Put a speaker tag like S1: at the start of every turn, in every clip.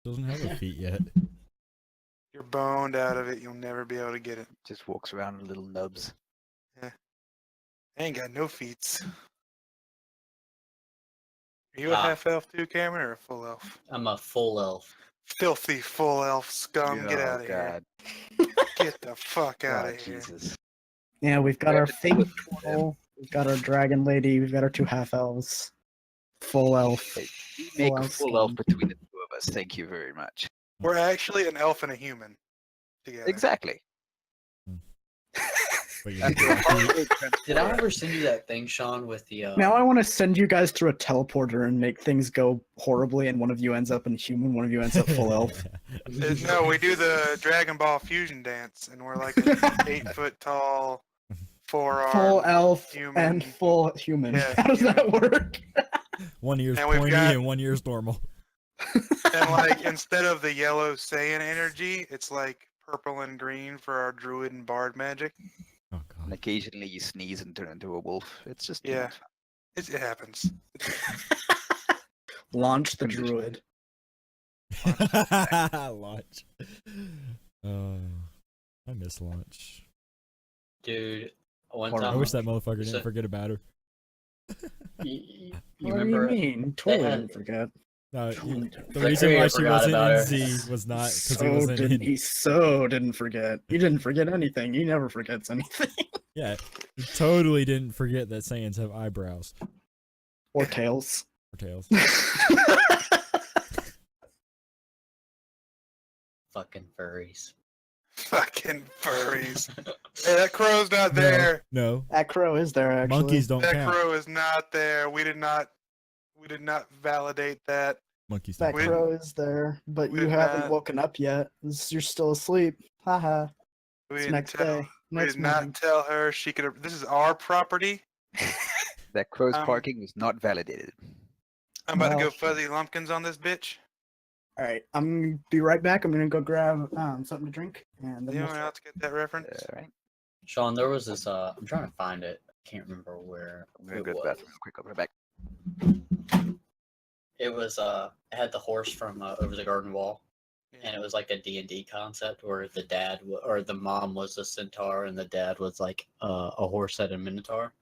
S1: Doesn't have a feet yet.
S2: You're boned out of it. You'll never be able to get it.
S3: Just walks around with little nubs.
S2: I ain't got no feet. Are you a half elf too, Cameron, or a full elf?
S4: I'm a full elf.
S2: Filthy full elf scum! Get out of here! Get the fuck out of here!
S3: Jesus.
S5: Yeah, we've got
S3: We
S5: our
S3: have to deal
S5: fake
S3: with
S5: troll, we've got our dragon lady, we've got our two half elves. Full elf.
S3: Hey, we make
S5: Full
S3: a
S5: elf
S3: full elf
S5: scum.
S3: between the two of us. Thank you very much.
S2: We're actually an elf and a human together.
S3: Exactly.
S1: But you have feet.
S4: Did I ever send you that thing, Sean, with the
S5: Now I want to send you guys through a teleporter and make things go horribly, and one of you ends up in human, one of you ends up full elf.
S2: No, we do the Dragon Ball fusion dance, and we're like an 8-foot tall, forearm.
S5: Full elf
S2: human.
S5: and full human.
S2: Yeah,
S5: How does that work?
S1: One ear's
S2: And we've
S1: pointy
S2: got-
S1: and one ear's normal.
S2: And like instead of the yellow Saiyan energy, it's like purple and green for our druid and bard magic.
S1: Oh
S3: And
S1: god.
S3: occasionally you sneeze and turn into a wolf. It's just too
S2: Yeah.
S3: much fun.
S2: It happens.
S5: Launch the
S3: Condition.
S5: druid.
S1: Launch. I miss launch.
S4: dude? One
S3: Or
S1: I
S4: time,
S1: wish that motherfucker
S4: So-
S1: didn't forget about her.
S4: you
S5: What
S4: remember?
S5: do you mean? Totally
S4: had-
S5: didn't forget.
S1: No,
S5: Totally
S1: the
S5: didn't.
S1: reason why she
S4: forgot
S1: wasn't
S4: about
S1: in
S4: her.
S1: Z was not because he
S5: So
S1: wasn't
S5: didn't
S1: in.
S5: he? So didn't forget. You didn't forget anything. He never forgets anything.
S1: Yeah, he totally didn't forget that Saiyans have eyebrows
S5: Or tails.
S1: or tails.
S4: Fucking furries.
S2: Fucking furries. Hey, that crow's not there.
S1: No,
S5: That crow is there actually.
S1: monkeys don't
S2: That
S1: count.
S2: crow is not there. We did not validate that.
S1: Monkeys
S5: That
S1: don't
S2: We-
S1: count.
S5: crow is there, but
S2: we
S5: you
S2: did
S5: haven't
S2: not-
S5: woken up yet. You're still asleep. Haha.
S2: We
S5: It's
S2: didn't
S5: next
S2: tell.
S5: day.
S2: We
S5: Next
S2: did not
S5: morning.
S2: tell her she could. This is our property.
S3: That crow's
S2: Um,
S3: parking was not validated.
S2: I'm about to
S5: Well-
S2: go fuzzy lumpkins on this bitch.
S5: All right, I'm gonna be right back. I'm gonna go grab something to drink, and then
S2: Anyone
S5: we'll
S2: else get that reference?
S3: Right.
S4: Sean, there was this. I'm trying to find it. I can't remember where
S3: I'm gonna
S4: it
S3: go to the
S4: was.
S3: bathroom real quick. I'll be right back.
S4: It was. It had the horse from Over the Garden Wall, and
S2: Yeah.
S4: it was like a D&D concept where the dad or the mom was a centaur and the dad was like a horse head and minotaur.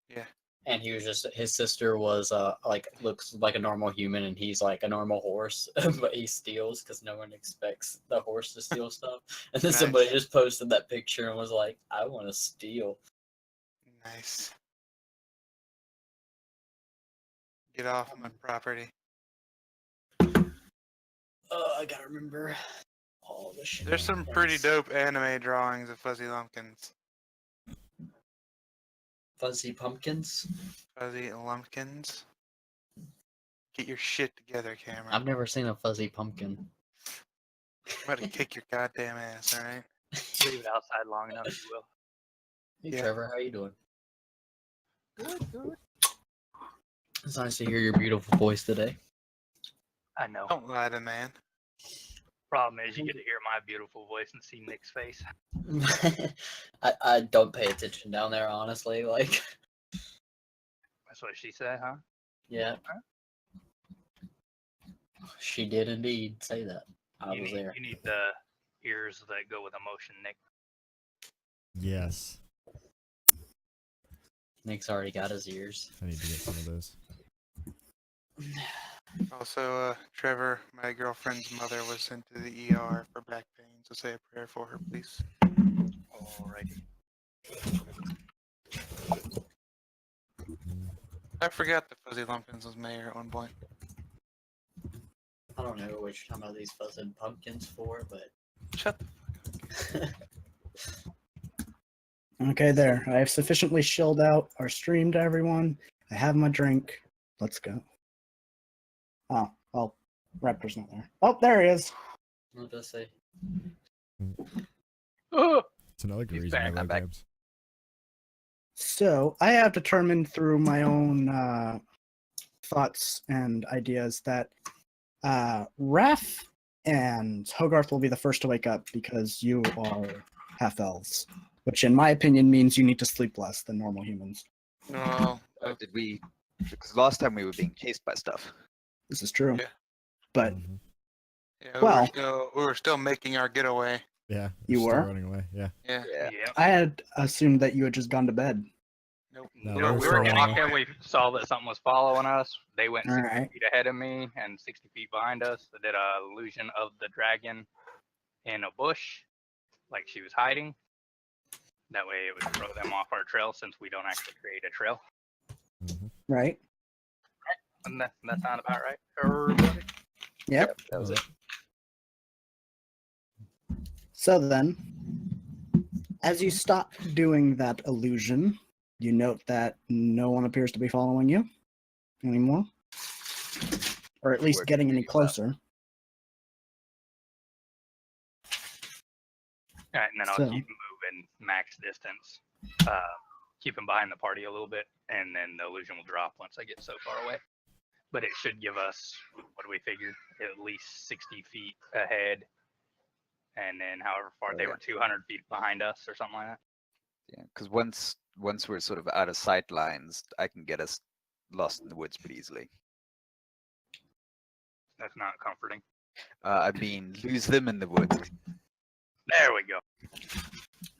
S2: Yeah.
S4: And he was just his sister was like looks like a normal human and he's like a normal horse, but he steals because no one expects the horse to steal stuff. And then
S2: Nice.
S4: somebody just posted that picture and was like, "I want to steal."
S2: Nice. Get off my property.
S4: I gotta remember all the shit.
S2: There's some pretty dope anime drawings of fuzzy lumpkins.
S4: Fuzzy pumpkins.
S2: Fuzzy lumpkins. Get your shit together, Cameron.
S4: I've never seen a fuzzy pumpkin.
S2: I'm about to kick your goddamn ass, alright?
S6: Leave it outside long enough, you will.
S4: Hey
S2: Yeah.
S4: Trevor, how you doing?
S6: Good, good.
S4: It's nice to hear your beautiful voice today.
S6: I know.
S2: Don't lie to man.
S6: Problem is, you get to hear my beautiful voice and see Nick's face.
S4: I don't pay attention down there, honestly. Like,
S6: That's what she said, huh?
S4: yeah. She did indeed say that. I
S6: you
S4: was
S6: need,
S4: there.
S6: You need the ears that go with emotion, Nick.
S1: Yes,
S4: Nick's already got his ears.
S1: I need to get some of those.
S2: Also, Trevor, my girlfriend's mother was sent to the ER for back pain, so say a prayer for her, please.
S6: Alrighty.
S2: I forgot the Fuzzy Lumpkins was mayor at one point.
S4: I don't know what you're talking about these fuzzy pumpkins for, but
S2: Shut the
S5: Okay, there. I have sufficiently shelled out our stream to everyone. I have my drink. Let's go. Oh, well, Raptor's not there. Oh, there he is.
S4: what does say?
S6: Oh,
S1: It's another good
S3: He's
S1: reason I
S3: back, I'm
S1: like
S3: back.
S1: grabs.
S5: So I have determined through my own thoughts and ideas that Raph and Hogarth will be the first to wake up because you are half elves, which in my opinion means you need to sleep less than normal humans.
S2: No,
S3: Did we? Because last time we were being chased by stuff.
S5: This is true.
S2: Yeah.
S5: But
S1: Mhm.
S2: Yeah,
S5: Well-
S2: we were still making our getaway.
S1: Yeah.
S5: You
S1: still
S5: were?
S1: running away. Yeah.
S2: Yeah.
S3: Yeah.
S6: Yep.
S5: I had assumed that you had just gone to bed.
S2: Nope.
S1: No,
S6: we
S1: we're
S6: were
S1: still running away.
S6: walking. We saw that something was following us. They went
S5: All
S6: 60
S5: right.
S6: feet ahead of me and 60 feet behind us. They did a illusion of the dragon in a bush, like she was hiding. That way it would throw them off our trail since we don't actually create a trail.
S1: Mhm.
S5: Right?
S6: And that sound about right? Everybody?
S5: Yep.
S3: That was it.
S5: So then, as you stop doing that illusion, you note that no one appears to be following you anymore, or at least
S3: Worked
S5: getting any
S3: pretty well.
S5: closer.
S6: All right, and then I'll
S5: So-
S6: keep moving max distance, keeping behind the party a little bit, and then the illusion will drop once I get so far away. But it should give us, what do we figure, at least 60 feet ahead, and then however far
S3: Oh,
S6: they
S3: yeah.
S6: were 200 feet behind us or something like that.
S3: Yeah, because once we're sort of out of sight lines, I can get us lost in the woods pretty easily.
S6: That's not comforting.
S3: I mean, lose them in the woods.
S6: There we go.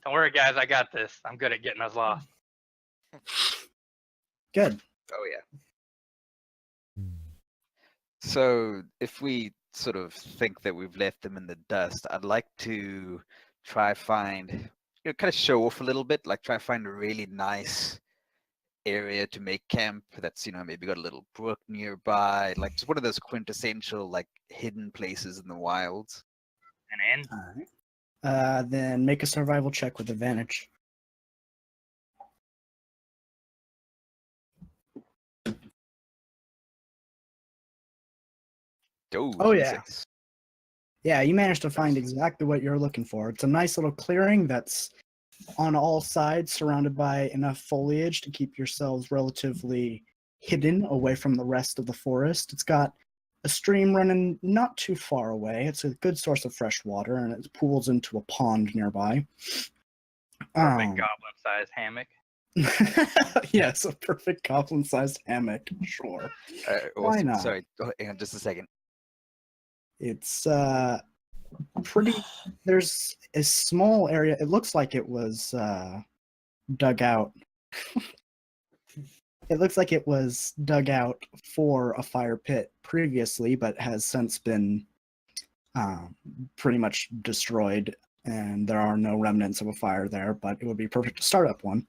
S6: Don't worry, guys. I got this. I'm good at getting us lost.
S5: Good.
S3: Oh yeah.
S1: Hmm.
S3: So if we sort of think that we've left them in the dust, I'd like to try find, kind of show off a little bit, like try find a really nice area to make camp that's, maybe got a little brook nearby, like just one of those quintessential, like hidden places in the wilds.
S6: An inn?
S5: All right. Then make a survival check with advantage. Oh, yeah.
S3: 26.
S5: Yeah, you managed to find exactly what you're looking for. It's a nice little clearing that's on all sides, surrounded by enough foliage to keep yourselves relatively hidden away from the rest of the forest. It's got a stream running not too far away. It's a good source of fresh water, and it pools into a pond nearby.
S6: Perfect
S5: Um,
S6: goblin-sized hammock.
S5: yes, a perfect goblin-sized hammock. Sure. Why
S3: Awesome.
S5: not?
S3: Sorry, hang on just a second.
S5: It's pretty. There's a small area. It looks like it was dug out. It looks like it was dug out for a fire pit previously, but has since been pretty much destroyed, and there are no remnants of a fire there, but it would be perfect to start up one.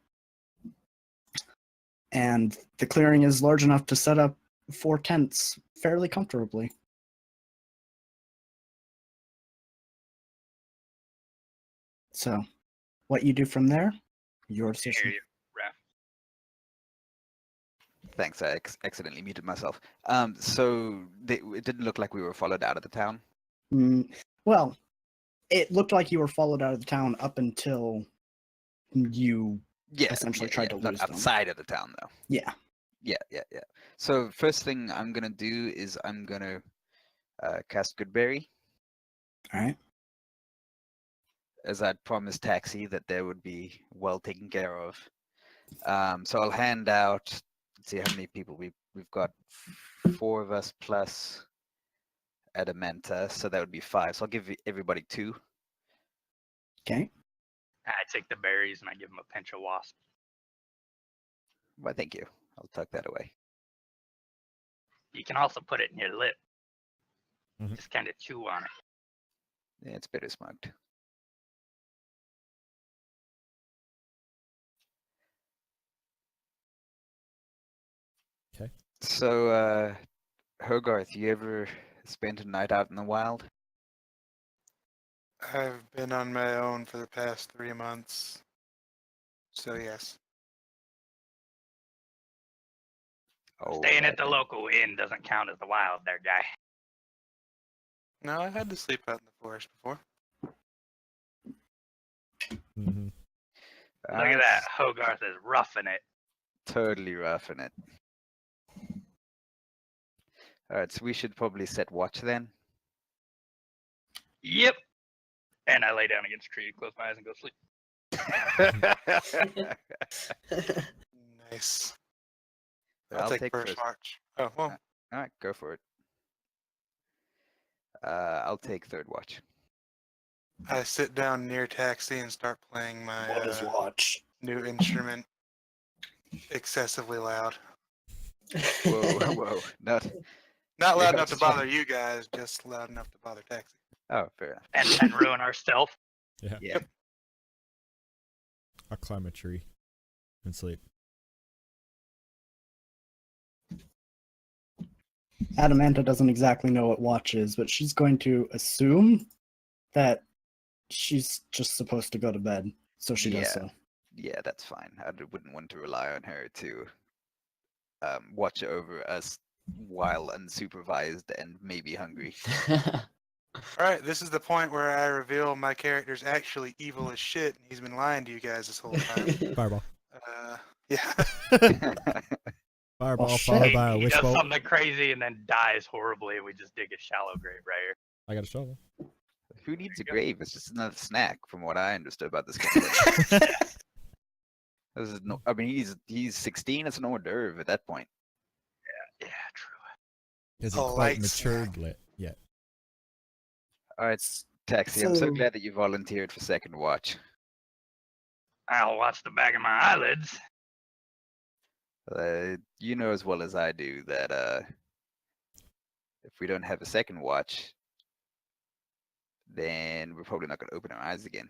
S5: And the clearing is large enough to set up 4 tents fairly comfortably. So, what you do from there, your
S6: Hear
S5: decision.
S6: you, Raph.
S3: Thanks, I accidentally muted myself. So it didn't look like we were followed out of the town.
S5: Well, it looked like you were followed out of the town up until you
S3: Yeah,
S5: essentially tried to
S3: not
S5: lose them.
S3: outside of the town though.
S5: Yeah.
S3: Yeah. So first thing I'm gonna do is I'm gonna cast Goodberry,
S5: All right.
S3: as I'd promised Taxi that there would be well taken care of. So I'll hand out. Let's see how many people we've got. 4 of us plus Adamanta, so that would be 5. So I'll give everybody 2.
S5: Okay.
S6: I take the berries and I give them a pinch of wasp.
S3: Why, thank you. I'll tuck that away.
S6: You can also put it in your lip.
S1: Mhm.
S6: Just kind of chew on it.
S3: Yeah, it's bitter smoked.
S1: Okay.
S3: So, Hogarth, you ever spent a night out in the wild?
S2: I've been on my own for the past 3 months. So yes.
S3: Oh,
S6: Staying at the
S3: then.
S6: local inn doesn't count as the wild there, guy.
S2: No, I had to sleep out in the forest before.
S1: Hmm.
S6: Look at that. Hogarth is roughing it.
S3: Totally roughing it. Alright, so we should probably set watch then.
S6: Yep. And I lay down against a tree, close my eyes, and go to sleep.
S2: Nice.
S3: I'll
S2: I'll take
S3: take
S2: first
S3: first.
S2: watch. Oh well.
S3: Alright, go for it. I'll take third watch.
S2: I sit down near Taxi and start playing
S5: What is
S2: my
S5: watch?
S2: new instrument excessively loud.
S3: Whoa, whoa, not.
S2: Not
S3: Yeah,
S2: loud enough to
S3: it's
S2: bother you guys, just loud enough to bother Taxi.
S3: Oh, fair enough.
S6: And ruin our stealth.
S1: Yeah.
S3: Yeah.
S1: I'll climb a tree and sleep.
S5: Adamanta doesn't exactly know what watch is, but she's going to assume that she's just supposed to go to bed, so she does so.
S3: Yeah, that's fine. Wouldn't want to rely on her to watch over us while unsupervised and maybe hungry.
S2: Alright, this is the point where I reveal my character's actually evil as shit, and he's been lying to you guys this whole time.
S1: Fireball.
S2: Yeah.
S1: Fireball
S5: Oh,
S1: followed
S5: shit.
S1: by a
S6: He
S1: wish
S6: does
S1: bolt.
S6: something crazy and then dies horribly, and we just dig a shallow grave right here.
S1: I got a shovel.
S3: Who needs a grave? It's just another snack, from what I understood about this game. This is no. I mean, he's 16. It's an hors d'oeuvre at that point.
S6: Yeah, true.
S1: Hasn't
S2: A
S1: quite
S2: light
S1: matured
S2: snack.
S1: yet.
S3: All right, Taxi. I'm so
S5: So-
S3: glad that you volunteered for second watch.
S6: I'll watch the back of my eyelids.
S3: You know as well as I do that if we don't have a second watch, then we're probably not going to open our eyes again.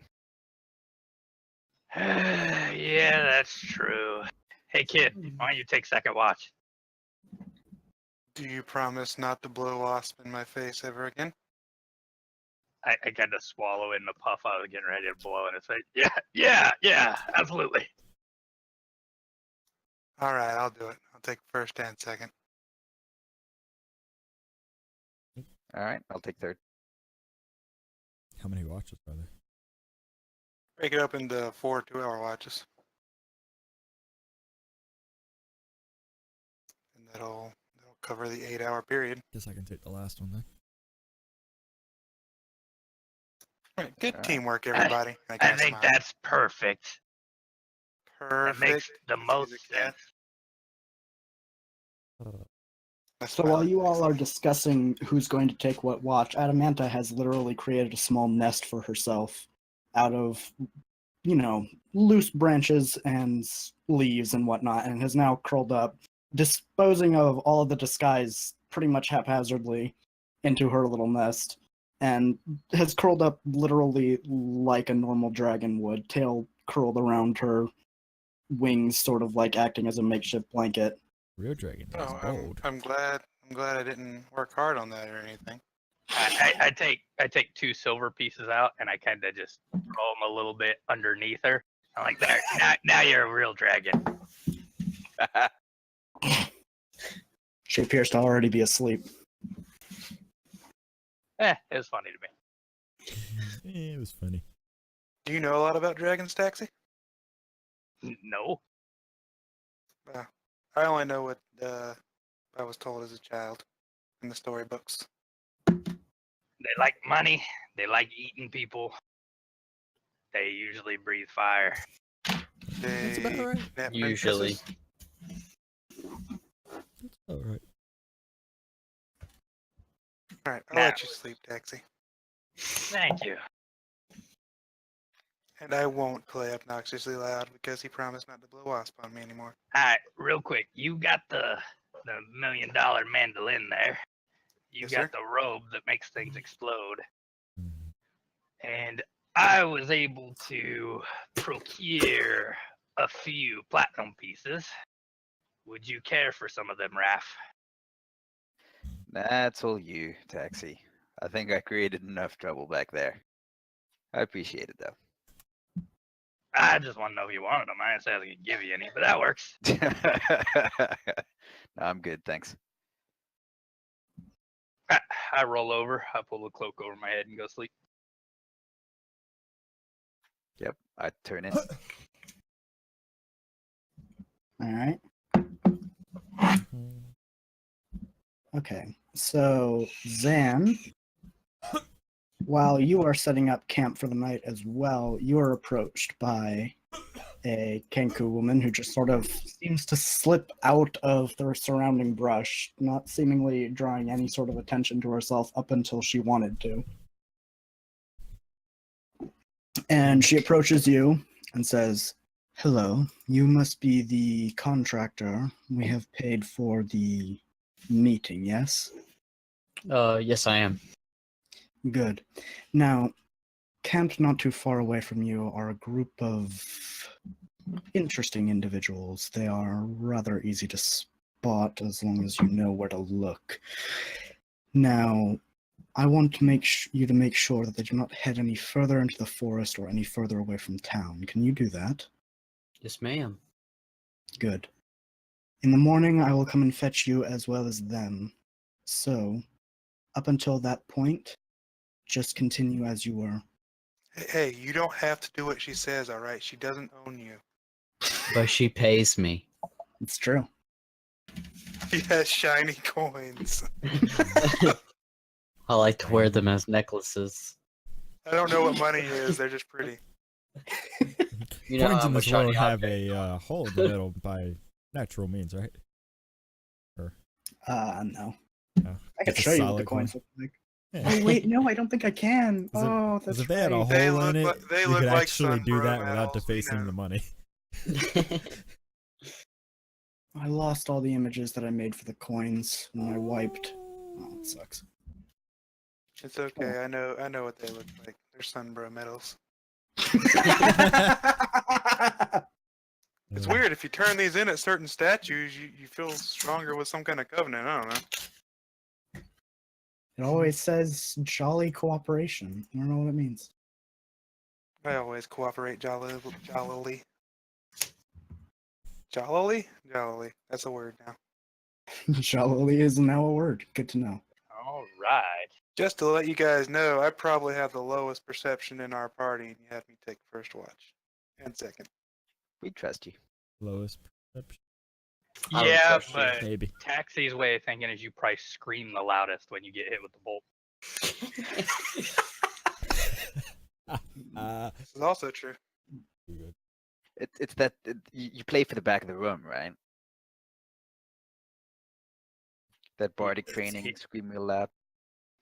S6: Yeah, that's true. Hey, kid, why don't you take second watch?
S2: Do you promise not to blow wasp in my face ever again?
S6: I kind of swallow it in a puff. I was getting ready to blow it and say, yeah, absolutely.
S2: Alright, I'll do it. I'll take first and second.
S3: All right, I'll take third.
S1: How many watches are there?
S2: Break it up into 4 2-hour watches. And that'll cover the 8-hour period.
S1: Guess I can take the last one then.
S2: Right, good
S3: Alright.
S2: teamwork, everybody.
S6: I
S2: kinda
S6: think
S2: smile.
S6: that's perfect. That
S2: perfect.
S6: makes the
S2: See
S6: most
S2: the cat?
S6: sense.
S2: I
S5: So
S2: smile
S5: while
S2: at
S5: you all
S2: Taxi.
S5: are discussing who's going to take what watch, Adamanta has literally created a small nest for herself out of, loose branches and leaves and whatnot, and has now curled up, disposing of all of the disguise pretty much haphazardly into her little nest, and has curled up literally like a normal dragon would, tail curled around her wings, sort of like acting as a makeshift blanket.
S1: Real dragon is
S2: Oh,
S1: bold.
S2: I'm glad I didn't work hard on that or anything.
S6: I take 2 silver pieces out and I kind of just throw them a little bit underneath her. I'm like, there, now you're a real dragon.
S5: She appears to already be asleep.
S6: It was funny to me.
S1: It was funny.
S2: Do you know a lot about dragons, Taxi?
S6: No,
S2: I only know what I was told as a child in the storybooks.
S6: they like money. They like eating people. They usually breathe fire.
S1: That's about
S2: They
S1: right.
S2: nap
S4: Usually.
S2: princesses.
S1: That's about right.
S2: All right, I'll
S6: Nah.
S2: let you sleep, Taxi.
S6: Thank you.
S2: And I won't play obnoxiously loud because he promised not to blow wasp on me anymore.
S6: All right, real quick. You got the $1 million mandolin there. You
S2: Yes,
S6: got
S2: sir.
S6: the robe that makes things explode.
S1: Mhm.
S6: And I was able to procure a few platinum pieces. Would you care for some of them, Raph?
S3: That's all you, Taxi. I think I created enough trouble back there. I appreciate it, though.
S6: I just want to know if you wanted them. I didn't say I was going to give you any, but that works.
S3: No, I'm good, thanks.
S6: I roll over. I pull the cloak over my head and go sleep.
S3: Yep, I turn in.
S5: All right.
S1: Mhm.
S5: Okay. So, Zan, while you are setting up camp for the night as well, you are approached by a Kenku woman who just sort of seems to slip out of the surrounding brush, not seemingly drawing any sort of attention to herself up until she wanted to. And she approaches you and says, "Hello, you must be the contractor we have paid for the meeting, yes?
S4: Yes, I am.
S5: Good. Now, camped not too far away from you are a group of interesting individuals. They are rather easy to spot as long as you know where to look. Now, I want to you to make sure that they do not head any further into the forest or any further away from town. Can you do that?
S4: Yes, ma'am.
S5: Good. In the morning, I will come and fetch you as well as them. So, up until that point, just continue as you were."
S2: Hey, you don't have to do what she says, all right? She doesn't own you.
S4: But she pays me.
S5: It's true.
S2: She has shiny coins.
S4: I like to wear them as necklaces.
S2: I don't know what money is. They're just pretty.
S4: You know
S1: Coins
S4: how
S1: in this
S4: much
S1: world
S4: shiny
S1: have
S4: object-
S1: a hole in the middle by natural means, right?
S5: No.
S1: No.
S5: I can
S1: It's a
S5: show you what the
S1: solid
S5: coins
S1: coin.
S5: look like.
S1: Yeah.
S5: Oh wait, no, I don't think I can.
S1: Is it-
S5: Oh, that's
S1: if they had a
S5: right.
S2: They
S1: hole
S2: look
S1: in it,
S2: like- they
S1: you
S2: look
S1: could
S2: like
S1: actually do
S2: sunbro
S1: that without
S2: medals, we
S1: defacing
S2: know.
S1: the money.
S5: I lost all the images that I made for the coins when I wiped. Oh, it sucks.
S2: It's okay. I know what they look like. They're sunbro medals. It's weird. If you turn these in at certain statues, you feel stronger with some kind of covenant. I don't know.
S5: It always says jolly cooperation. I don't know what it means.
S2: I always cooperate jollily. Jollily? Jollily. That's a word now.
S5: Jolly is now a word. Good to know.
S6: All right.
S2: Just to let you guys know, I probably have the lowest perception in our party, and you have me take first watch. And second.
S3: We trust you.
S1: Lowest perception,
S4: I would
S6: Yeah,
S4: trust you.
S6: but
S1: maybe.
S6: Taxi's way of thinking is you probably scream the loudest when you get hit with the bolt.
S2: This is also true.
S3: It's that you play for the back of the room, right? That bardic training,
S6: it-
S3: scream real loud.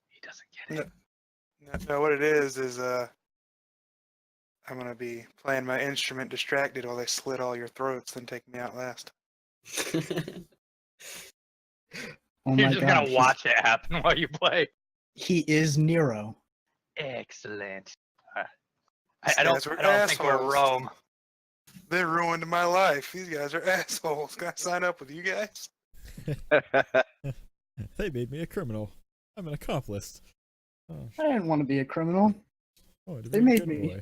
S6: He doesn't get it.
S2: No, what it is I'm gonna be playing my instrument distracted while they slit all your throats, then take me out last.
S5: Oh
S6: You're
S5: my
S6: just
S5: god.
S6: gonna watch it happen while you play.
S5: He is Nero.
S6: Excellent.
S2: These
S6: I don't
S2: guys were
S6: think we're
S2: assholes.
S6: Rome.
S2: They ruined my life. These guys are assholes. Can I sign up with you guys?
S1: They made me a criminal. I'm an accomplice. Oh,
S5: I didn't want to be a criminal.
S1: oh, to
S5: They
S1: be a
S5: made
S1: good
S5: me.
S1: boy.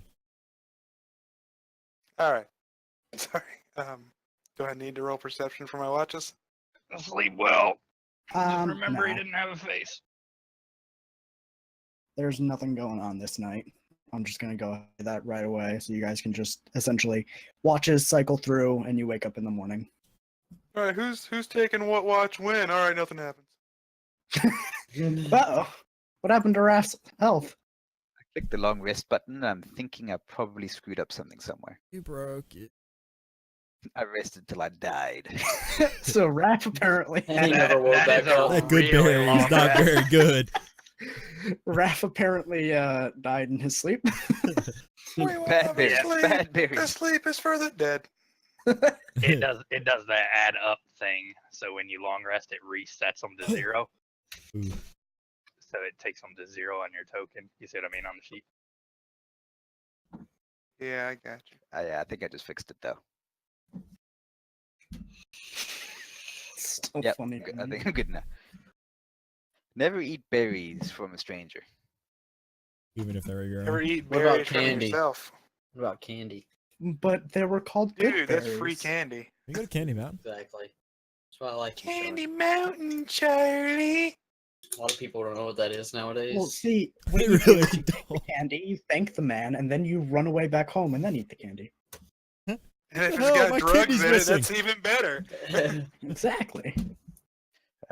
S2: All right. Sorry. Do I need to roll perception for my watches?
S6: Sleep well. Just remember he
S5: No.
S6: didn't have a face.
S5: There's nothing going on this night. I'm just gonna go with that right away, so you guys can just essentially watches cycle through, and you wake up in the morning.
S2: All right. Who's taking what watch when? All right. Nothing happens.
S5: Uh-oh. What happened to Raph's health?
S3: I clicked the long rest button. And I'm thinking I probably screwed up something somewhere.
S1: You broke it.
S3: I rested till I died.
S5: So Raph apparently
S4: And he never woke
S6: that
S4: back
S6: is a
S4: up.
S1: That good
S6: really
S1: berry
S6: long
S1: is not
S6: rest.
S1: very good.
S5: Raph apparently died in his sleep.
S3: Bad berries.
S2: Sleep.
S3: Bad
S2: The
S3: berries.
S2: sleep is for the dead.
S6: It does that add up thing. So when you long rest, it resets them to 0.
S1: Ooh.
S6: So it takes them to 0 on your token. You see what I mean on the sheet?
S2: Yeah, I got you.
S3: I think I just fixed it though.
S5: Still
S3: Yep,
S5: funny. to
S3: I
S5: me.
S3: think I'm good now. Never eat berries from a stranger.
S1: Even if they're your
S2: Never
S1: own.
S2: eat
S4: What about
S2: berries from
S4: candy?
S2: yourself.
S4: What about candy?
S5: But they were called good
S2: Dude, that's free
S5: berries.
S2: candy.
S1: You go to Candy Mountain.
S4: Exactly. That's why I like you, Sean.
S2: Candy Mountain, Charlie.
S4: A lot of people don't know what that is nowadays.
S5: Well, see,
S1: They
S5: what you do
S1: really
S5: is you take the
S1: don't.
S5: candy, you thank the man, and then you run away back home and then eat the candy.
S2: And if it's
S1: hell,
S2: got
S1: my
S2: drugs
S1: candy's
S2: in it,
S1: missing.
S2: that's even better.
S5: Exactly.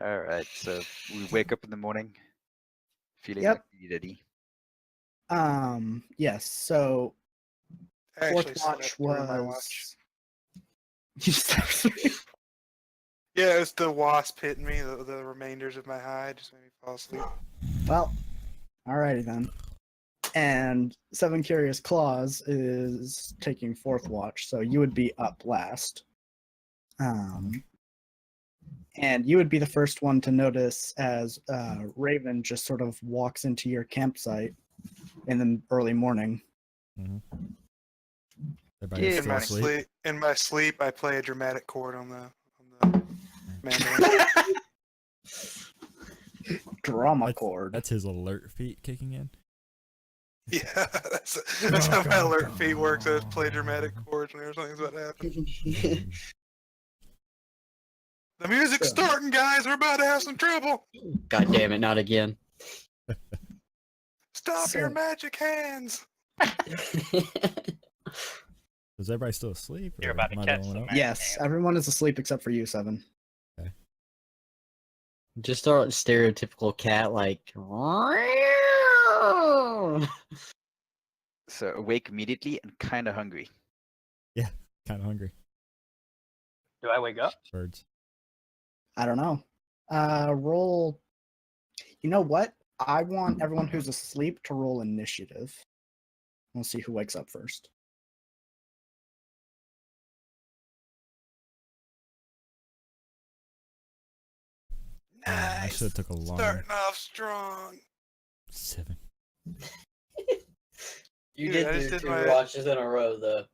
S3: All right, so we wake up in the morning feeling
S5: Yep.
S3: like we need Eddie.
S5: Yes. So
S2: I
S5: fourth
S2: actually slept
S5: watch
S2: during my watch.
S5: You just have 3.
S2: Yeah, it's the wasp hitting me. The remainders of my hide just made me fall asleep.
S5: Well, alrighty then. And 7 Curious Claws is taking 4th watch, so you would be up last. And you would be the first one to notice as Raven just sort of walks into your campsite in the early morning.
S3: Yeah,
S1: Everybody's
S2: In
S1: still
S2: my
S1: asleep.
S2: sleep, I play a dramatic chord on the mandolin.
S5: Drama
S1: That's-
S5: chord.
S1: That's his alert feet kicking in.
S2: Yeah, that's how my alert feet works. I just play dramatic chords whenever something's about to happen. The music's
S5: So-
S2: starting, guys. We're about to have some trouble.
S4: God damn it, not again.
S2: Stop your
S5: So-
S2: magic hands.
S1: Is everybody still asleep?
S6: You're
S1: or
S6: about to
S1: am I the
S6: catch
S1: only one
S6: some
S1: up?
S6: magic
S5: Yes,
S6: hands.
S5: everyone is asleep except for you, 7.
S4: Just a stereotypical cat, like.
S3: So awake immediately and kind of hungry.
S1: Kind of hungry.
S6: Do I wake up?
S1: Birds.
S5: I don't know. Roll. You know what? I want everyone who's asleep to roll initiative. We'll see who wakes up first.
S1: I
S2: Nice.
S1: should have took a long
S2: Starting off strong.
S1: 7.
S4: You
S2: Dude, I
S4: did
S2: just
S4: do
S2: did
S4: 2
S2: my-
S4: watches in a row, though.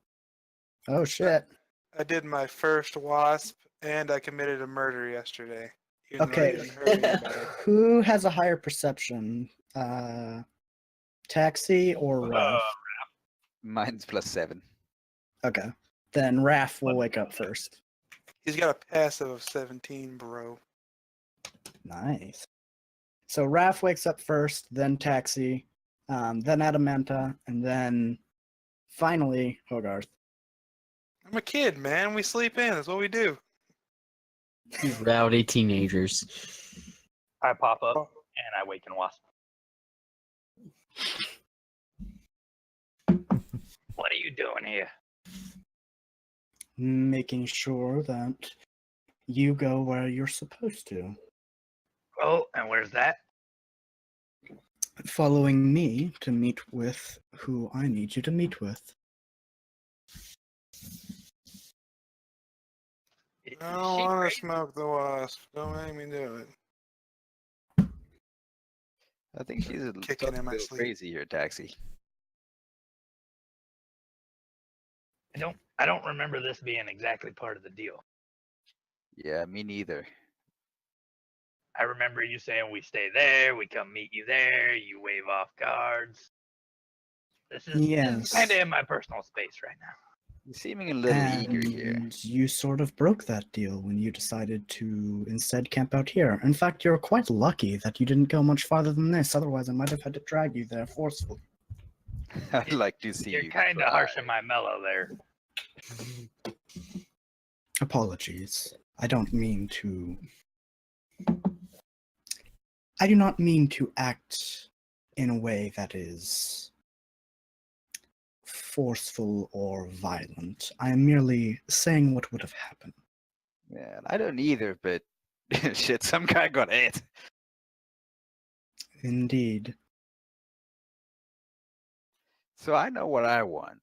S5: Oh shit.
S2: I did my first wasp, and I committed a murder yesterday. Even though I
S5: Okay.
S2: didn't hurt anybody.
S5: Who has a higher perception? Taxi or Raph?
S3: Mine's +7.
S5: Okay. Then Raph will wake up first.
S2: He's got a passive of 17, bro.
S5: Nice. So Raph wakes up first, then Taxi, then Adamanta, and then finally Hogarth.
S2: I'm a kid, man. We sleep in. That's what we do.
S4: You rowdy teenagers.
S6: I pop up and I waken Wasp. What are you doing here?
S5: Making sure that you go where you're supposed to.
S6: Oh, and where's that?
S5: Following me to meet with who I need you to meet with.
S6: Is
S2: I don't
S6: she
S2: want
S6: great?
S2: to smoke the wasp. Don't make me do it.
S3: I think she's a
S2: Kicking in my
S3: little
S2: sleep.
S3: crazy here, Taxi.
S6: I don't remember this being exactly part of the deal.
S3: Yeah, me neither.
S6: I remember you saying we stay there, we come meet you there, you wave off guards. This is
S5: Yes.
S6: kind of in my personal space right now.
S3: You're seeming a little eager here.
S5: And you sort of broke that deal when you decided to instead camp out here. In fact, you're quite lucky that you didn't go much farther than this. Otherwise, I might have had to drag you there forcefully.
S3: I'd like to see
S6: You're
S3: you
S6: kind of
S3: try.
S6: harshing my mellow there.
S5: Apologies. I don't mean to. I do not mean to act in a way that is forceful or violent. I am merely saying what would have happened.
S3: Yeah, I don't either, but shit, some guy got hit.
S5: Indeed.
S3: So I know what I want.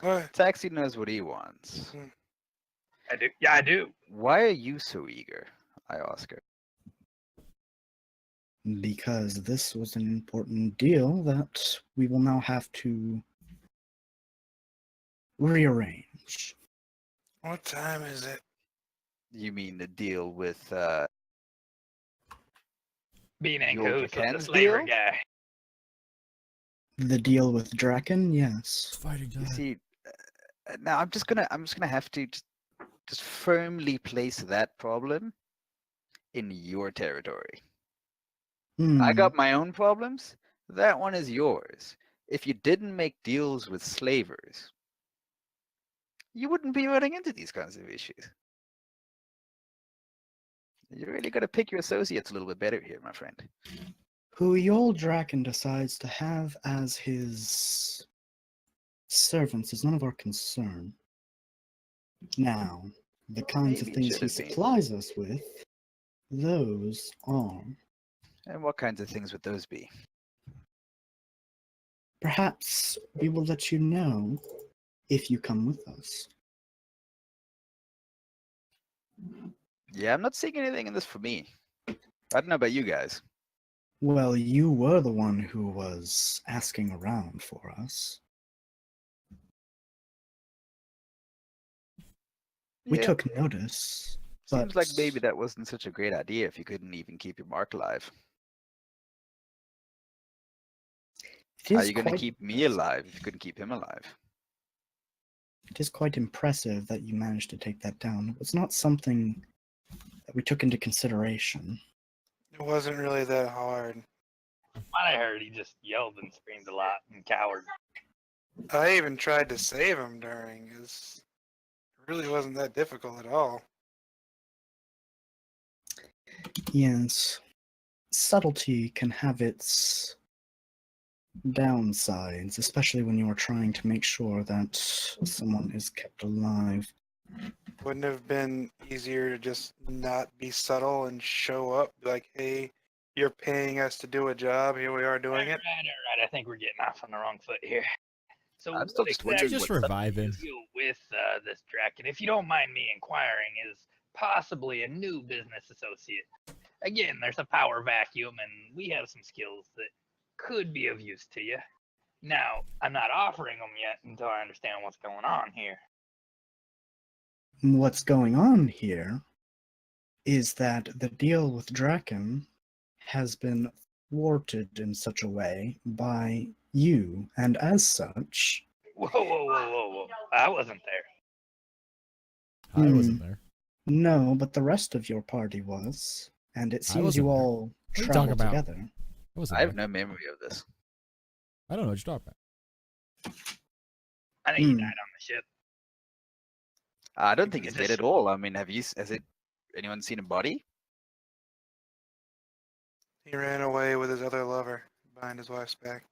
S2: What?
S3: Taxi knows what he wants.
S6: I do. Yeah, I do.
S3: Why are you so eager? I ask her.
S5: Because this was an important deal that we will now have to rearrange.
S2: What time is it?
S3: You mean the deal with
S6: Being in
S3: The old
S6: cahoots with the
S3: Japan's
S6: slaver
S3: deal?
S6: guy.
S5: The deal with Draken, yes.
S1: It's fighting
S3: you
S1: time.
S3: see now I'm just gonna have to just firmly place that problem in your territory. I
S5: Hmm.
S3: got my own problems. That one is yours. If you didn't make deals with slavers, you wouldn't be running into these kinds of issues. You really got to pick your associates a little bit better here, my friend.
S5: Who Yol Draken decides to have as his servants is none of our concern. Now, the kinds of
S3: Maybe it
S5: things
S3: should
S5: he
S3: have been.
S5: supplies us with, those are.
S3: And what kinds of things would those be?
S5: Perhaps we will let you know if you come with us.
S3: Yeah, I'm not seeing anything in this for me. I don't know about you guys.
S5: Well, you were the one who was asking around for us. We
S3: Yeah,
S5: took notice,
S3: seems
S5: but
S3: like maybe that wasn't such a great idea if you couldn't even keep your mark alive.
S5: it
S3: How are
S5: is
S3: you going to
S5: quite
S3: keep me alive if you couldn't keep him alive?
S5: it is quite impressive that you managed to take that down. It was not something that we took into consideration.
S2: It wasn't really that hard.
S6: I heard he just yelled and screamed a lot and cowered.
S2: I even tried to save him during his. It really wasn't that difficult at all.
S5: Yes, subtlety can have its downsides, especially when you are trying to make sure that someone is kept alive.
S2: Wouldn't it have been easier to just not be subtle and show up? Be like, hey, you're paying us to do a job. Here we are doing it.
S6: All right. I think we're getting off on the wrong foot here. So
S3: I'm still
S6: what
S3: just
S6: exactly
S3: wondering
S1: Just
S3: what
S1: revive him.
S6: is the deal with this Draken? If you don't mind me inquiring, is possibly a new business associate. Again, there's a power vacuum, and we have some skills that could be of use to you. Now, I'm not offering them yet until I understand what's going on here.
S5: What's going on here is that the deal with Draken has been thwarted in such a way by you, and as such,
S6: Whoa. I wasn't there.
S1: I wasn't there.
S5: no, but the rest of your party was, and it seems
S1: wasn't
S5: you
S1: there.
S5: all
S1: What are you talking
S5: traveled
S1: about?
S5: together.
S1: I wasn't
S3: I have
S1: there.
S3: no memory of this.
S1: I don't know what you're talking about.
S6: I think he
S5: Hmm.
S6: died on the ship.
S3: I don't think
S6: Is
S3: he's dead
S6: this-
S3: at all. I mean, anyone seen a body?
S2: He ran away with his other lover behind his wife's back.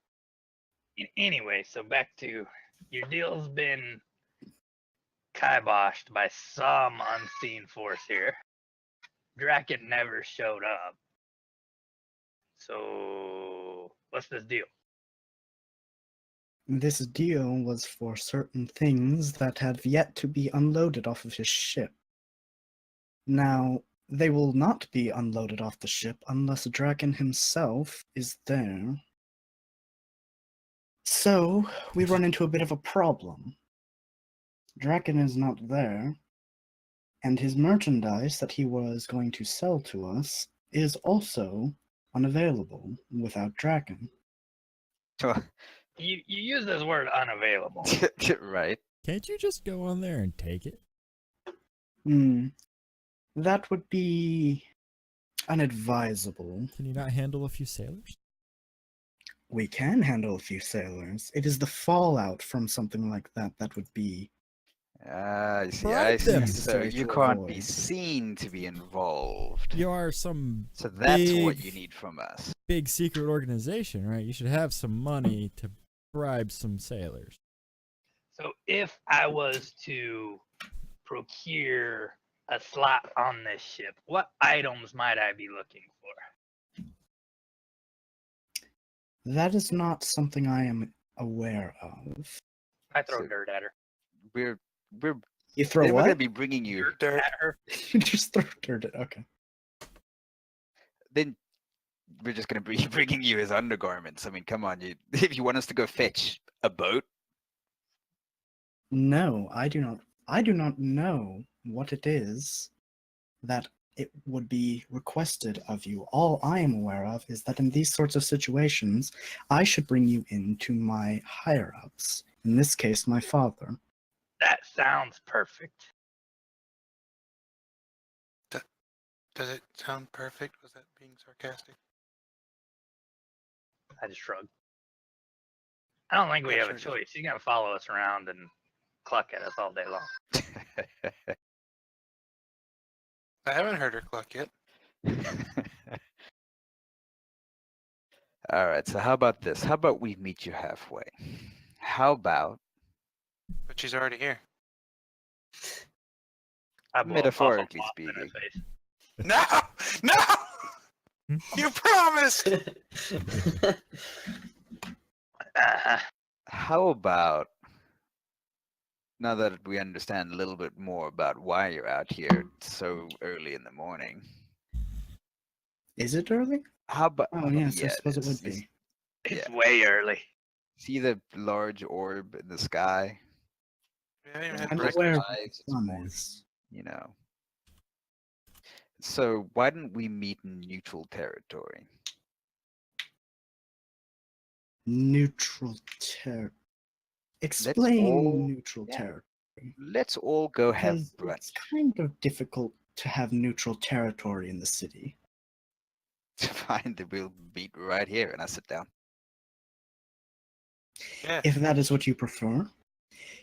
S6: Anyway, so back to your deal's been kiboshed by some unseen force here. Draken never showed up. So, what's this deal?
S5: This deal was for certain things that have yet to be unloaded off of his ship. Now, they will not be unloaded off the ship unless Draken himself is there. So, we run into a bit of a problem. Draken is not there, and his merchandise that he was going to sell to us is also unavailable without Draken.
S6: You use this word unavailable.
S3: Right.
S1: Can't you just go on there and take it?
S5: That would be unadvisable.
S1: Can you not handle a few sailors?
S5: We can handle a few sailors. It is the fallout from something like that that would be
S3: I see.
S1: Bribe
S3: I see.
S1: them.
S3: So
S5: necessary
S3: you
S5: to
S3: can't be
S5: avoid.
S3: seen to be involved.
S1: You are some
S3: So that's what
S1: big-
S3: you need from us.
S1: big secret organization, right? You should have some money to bribe some sailors.
S6: So, if I was to procure a slot on this ship, what items might I be looking for?
S5: That is not something I am aware of.
S6: I throw
S3: So-
S6: dirt at her.
S3: We're
S5: You throw
S3: we're gonna
S5: what?
S3: be bringing you.
S2: Dirt.
S6: At her.
S5: You just throw dirt at. Okay.
S3: Then we're just gonna be bringing you as undergarments. I mean, come on, if you want us to go fetch a boat,
S5: No, I do not. I do not know what it is that it would be requested of you. All I am aware of is that in these sorts of situations, I should bring you into my higher ups. In this case, my father.
S6: That sounds perfect.
S2: Does it sound perfect? Was that being sarcastic?
S6: I just shrugged. I don't think we
S2: Yeah,
S6: have a
S2: sure does.
S6: choice. He's gonna follow us around and cluck at us all day long.
S2: I haven't heard her cluck yet.
S3: All right. So how about this? How about we meet you halfway? How about
S2: But she's already here.
S6: I blow a
S3: Metaphorically
S6: puff in his
S3: speaking.
S6: face.
S2: No! No! You promised!
S3: How about now that we understand a little bit more about why you're out here so early in the morning?
S5: Is it early?
S3: How about
S5: Oh yes, I
S3: yeah,
S5: suppose it
S3: is.
S5: would be.
S6: It's
S3: Yeah.
S6: way early.
S3: See the large orb in the sky?
S2: We haven't even
S3: Yeah,
S2: had
S5: I'm
S3: close
S2: breakfast.
S5: aware
S3: to
S5: of what
S3: eyes,
S5: the
S3: it's
S5: sun
S3: morning.
S5: is.
S3: You know. So why don't we meet in neutral territory?
S5: Neutral ter. Explain
S3: all-
S5: neutral
S3: yeah.
S5: territory.
S3: Let's all go have
S5: Because
S3: brunch.
S5: it's kind of difficult to have neutral territory in the city.
S3: To find that we'll meet right here, and I sit down.
S2: Yeah.
S5: If that is what you prefer.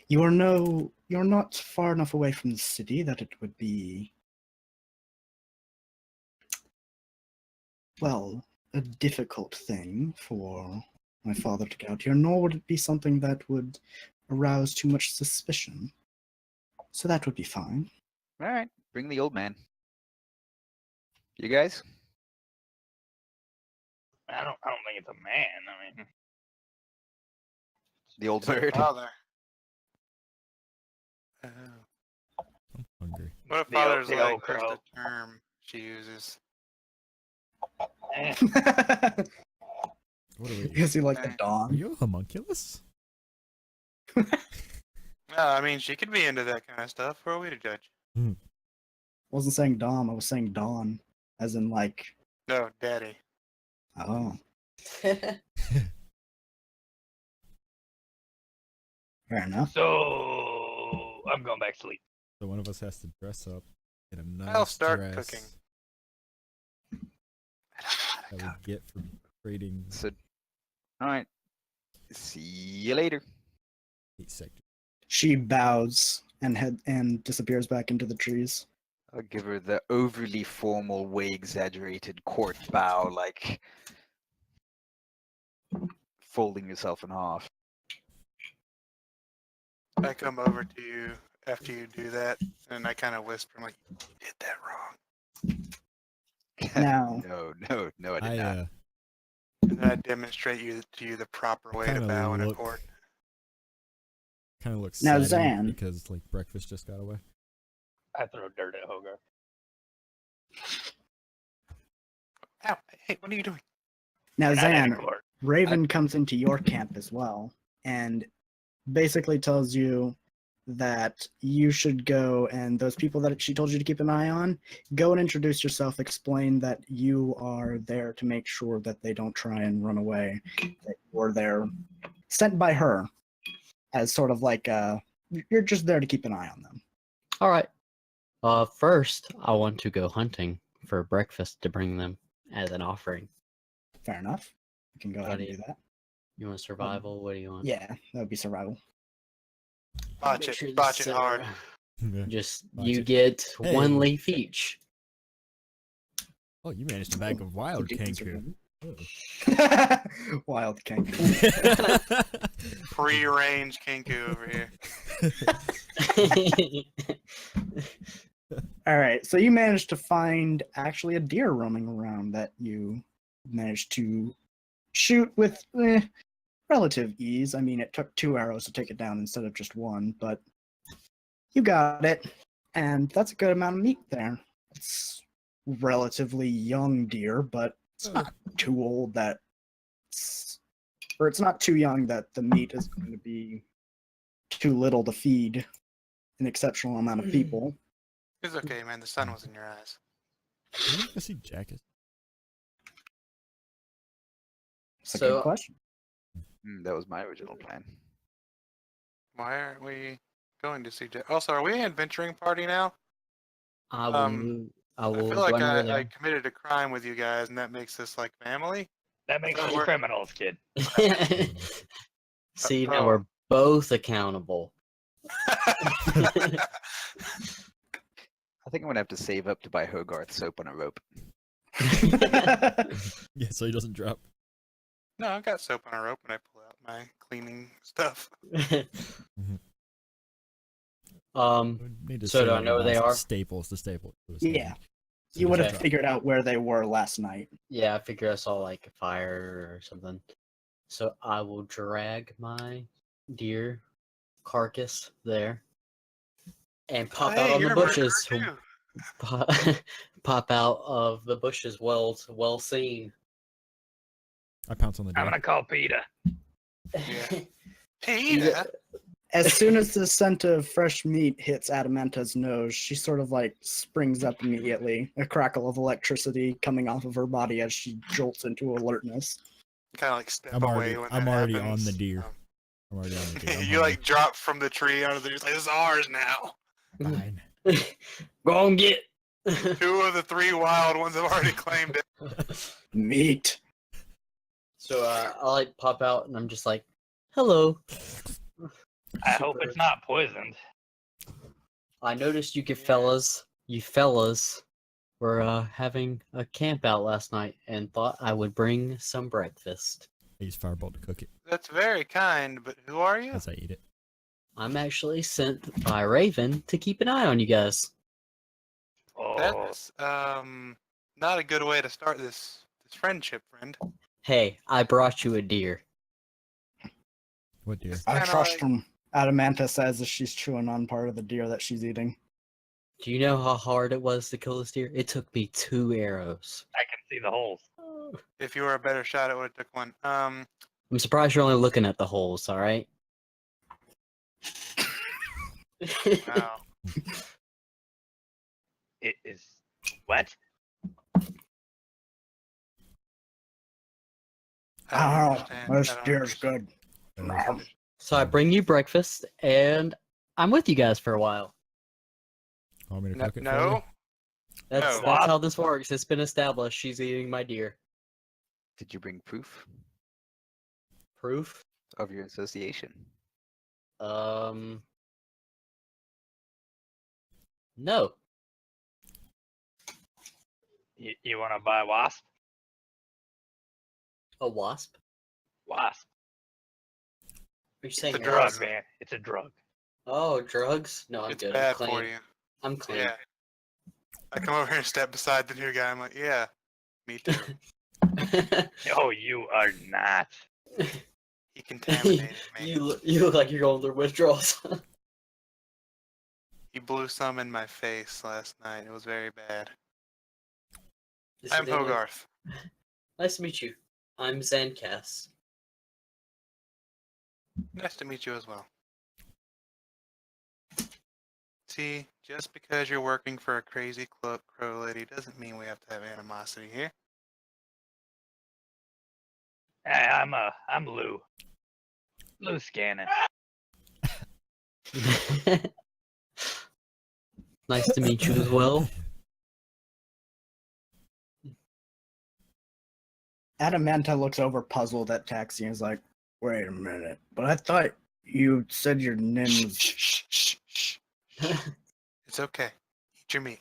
S5: You're not far enough away from the city that it would be, well, a difficult thing for my father to get out here, nor would it be something that would arouse too much suspicion. So that would be fine.
S3: All right, bring the old man. You guys?
S6: I don't think it's a man. I mean,
S3: The old
S2: It's our
S3: bird?
S2: father. Oh.
S1: I'm hungry.
S2: What if
S6: The old-
S2: father's
S6: the
S2: like
S6: old
S2: just
S6: crow.
S2: a term she uses?
S6: eh,
S1: What are we?
S5: Is he like the
S2: Are
S1: Are
S5: dawn?
S1: you a homunculus?
S2: No, I mean she could be into that kind of stuff. Who are we to judge?
S5: I wasn't saying Dom, I was saying Dawn. As in like,
S2: No, daddy.
S5: oh, fair enough.
S6: so I'm going back to sleep.
S1: So one of us has to dress up in a nice
S2: I'll start
S1: dress
S2: cooking.
S1: that we get for trading
S3: So, all right. See you later.
S1: 8 sectors.
S5: She bows and disappears back into the trees.
S3: I'll give her the overly formal, way exaggerated court bow, like folding yourself in half.
S2: I come over to you after you do that, and I kind of whisper, I'm like, "You did that wrong."
S5: Now,
S3: No, I did
S1: I
S3: not.
S2: And then I demonstrate to you the proper way to
S1: kind
S2: bow
S1: of
S2: in a
S1: look
S2: court.
S1: sad
S5: Now, Zan.
S1: because like breakfast just got away.
S6: I throw dirt at Hogarth.
S2: Ow! Hey, what are you doing?
S5: now
S6: We're not in
S5: Zan,
S6: court.
S5: Raven comes into your camp as well and basically tells you that you should go and those people that she told you to keep an eye on, go and introduce yourself, explain that you are there to make sure that they don't try and run away, that you're there sent by her as sort of like you're just there to keep an eye on them.
S7: All right. First, I want to go hunting for breakfast to bring them as an offering.
S5: Fair enough. You can go ahead and do that.
S7: You want survival? What do you want?
S5: Yeah, that would be survival.
S2: Botch
S7: Make sure
S2: it. Botch
S7: this,
S2: it hard.
S1: Yeah.
S7: Just
S1: Watch
S7: you
S1: it.
S7: get
S1: Hey.
S7: one leaf each.
S1: Oh, you managed to bag of wild
S5: So you can
S1: kangaroo.
S5: survive. Wild kangaroo.
S2: Free-range kinku over here.
S5: All right, so you managed to find actually a deer roaming around that you managed to shoot with relative ease. I mean, it took 2 arrows to take it down instead of just 1, but you got it, and that's a good amount of meat there. It's relatively young deer, but it's not too old that it's not too young that the meat is going to be too little to feed an exceptional amount of people.
S2: It's okay, man. The sun was in your eyes.
S1: Did you see Jacket?
S5: It's a
S7: So-
S5: good question.
S3: That was my original plan.
S2: Why aren't we going to see Jack? Also, are we an adventuring party now?
S7: I will. I
S2: I
S7: will
S2: feel like
S7: join over
S2: I
S7: there.
S2: committed a crime with you guys, and that makes us like family.
S6: That makes
S2: Oh,
S6: us
S2: we're-
S6: criminals, kid.
S7: See, now
S2: Oh.
S7: we're both accountable.
S3: I think I'm gonna have to save up to buy Hogarth soap on a rope.
S1: Yeah, so he doesn't drop.
S2: No, I've got soap on a rope when I pull out my cleaning stuff.
S1: We need to
S7: So
S1: say
S7: do I
S1: that we
S7: know where
S1: buy
S7: they
S1: some
S7: are?
S1: Staples to staple. to the
S5: Yeah.
S1: stage. So
S5: You would
S1: just
S5: have
S7: Okay.
S5: figured out where they were last night.
S7: Yeah, I figure I saw like a fire or something. So I will drag my deer carcass there and pop out
S2: Hey,
S7: on the
S2: you're a murderer
S7: bushes.
S2: too.
S7: Pop, pop out of the bushes. Well seen.
S1: I pounce on the
S6: I'm
S1: door.
S6: gonna call PETA.
S2: Yeah. Hey,
S7: Yeah.
S5: As soon as the scent of fresh meat hits Adamanta's nose, she sort of like springs up immediately, a crackle of electricity coming off of her body as she jolts into alertness.
S2: kind of like step
S1: I'm
S2: away
S1: already,
S2: when
S1: I'm
S2: that
S1: already
S2: happens.
S1: on the deer. I'm already on the deer. I'm
S2: You
S1: hungry.
S2: like drop from the tree onto the. It's like, this is ours now.
S1: Fine.
S7: Go and get.
S2: 2 of the 3 wild ones have already claimed it.
S5: Meat.
S7: So I like pop out and I'm just like, hello.
S6: I hope
S7: Super-
S6: it's not poisoned.
S7: I noticed you
S2: Yeah.
S7: fellas were having a camp out last night and thought I would bring some breakfast.
S1: I use Firebolt to cook it
S2: That's very kind, but who are you?
S1: as I eat it.
S7: I'm actually sent by Raven to keep an eye on you guys.
S6: Oh,
S2: That's not a good way to start this friendship, friend.
S7: Hey, I brought you a deer.
S1: What deer?
S2: It's
S5: I
S2: kinda
S5: trust
S2: like-
S5: him. Adamanta says as she's chewing on part of the deer that she's eating.
S7: Do you know how hard it was to kill this deer? It took me 2 arrows.
S6: I can see the holes.
S2: If you were a better shot, it would have took one.
S7: I'm surprised you're only looking at the holes, alright?
S2: Wow.
S6: It is what?
S2: I don't
S5: Oh,
S2: understand.
S5: this
S2: I don't
S5: deer's good.
S2: understand.
S7: So I bring you breakfast, and I'm with you guys for a while.
S1: Want me to
S2: No,
S1: cook it for
S2: no.
S1: you?
S7: That's
S2: No.
S7: that's how this works. It's been established. She's eating my deer.
S3: Did you bring proof
S7: Proof?
S3: of your association?
S7: No.
S6: You want to buy wasp?
S7: A wasp?
S6: Wasp.
S7: Are you saying
S2: a
S6: It's a
S2: drug.
S6: drug, man. It's a drug.
S7: Oh, drugs? No, I'm
S2: It's
S7: good.
S2: bad
S7: I'm clean.
S2: for you.
S7: I'm clean.
S2: Yeah. I come over here and step beside the new guy. I'm like, yeah, me too.
S6: No, you are not.
S2: He contaminated me.
S7: you look like you're going through withdrawals.
S2: He blew some in my face last night. It was very bad.
S7: Is
S2: I'm
S7: your name like-
S2: Hogarth.
S7: Nice to meet you. I'm Zancass.
S2: Nice to meet you as well. See, just because you're working for a crazy crow lady doesn't mean we have to have animosity here.
S6: I'm Lou. Lou Scannon.
S7: Nice to meet you as well.
S5: Adamanta looks over puzzled at Taxi and is like, wait a minute, but I thought you said your name
S2: Shh,
S5: was...
S2: shh, shh, shh, shh. It's okay. Eat your meat.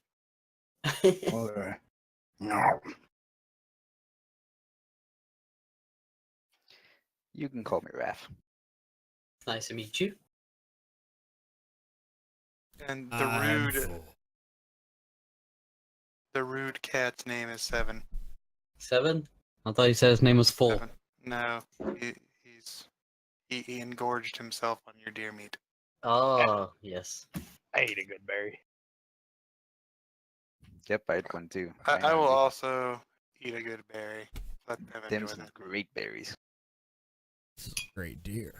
S5: Okay. No.
S3: You can call me Raph.
S7: Nice to meet you.
S2: And
S1: I'm full.
S2: the rude cat's name is Seven.
S7: 7? I thought you said his name was Full.
S2: Seven. No, he engorged himself on your deer meat.
S7: Oh, yes.
S6: I ate a good berry.
S3: Yep, I had one too.
S2: I will also eat a good berry. Let them
S3: Them
S2: enjoy
S3: some
S2: that.
S3: great berries.
S1: This is a great deer.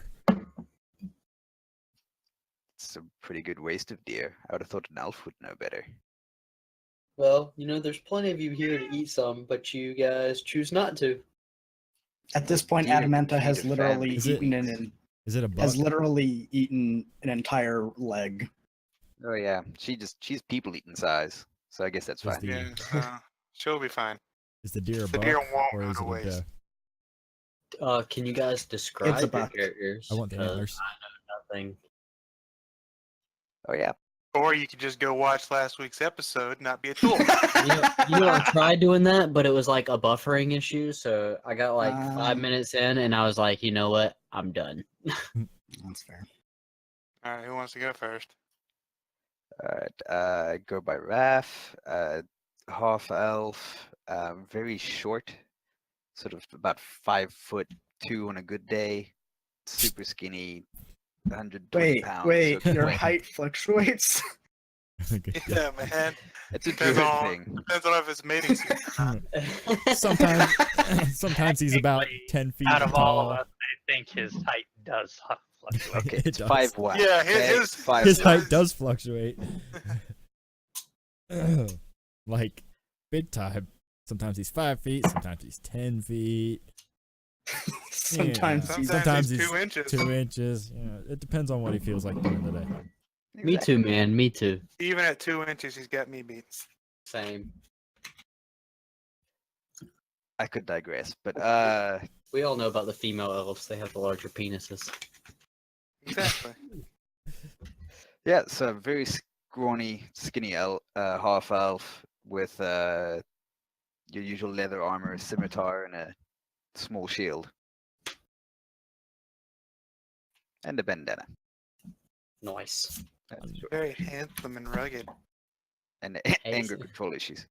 S3: It's a pretty good waste of deer. I would have thought an elf would know better.
S7: Well, there's plenty of you here to eat some, but you guys choose not to.
S5: At this point,
S3: Deer can
S5: Adamanta
S3: feed
S5: has
S3: a
S5: literally
S3: family.
S1: Is it a buck?
S5: has literally eaten an entire leg.
S3: Oh yeah, she's people eating size, so I guess that's
S1: Is
S3: fine.
S1: the-
S2: Yeah, she'll be fine.
S1: Is the deer a
S2: The
S1: buck
S2: deer won't
S1: or
S2: go
S1: is
S2: to
S1: it a
S2: waste.
S1: doe?
S7: Can you guys describe your
S5: buck.
S7: characters?
S1: I want the
S7: 'Cause
S1: antlers.
S7: nothing.
S3: Oh yeah.
S2: Or you could just go watch last week's episode, and not be a tool.
S7: I tried doing that, but it was like a buffering issue. So I got like 5
S5: Um,
S7: minutes in, and I was like, you know what? I'm done.
S5: That's fair.
S2: All right, who wants to go first?
S3: All right. Go by Raph. Half elf. Very short. Sort of about 5'2" on a good day. Super skinny. 120 pounds.
S5: Wait,
S3: soaking
S5: your
S3: wet.
S5: height fluctuates?
S1: Okay,
S2: Yeah, man.
S3: It's a
S2: Depends
S3: druid
S2: on
S3: thing.
S2: depends on if it's mating season or not.
S1: sometimes he's about
S6: Technically,
S1: 10 feet
S6: Out of
S1: tall.
S6: all of us, I think his height does fluctuate.
S3: Okay,
S1: It
S3: it's
S1: does.
S3: 5'1".
S2: Yeah,
S3: okay?
S2: his-
S3: Five
S1: His
S3: one.
S1: height does fluctuate. Like big time. Sometimes he's 5 feet, sometimes he's 10 feet.
S5: Sometimes
S1: Yeah.
S5: he's
S1: Sometimes
S2: he's
S1: he's
S2: 2 inches.
S1: 2 inches. It depends on what he feels like during the day.
S7: Me too, man. Me too.
S2: Even at 2 inches, he's got me beat.
S7: Same.
S3: I could digress, but
S7: We all know about the female elves. They have the larger penises.
S2: Exactly.
S3: yeah. So very scrawny, skinny half elf with your usual leather armor, scimitar, and a small shield, and a bandana.
S7: Nice.
S3: That's true.
S2: Very handsome and rugged.
S3: And
S7: Hey,
S3: anger
S7: so-
S3: control issues.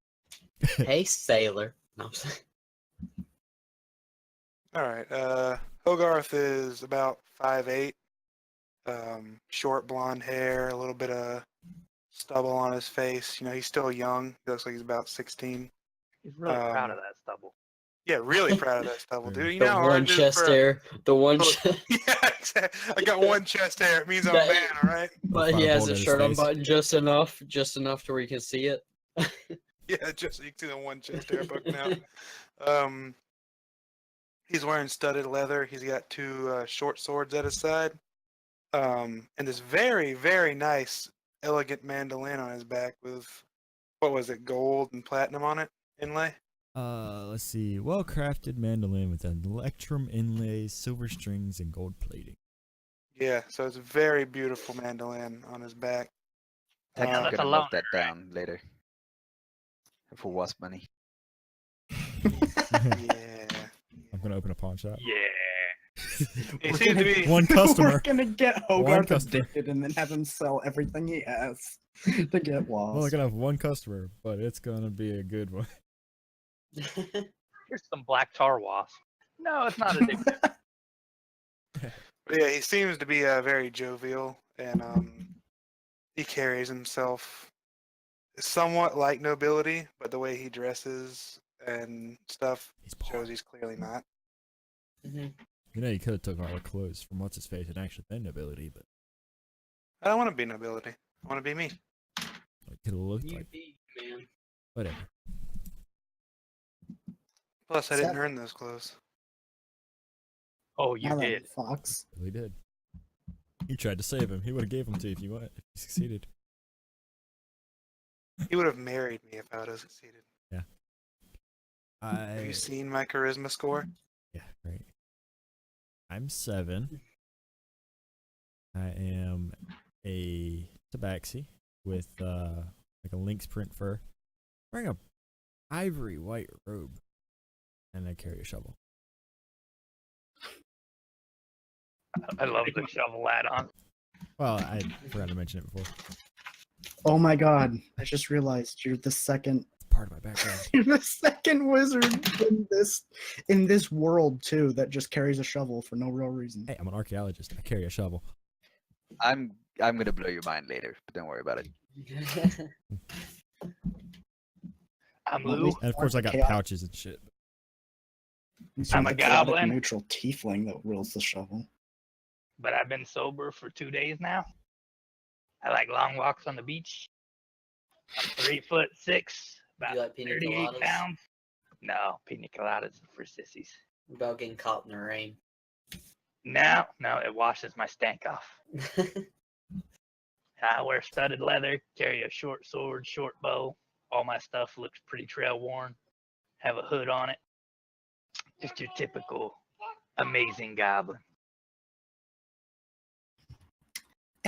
S7: Hey, sailor. No, I'm saying-
S2: All right. Hogarth is about 5'8". Short blonde hair, a little bit of stubble on his face. You know, he's still young. He looks like he's about 16.
S6: He's really proud
S2: Um,
S6: of that stubble.
S2: Yeah, really proud of that stubble,
S1: Yeah.
S2: dude. You
S7: the
S2: know how
S7: one
S2: hard it is
S7: chest
S2: for-
S7: hair. The one.
S2: Oh,
S7: Chest.
S2: Yeah, exactly. I got one chest hair. It means I'm a
S7: That-
S2: man, all right?
S7: But he
S1: Fire
S7: has
S1: ball
S7: his
S1: in his
S7: shirt
S1: face.
S7: unbuttoned just enough to where you can see it.
S2: Yeah, just so you can see the one chest hair poking out. He's wearing studded leather. He's got two short swords at his side. And this very, very nice, elegant mandolin on his back with, what was it, gold and platinum on it, inlay?
S1: Let's see. Well-crafted mandolin with an electrum inlay, silver strings, and gold plating.
S2: Yeah, so it's a very beautiful mandolin on his back.
S3: Tech's
S6: that's
S3: gonna
S6: a
S3: melt
S6: loner,
S3: that
S6: right?
S3: down later. For wasp money.
S2: Yeah.
S1: I'm gonna open a pawn shop.
S6: Yeah.
S2: He seems to be.
S1: One customer.
S5: We're gonna get
S1: One
S5: Hogarth
S1: customer.
S5: addicted and then have him sell everything he has to get
S1: We're only
S5: lost.
S1: gonna have one customer, but it's gonna be a good one.
S6: Here's some black tar wasp. No, it's not addictive.
S2: But yeah, he seems to be very jovial, and he carries himself somewhat like nobility, but the way he dresses and stuff
S1: He's poor.
S2: shows he's clearly not.
S1: You know, you could have took all the clothes from what's his face and actually been nobility, but
S2: I don't want to be nobility. I want to be me.
S1: it could have looked
S7: You
S1: like
S7: be, man.
S1: whatever.
S2: Plus, I didn't
S5: Except-
S2: earn those clothes.
S6: Oh, you
S5: Now then,
S6: did.
S5: Fox.
S1: Really did. You tried to save him. He would have gave them to you if you want. If you succeeded.
S2: He would have married me if I would have succeeded. Have
S1: I
S2: you seen my charisma score?
S1: yeah, right. I'm 7. I am a tabaxi with like a lynx print fur, wearing a ivory white robe, and I carry a shovel.
S6: I love the shovel add-on.
S1: Well, I forgot to mention it before.
S5: Oh my god, I just realized you're the second
S1: It's part of my background.
S5: you're the second wizard in this world too that just carries a shovel for no real reason.
S1: Hey, I'm an archaeologist. I carry a shovel.
S3: I'm gonna blow your mind later, but don't worry about it.
S6: I'm
S5: Well, at
S6: Lou.
S5: least
S1: And of course, I got
S5: chaotic-
S1: pouches and shit.
S5: it's
S6: I'm
S5: not
S6: a
S5: the chaotic
S6: goblin.
S5: neutral tiefling that wields the shovel.
S6: But I've been sober for 2 days now. I like long walks on the beach. I'm 3'6", about
S7: You like pina
S6: 38
S7: coladas?
S6: pounds. No, pina coladas are for sissies.
S7: About getting caught in the rain.
S6: No, it washes my stank off. I wear studded leather, carry a short sword, short bow. All my stuff looks pretty trail worn. Have a hood on it. Just your typical amazing goblin.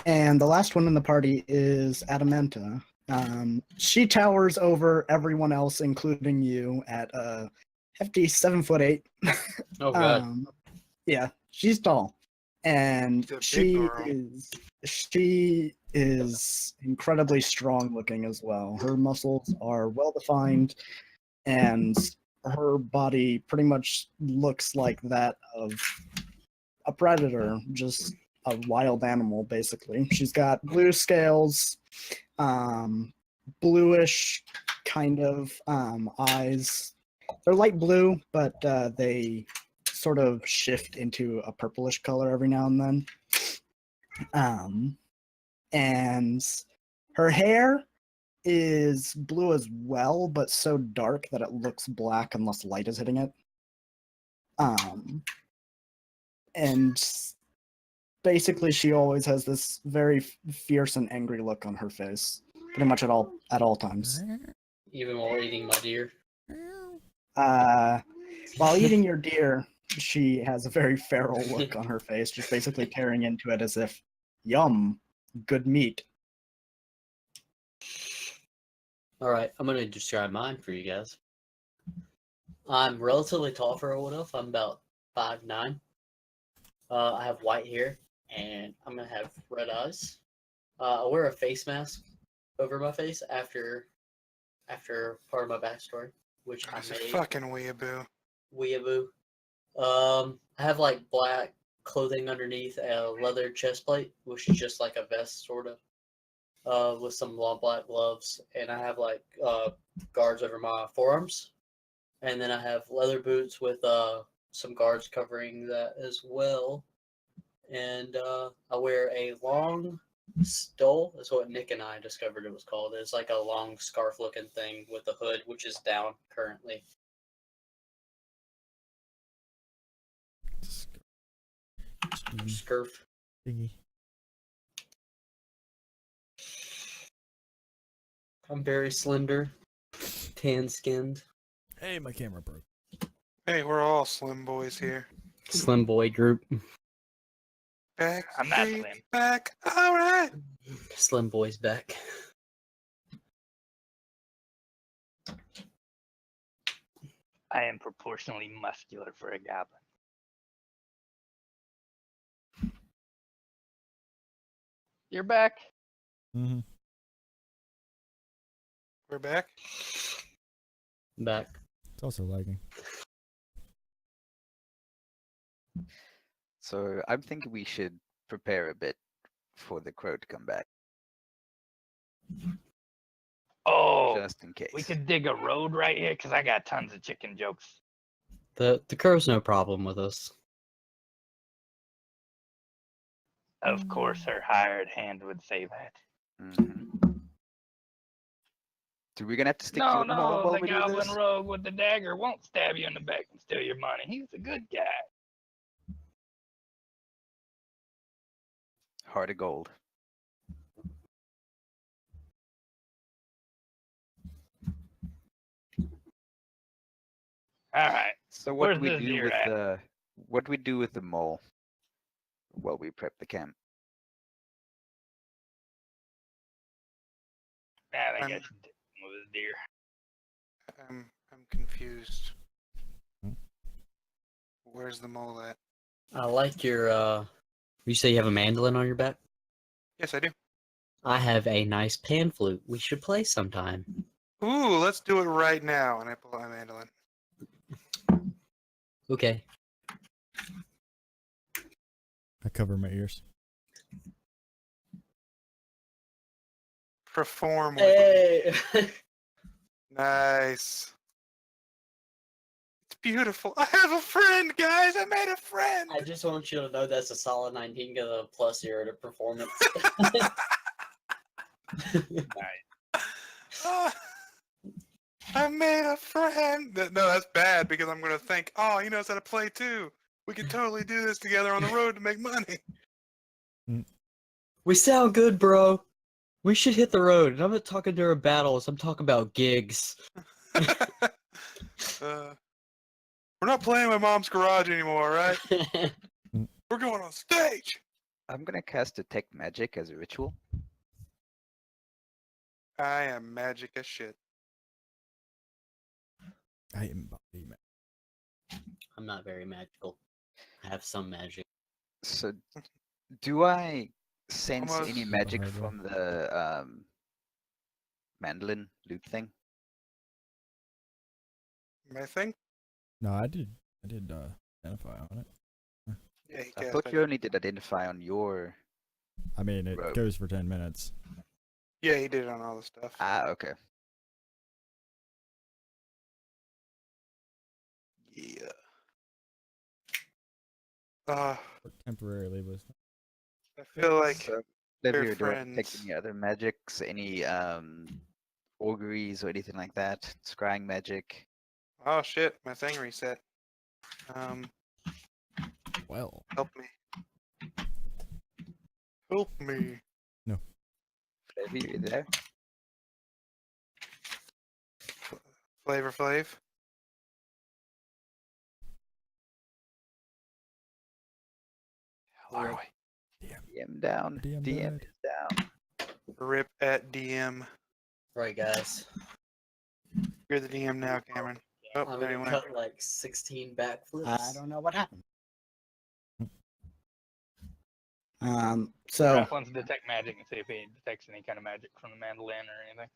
S5: And the last one in the party is Adamanta. She towers over everyone else, including you, at a hefty 7'8".
S7: Oh god.
S5: Yeah, she's tall. and
S2: She's a big girl.
S5: she is incredibly strong looking as well. Her muscles are well defined, and her body pretty much looks like that of a predator, just a wild animal, basically. She's got blue scales, bluish kind of eyes. They're light blue, but they sort of shift into a purplish color every now and then. And her hair is blue as well, but so dark that it looks black unless light is hitting it. And basically, she always has this very fierce and angry look on her face, pretty much at all times.
S7: Even while eating my deer.
S5: While eating your deer, she has a very feral look on her face, just basically tearing into it as if, yum, good meat.
S7: All right, I'm gonna describe mine for you guys. I'm relatively tall for a wood elf. I'm about 5'9". I have white hair, and I'm gonna have red eyes. I wear a face mask over my face after part of my backstory, which I
S2: That's a
S7: made.
S2: fucking weeaboo.
S7: Weeaboo. I have like black clothing underneath a leather chest plate, which is just like a vest sort of, with some long black gloves, and I have like guards over my forearms, and then I have leather boots with some guards covering that as well, and I wear a long stole. That's what Nick and I discovered it was called. It's like a long scarf-looking thing with a hood, which is down currently. Scarf.
S1: Thingy.
S7: I'm very slender, tan-skinned,
S1: Hey, my camera broke.
S2: Hey, we're all slim boys here.
S7: slim boy group.
S2: Back,
S6: I'm not
S2: street,
S6: slim.
S2: back. All right.
S7: Slim boy's back.
S6: I am proportionally muscular for a goblin. You're back.
S1: Mm-hmm.
S2: We're back.
S7: Back.
S1: It's also lagging.
S3: So I'm thinking we should prepare a bit for the crow to come back,
S6: Oh,
S3: just in case.
S6: we could dig a road right here because I got tons of chicken jokes.
S7: The crow's no problem with us.
S6: Of course, her hired hand would say that.
S3: So we're gonna have to stick you
S6: No,
S3: in the mall
S6: no,
S3: while
S6: the
S3: we do
S6: goblin
S3: this?
S6: rogue with the dagger won't stab you in the back and steal your money. He's a good guy.
S3: Heart of gold.
S6: All right.
S3: So what
S6: Where's
S3: do we
S6: this
S3: do
S6: deer
S3: with
S6: at?
S3: the mole while we prep the camp?
S6: I think I
S2: I'm-
S6: should dig him with his deer.
S2: I'm confused.
S1: Hmm?
S2: Where's the mole at?
S7: I like your, you say you have a mandolin on your back?
S2: Yes, I do.
S7: I have a nice pan flute. We should play sometime.
S2: Ooh, let's do it right now. And I pull out my mandolin.
S7: Okay.
S1: I cover my ears.
S2: Perform with me.
S7: Hey!
S2: Nice. It's beautiful. I have a friend, guys. I made a friend.
S7: I just want you to know that's a solid 19 get a plus 0 to performance.
S2: Ah, I made a friend. No, that's bad because I'm gonna think, oh, he knows how to play too. We could totally do this together on the road to make money.
S7: We sound good, bro. We should hit the road. And I'm not talking during battles. I'm talking about gigs.
S2: We're not playing my mom's garage anymore, right? We're going on stage.
S3: I'm gonna cast Detect Magic as a ritual.
S2: I am magic as shit.
S1: I embody magic.
S7: I'm not very magical. I have some magic.
S3: So, do I sense
S2: Almost.
S3: any
S1: The
S3: magic
S1: hard way.
S3: from the mandolin loot thing?
S2: My thing?
S1: No, I did identify on it.
S2: Yeah, he
S3: I
S2: cast
S3: thought
S2: it.
S3: you only did identify on your.
S1: I mean, it
S3: Rope.
S1: goes for 10 minutes.
S2: Yeah, he did it on all the stuff.
S3: Ah, okay.
S2: Yeah. Uh,
S1: Or temporarily, but it's
S2: I feel like
S3: So,
S2: we're
S3: Olivia, do I detect
S2: friends.
S3: any other magics, any auguries or anything like that? Scrying magic.
S2: Oh shit, my thing reset.
S1: well.
S2: Help me. Help me.
S3: Olivia, you there?
S2: Flavor Flav. Hell are
S7: Rip.
S2: we?
S3: DM down.
S1: DM
S3: DM
S1: died.
S3: is down.
S2: Rip at DM.
S7: Right, guys.
S2: You're the DM now, Cameron. Oh,
S7: I'm
S2: there he
S7: gonna
S2: went.
S7: cut like 16 backflips.
S5: I don't know what happened.
S6: Raph
S5: So
S6: wants to detect magic and see if he detects any kind of magic from the mandolin or anything.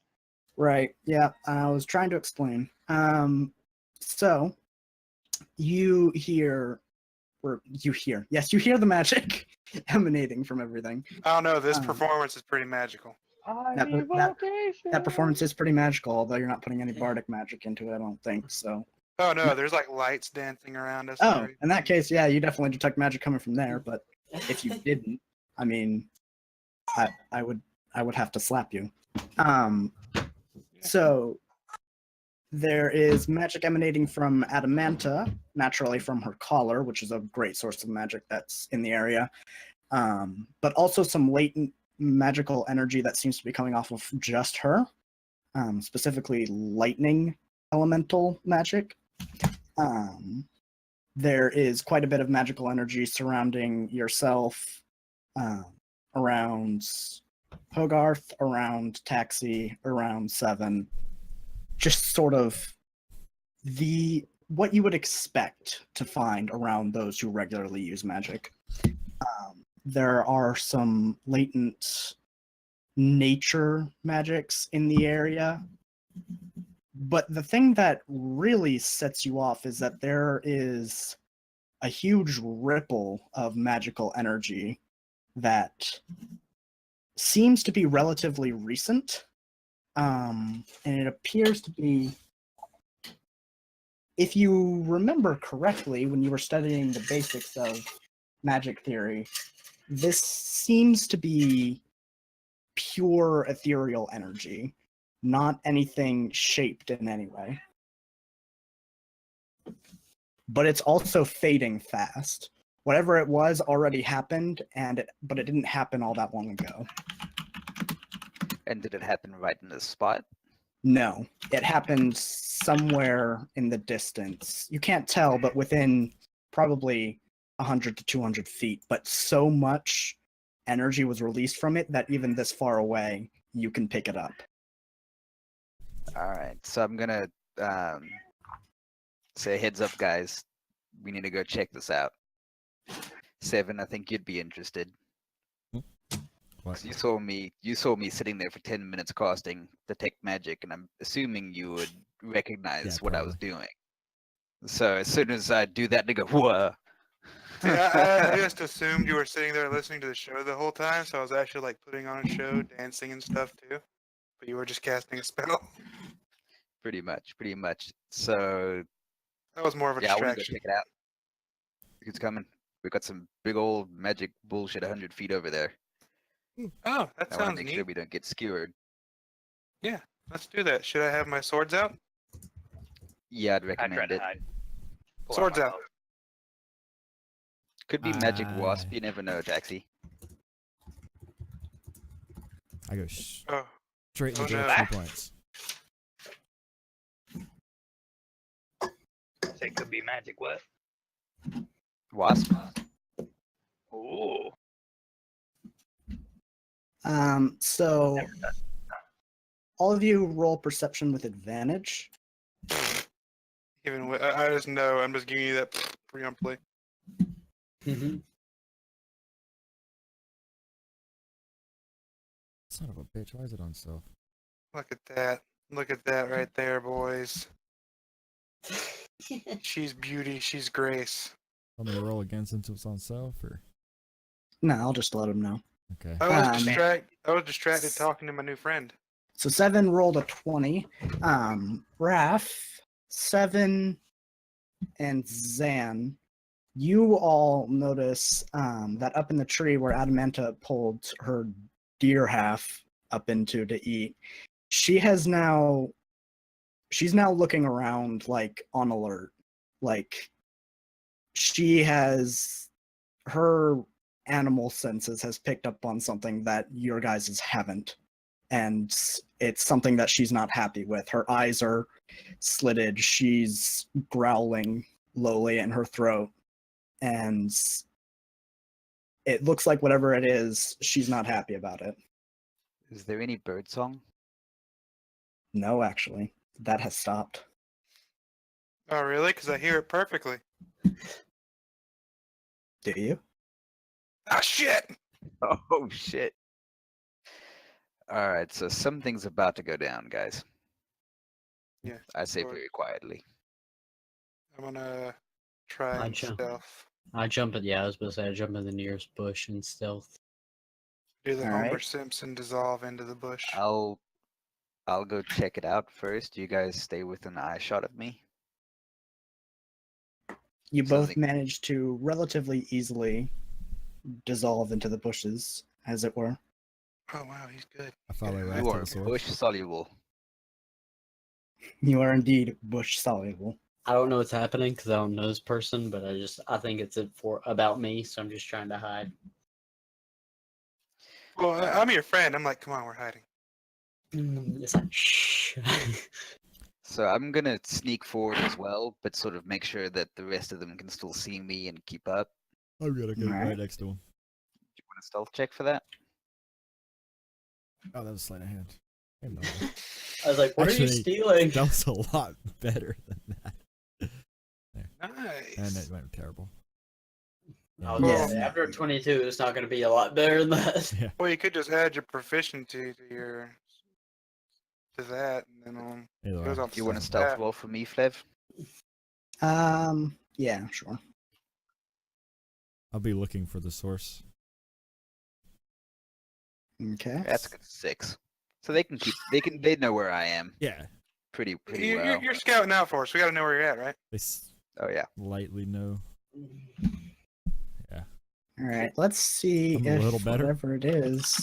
S5: right, yeah, I was trying to explain. So you hear, yes, you hear the magic emanating from everything.
S2: I don't know. This
S5: Um,
S2: performance is pretty magical.
S5: That performance is pretty magical, although you're not putting any bardic magic into it, I don't think. So,
S2: Oh no, there's like lights dancing around us. and
S5: oh,
S2: everything.
S5: in that case, yeah, you definitely detect magic coming from there. But if you didn't, I mean, I would have to slap you. So there is magic emanating from Adamanta, naturally from her collar, which is a great source of magic that's in the area. But also some latent magical energy that seems to be coming off of just her, specifically lightning elemental magic. There is quite a bit of magical energy surrounding yourself, around Hogarth, around Taxi, around Seven. Just sort of what you would expect to find around those who regularly use magic. There are some latent nature magics in the area. But the thing that really sets you off is that there is a huge ripple of magical energy that seems to be relatively recent. And it appears to be, if you remember correctly, when you were studying the basics of magic theory, this seems to be pure ethereal energy, not anything shaped in any way. But it's also fading fast. Whatever it was already happened, but it didn't happen all that long ago.
S3: And did it happen right in this spot?
S5: No, it happened somewhere in the distance. You can't tell, but within probably 100 to 200 feet. But so much energy was released from it that even this far away, you can pick it up.
S3: All right. So I'm gonna say heads up, guys. We need to go check this out. Seven, I think you'd be interested.
S1: What?
S3: 'Cause you saw me sitting there for 10 minutes casting detect magic, and I'm assuming you would recognize what I was doing. So as soon as I do that, they go, whoa.
S2: See, I just assumed you were sitting there listening to the show the whole time, so I was actually like putting on a show, dancing and stuff too. But you were just casting a spell.
S3: Pretty much. So
S2: That was more of a
S3: yeah, I want to go
S2: distraction.
S3: check it out. Who's coming? We got some big old magic bullshit 100 feet over there.
S2: Oh, that
S3: I want to
S2: sounds
S3: make
S2: neat.
S3: sure we don't get skewered.
S2: Let's do that. Should I have my swords out?
S3: Yeah, I'd
S6: I tried
S3: recommend
S6: to
S3: it.
S6: hide. Pull
S2: Swords
S6: my
S2: out.
S6: bow.
S3: Could be magic wasp. You never know, Taxi.
S1: I go
S2: Oh,
S1: straight in the
S2: Oh, no.
S1: direction of points.
S6: Say could be magic. What?
S3: Wasp.
S6: Ooh.
S5: So
S6: Never touched.
S5: all of you roll perception with advantage.
S2: even I just know. I'm just giving you that preemptively.
S1: Son of a bitch, why is it on stealth?
S2: Look at that. Look at that right there, boys. She's beauty. She's grace.
S1: Want me to roll again since it's on stealth, or?
S5: No, I'll just let him know.
S1: Okay.
S2: I was
S5: Um,
S2: distracted talking to my new friend.
S5: So 7 rolled a 20. Raph, 7, and Zan, you all notice that up in the tree where Adamanta pulled her deer half up into to eat, she's now looking around like on alert. Like she has her animal senses has picked up on something that your guys' haven't. And it's something that she's not happy with. Her eyes are slitted. She's growling lowly in her throat. And it looks like whatever it is, she's not happy about it.
S3: Is there any bird song?
S5: No, actually. That has stopped.
S2: Oh, really? Because I hear it perfectly.
S5: Do you?
S2: Ah, shit!
S3: Oh shit. Alright, so something's about to go down, guys.
S2: Yeah.
S3: I say
S2: Or-
S3: very quietly.
S2: I'm gonna try
S7: I
S2: and
S7: jump.
S2: stealth.
S7: I jump at I was supposed to say I jump in the nearest bush and stealth.
S2: Do the
S5: All
S2: Homer
S5: right.
S2: Simpson dissolve into the bush.
S3: I'll go check it out first. You guys stay within eye shot of me.
S5: You
S3: So
S5: both
S3: they-
S5: managed to relatively easily dissolve into the bushes, as it were.
S2: Oh wow, he's good.
S1: I follow
S2: Yeah.
S1: Raph
S3: You
S1: to
S3: are
S1: the source.
S3: bush soluble.
S5: You are indeed bush soluble.
S7: I don't know what's happening because I don't know this person, but I think it's about me, so I'm just trying to hide.
S2: Well, I'm your friend. I'm like, come on, we're hiding.
S7: It's like shh.
S3: So I'm gonna sneak forward as well, but sort of make sure that the rest of them can still see me and keep up.
S1: I'm gonna get
S5: Alright.
S1: right next to him.
S3: Do you want a stealth check for that?
S1: Oh, that was sleight of hand. I have no idea.
S7: I was like, what are you
S1: Actually,
S7: stealing?
S1: That was a lot better than that.
S2: Nice.
S1: And it went terrible.
S7: I was gonna say,
S5: Yeah.
S7: after 22, it's not going to be a lot better than that.
S1: Yeah.
S2: Well, you could just add your proficiency to that, and then
S1: Either
S2: it goes
S1: way.
S2: off.
S3: Do you want a
S2: the
S3: stealth
S2: stat.
S3: roll for me, Flev?
S5: Yeah, sure.
S1: I'll be looking for the source.
S5: Okay.
S3: That's a good 6. So they know where I am
S1: Yeah.
S3: pretty
S2: You're,
S3: well.
S2: you're scouting out for us. We got to know where you're at, right?
S1: They
S3: Oh yeah.
S1: slightly know. Yeah.
S5: All right. Let's see
S1: I'm a
S5: if
S1: little better.
S5: whatever it is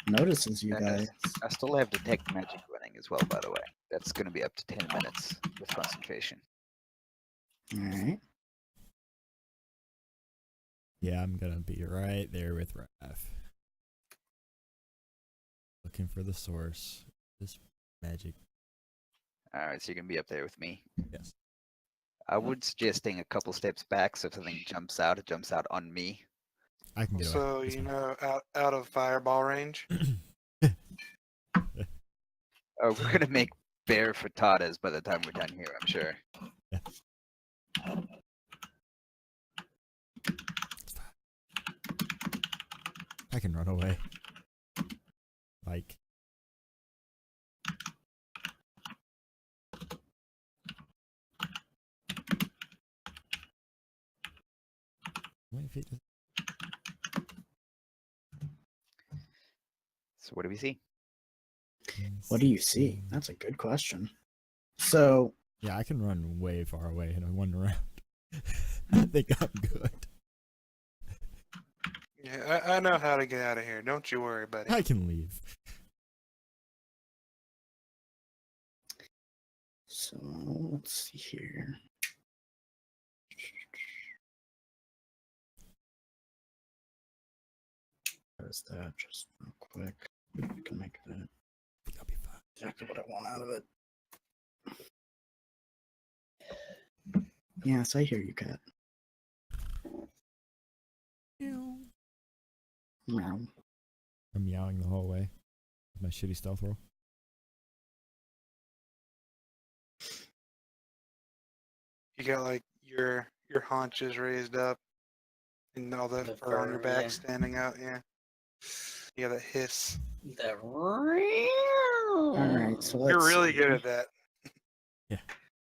S5: notices you
S3: Yes.
S5: guys.
S3: I still have detect magic running as well, by the way. That's gonna be up to 10 minutes with concentration.
S5: All right.
S1: Yeah, I'm gonna be right there with Raph. Looking for the source. This magic.
S3: Alright, so you can be up there with me.
S1: Yes.
S3: I would suggest staying a couple steps back so if something jumps out, it jumps out on me.
S1: I can get away.
S2: So
S1: This
S2: you
S1: one.
S2: know, out of fireball range.
S3: Oh, we're gonna make bear frittatas by the time we're done here, I'm sure.
S1: It's fine. I can run away. Like. Wait, if it does-
S3: So what do we see?
S5: What do you see? That's a good question. So
S1: Yeah, I can run way far away in one round. I think I'm good.
S2: Yeah, I know how to get out of here. Don't you worry, buddy.
S1: I can leave.
S5: let's see here. What is that? Just real quick. I can make that
S1: I'll be fine.
S5: exactly what I want out of it. Yes, I hear you, Cat.
S1: Meow.
S5: Meow.
S1: I'm meowing the whole way. With my shitty stealth roll.
S2: You got like your haunches raised up, and all the
S7: The
S2: fur on your
S7: fur,
S2: back
S7: yeah.
S2: standing out. Yeah. Yeah, that hiss.
S7: That.
S5: All right, so let's
S2: You're really
S5: see.
S2: good at that.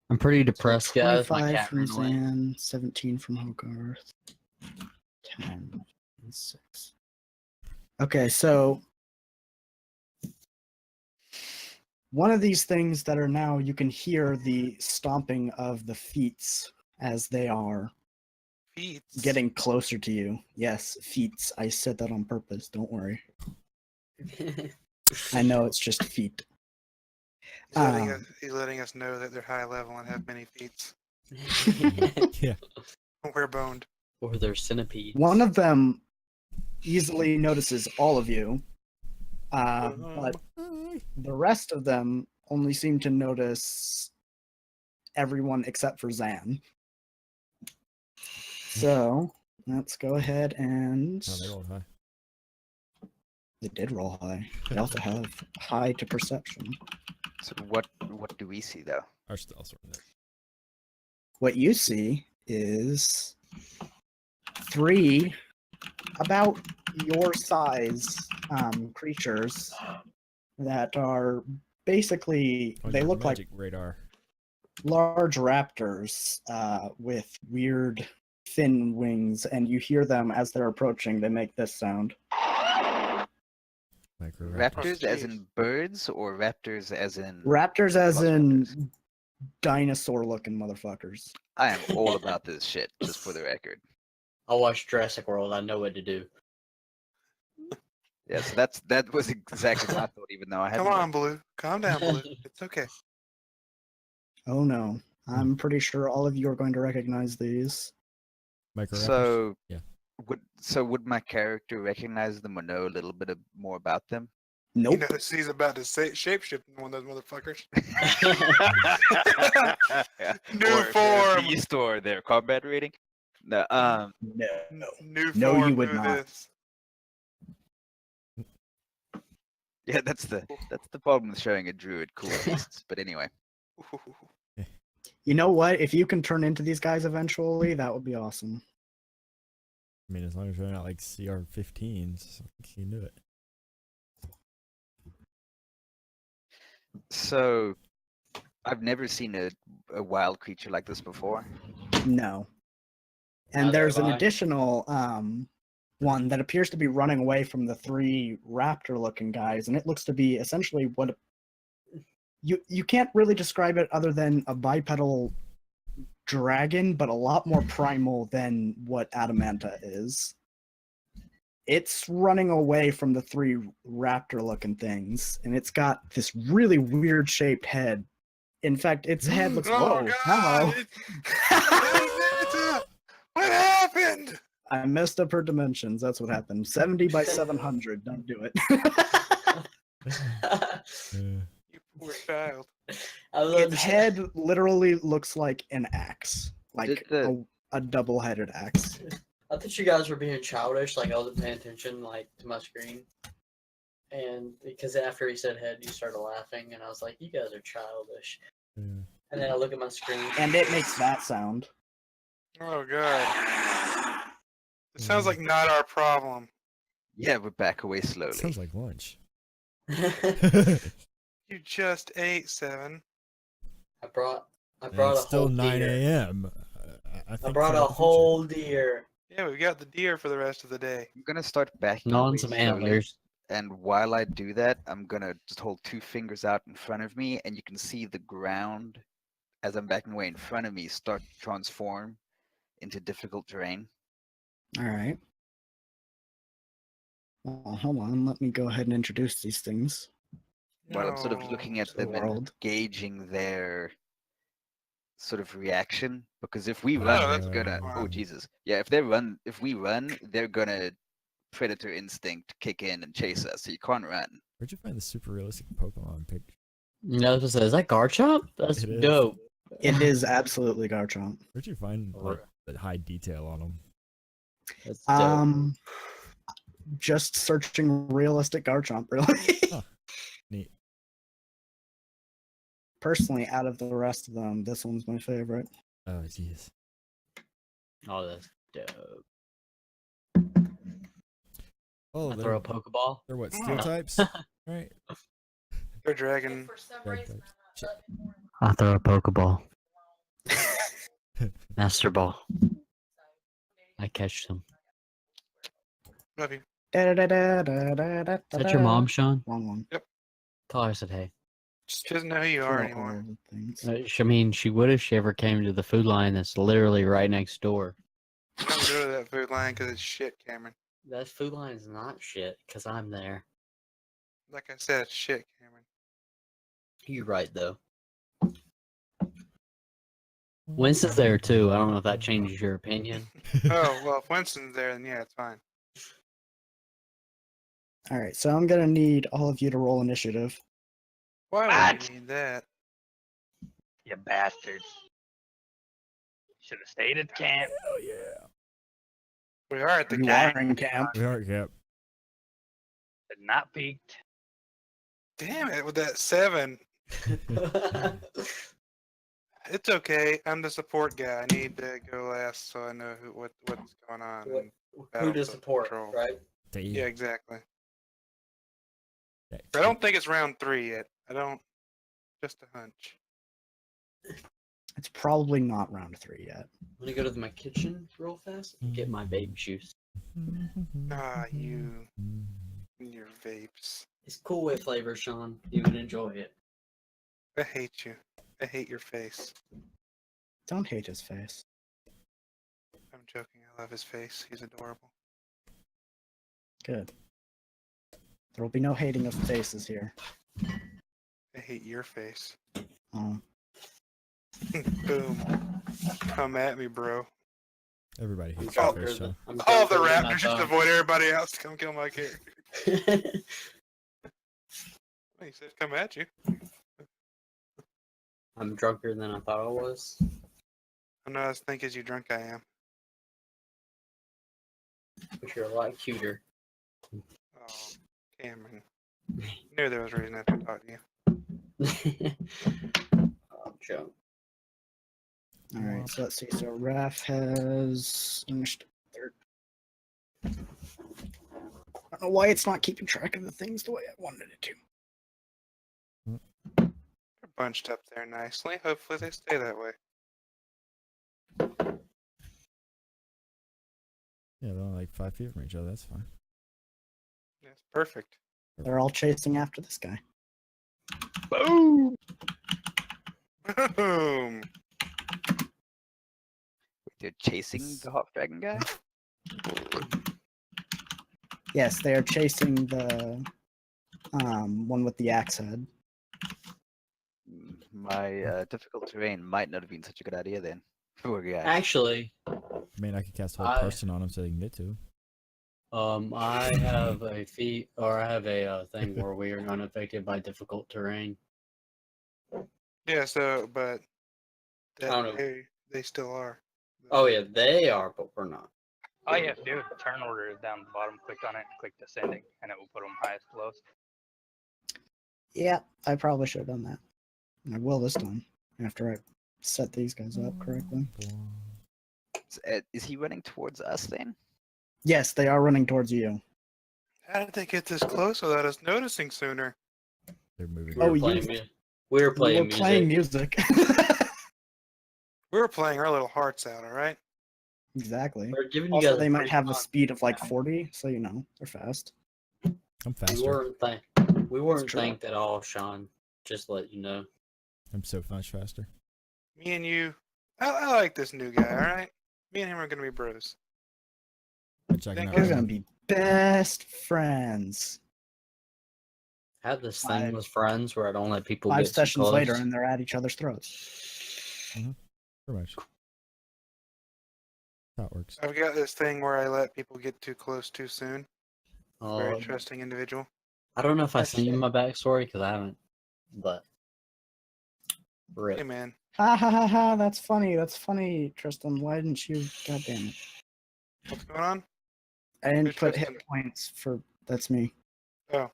S4: I'm pretty depressed, guys. My
S5: 25
S4: cat
S5: from
S4: ran away.
S5: Zan, 17 from Hogarth, 10 and 6. Okay, so one of these things that are now, you can hear the stomping of the feet as they are
S2: Feet.
S5: getting closer to you. Yes, feet. I said that on purpose. Don't worry. I know it's just feet.
S2: He's letting us know that they're high level and have many feet.
S1: Yeah.
S2: We're boned.
S7: Or they're centipedes.
S5: One of them easily notices all of you, but the rest of them only seem to notice everyone except for Zan. So let's go ahead and
S1: Oh, they rolled high.
S5: they did roll high. They also have high to perception.
S3: So what do we see though?
S1: Our stealth are in there.
S5: What you see is 3 about your size creatures that are basically,
S1: On
S5: they
S1: your
S5: look like
S1: magic radar.
S5: large raptors with weird thin wings, and you hear them as they're approaching. They make this sound.
S3: Raptors as
S2: jeez.
S3: in birds or raptors as in
S5: Raptors as in
S3: velociraptors?
S5: dinosaur-looking motherfuckers.
S3: I am all about this shit, just for the record.
S7: I watched Jurassic World. I know what to do.
S3: Yeah, so that was exactly my thought, even though I had
S2: Come
S3: more.
S2: on, Blue. Calm down, Blue. It's okay.
S5: Oh no. I'm pretty sure all of you are going to recognize these.
S1: Micro
S3: So
S1: Yeah.
S3: would my character recognize them or know a little bit more about them?
S2: He
S5: Nope.
S2: knows he's about to shapeshift in one of those motherfuckers. New
S3: or if they're a
S2: form.
S3: beast or their combat rating. No,
S5: No.
S2: New
S5: No,
S2: form.
S5: you would
S2: do
S5: not.
S2: This.
S3: yeah, that's the problem with showing a druid cool beasts. But anyway,
S5: You know what? If you can turn into these guys eventually, that would be awesome.
S1: I mean, as long as you're not like CR15s, I think you can do it.
S3: so I've never seen a wild creature like this before.
S5: No. And
S7: Neither
S5: there's
S7: have
S5: an
S7: I.
S5: additional one that appears to be running away from the 3 raptor-looking guys, and it looks to be essentially what you can't really describe it other than a bipedal dragon, but a lot more primal than what Adamanta is. It's running away from the 3 raptor-looking things, and it's got this really weird shaped head. In fact, its head looks.
S2: Oh
S5: Whoa! Hello.
S2: God! What happened?
S5: I messed up her dimensions. That's what happened. 70 by 700. Don't do it.
S2: You poor child.
S7: I love
S5: Its head literally looks like an axe, like
S3: the-
S5: a double-headed axe.
S7: I thought you guys were being childish, like I wasn't paying attention, like to my screen. And because after he said head, you started laughing, and I was like, "You guys are childish." And then I look at my screen,
S5: And it makes that sound.
S2: Oh God. It sounds like not our problem.
S3: Yeah, we back away slowly.
S1: Sounds like lunch.
S2: You just ate 7.
S7: I brought
S1: And
S7: a
S1: it's
S7: whole
S1: still 9
S7: deer.
S1: a.m. I
S7: I
S1: think
S7: brought
S1: for
S7: a
S1: the
S7: whole deer.
S2: Yeah, we got the deer for the rest of the day.
S3: I'm gonna start backing
S4: On
S3: away
S4: some
S3: slowly,
S4: antlers.
S3: and while I do that, I'm gonna just hold 2 fingers out in front of me, and you can see the ground as I'm backing away in front of me start to transform into difficult terrain.
S5: All right. Well, hold on. Let me go ahead and introduce these things.
S3: While I'm sort of
S2: No.
S3: looking at
S5: to the
S3: them and
S5: world.
S3: gauging their sort of reaction, because if we
S2: Oh,
S3: run,
S2: that's
S3: they're gonna.
S2: fine.
S3: Oh Jesus! Yeah, if we run, they're gonna predator instinct kick in and chase us. So you can't run.
S1: Where'd you find the super realistic Pokemon picture?
S4: You know, is that Garchomp? That's
S1: It is.
S4: dope.
S5: It is absolutely Garchomp.
S1: Where'd you find like the high detail on them?
S4: That's dope.
S5: Just searching realistic Garchomp, really.
S1: Huh. Neat.
S5: Personally, out of the rest of them, this one's my favorite.
S1: Oh, jeez.
S4: Oh, that's dope.
S1: Oh,
S4: I
S1: they're,
S4: throw a Pokeball.
S1: they're what, steel
S2: Oh.
S1: types? Right.
S2: They're dragon.
S1: Drag types. Shit.
S4: I throw a Pokeball. Master Ball. I catch them.
S2: Love you.
S4: Is that your mom, Sean?
S5: Wrong one.
S4: Tell her I said hey.
S2: She doesn't know who you are
S5: Kill
S2: anymore.
S5: all the things.
S4: I mean, she would if she ever came to the food line that's literally right next door.
S2: Don't go to that food line because it's shit, Cameron.
S4: That food line is not shit, because I'm there.
S2: Like I said, it's shit, Cameron.
S4: You're right, though. Winston's there, too. I don't know if that changes your opinion.
S2: Oh, well, if Winston's there, then yeah, it's fine.
S5: All right, so I'm gonna need all of you to roll initiative.
S2: Why would
S6: What?
S2: you need that?
S6: You bastards. Should have stayed at camp.
S1: Hell yeah.
S2: We are at the
S5: You
S2: camp.
S5: are in camp.
S1: We are, Cap.
S6: Had not peaked.
S2: Damn it, with that 7. It's okay. I'm the support guy. I need to go last so I know what's going on.
S7: What-
S2: and
S7: Who
S2: battle
S7: does
S2: the
S7: support,
S2: control.
S7: right?
S2: Yeah, exactly.
S1: Yeah,
S2: I don't think it's round 3 yet. I don't. Just a hunch.
S5: It's probably not round 3 yet.
S7: I'm gonna go to my kitchen real fast and get my baby juice.
S2: Ah, you and your vapes.
S7: It's Cool Whip flavor, Sean. You would enjoy it.
S2: I hate you. I hate your face.
S5: Don't hate his face.
S2: I'm joking. I love his face. He's adorable.
S5: Good. There will be no hating of faces here.
S2: I hate your face.
S5: Oh,
S2: Boom. Come at me, bro.
S1: Everybody hates
S2: Oh,
S1: your
S7: Darker
S1: face,
S7: than-
S1: Sean.
S7: I'm
S2: All the
S7: darker than I
S2: raptors just
S7: thought.
S2: avoid everybody else to come kill my character. He said come at you.
S7: I'm drunker than I thought I was.
S2: I'm not as think as you drunk I am.
S7: But you're a lot cuter.
S2: Oh, Cameron. Knew there was a reason I had to talk to you.
S7: Oh, joke.
S5: all right. So let's see. So Raph has initiative 3rd. I don't know why it's not keeping track of the things the way I wanted it to.
S2: They're bunched up there nicely. Hopefully they stay that way.
S1: Yeah, they're only like 5 feet from each other. That's fine.
S2: That's perfect.
S5: They're all chasing after this guy.
S2: Boom! Boom!
S3: They're chasing the hot dragon guy.
S5: Yes, they are chasing the one with the axe head.
S3: My difficult terrain might not have been such a good idea then. Poor guy.
S7: Actually,
S1: I mean, I could cast hold
S7: I-
S1: person on him so they can get to him.
S7: I have a feat, or I have a thing where we are unaffected by difficult terrain.
S2: Yeah, so, but
S7: I don't know.
S2: they still are.
S7: Oh yeah, they are, but we're not.
S6: All you have to do is the turn order is down the bottom. Click on it, click descending, and it will put them highest to lowest.
S5: Yeah, I probably should have done that. And I will this time after I set these guys up correctly.
S3: Is he running towards us then?
S5: Yes, they are running towards you.
S2: How did they get this close without us noticing sooner?
S1: They're moving.
S5: Oh,
S7: We
S5: you-
S7: were playing, we were playing
S5: We're
S7: music.
S5: playing music.
S2: We were playing our little hearts out, all right?
S5: Exactly.
S7: We're giving you
S5: Also,
S7: guys
S5: they might have a
S7: fun.
S5: speed of like 40, so you know they're fast.
S1: I'm
S7: We
S1: faster.
S7: weren't
S5: true.
S7: thanked at all, Sean. Just to let you know.
S1: I'm so much faster.
S2: Me and you, I like this new guy, all right? Me and him are gonna be bros.
S1: I'm checking
S2: Thank
S1: out
S2: you.
S5: We're
S1: Ryan.
S5: gonna be best friends.
S7: I had this
S5: Five-
S7: thing with friends where I don't let people
S5: 5
S7: get too
S5: sessions
S7: close.
S5: later, and they're at each other's throats.
S1: Pretty much. That works.
S2: I've got this thing where I let people get too close too soon. Very
S7: Uh,
S2: interesting individual.
S7: I don't know if I
S5: That's
S7: sent you
S5: it.
S7: my backstory because I haven't, but
S2: Hey
S7: rip.
S2: man,
S5: Ha ha ha ha! That's funny. That's funny, Tristan. Why didn't you? God damn it!
S2: what's going on?
S5: I didn't
S2: Who's
S5: put
S2: Tristan?
S5: hit points for. That's me.
S2: Oh.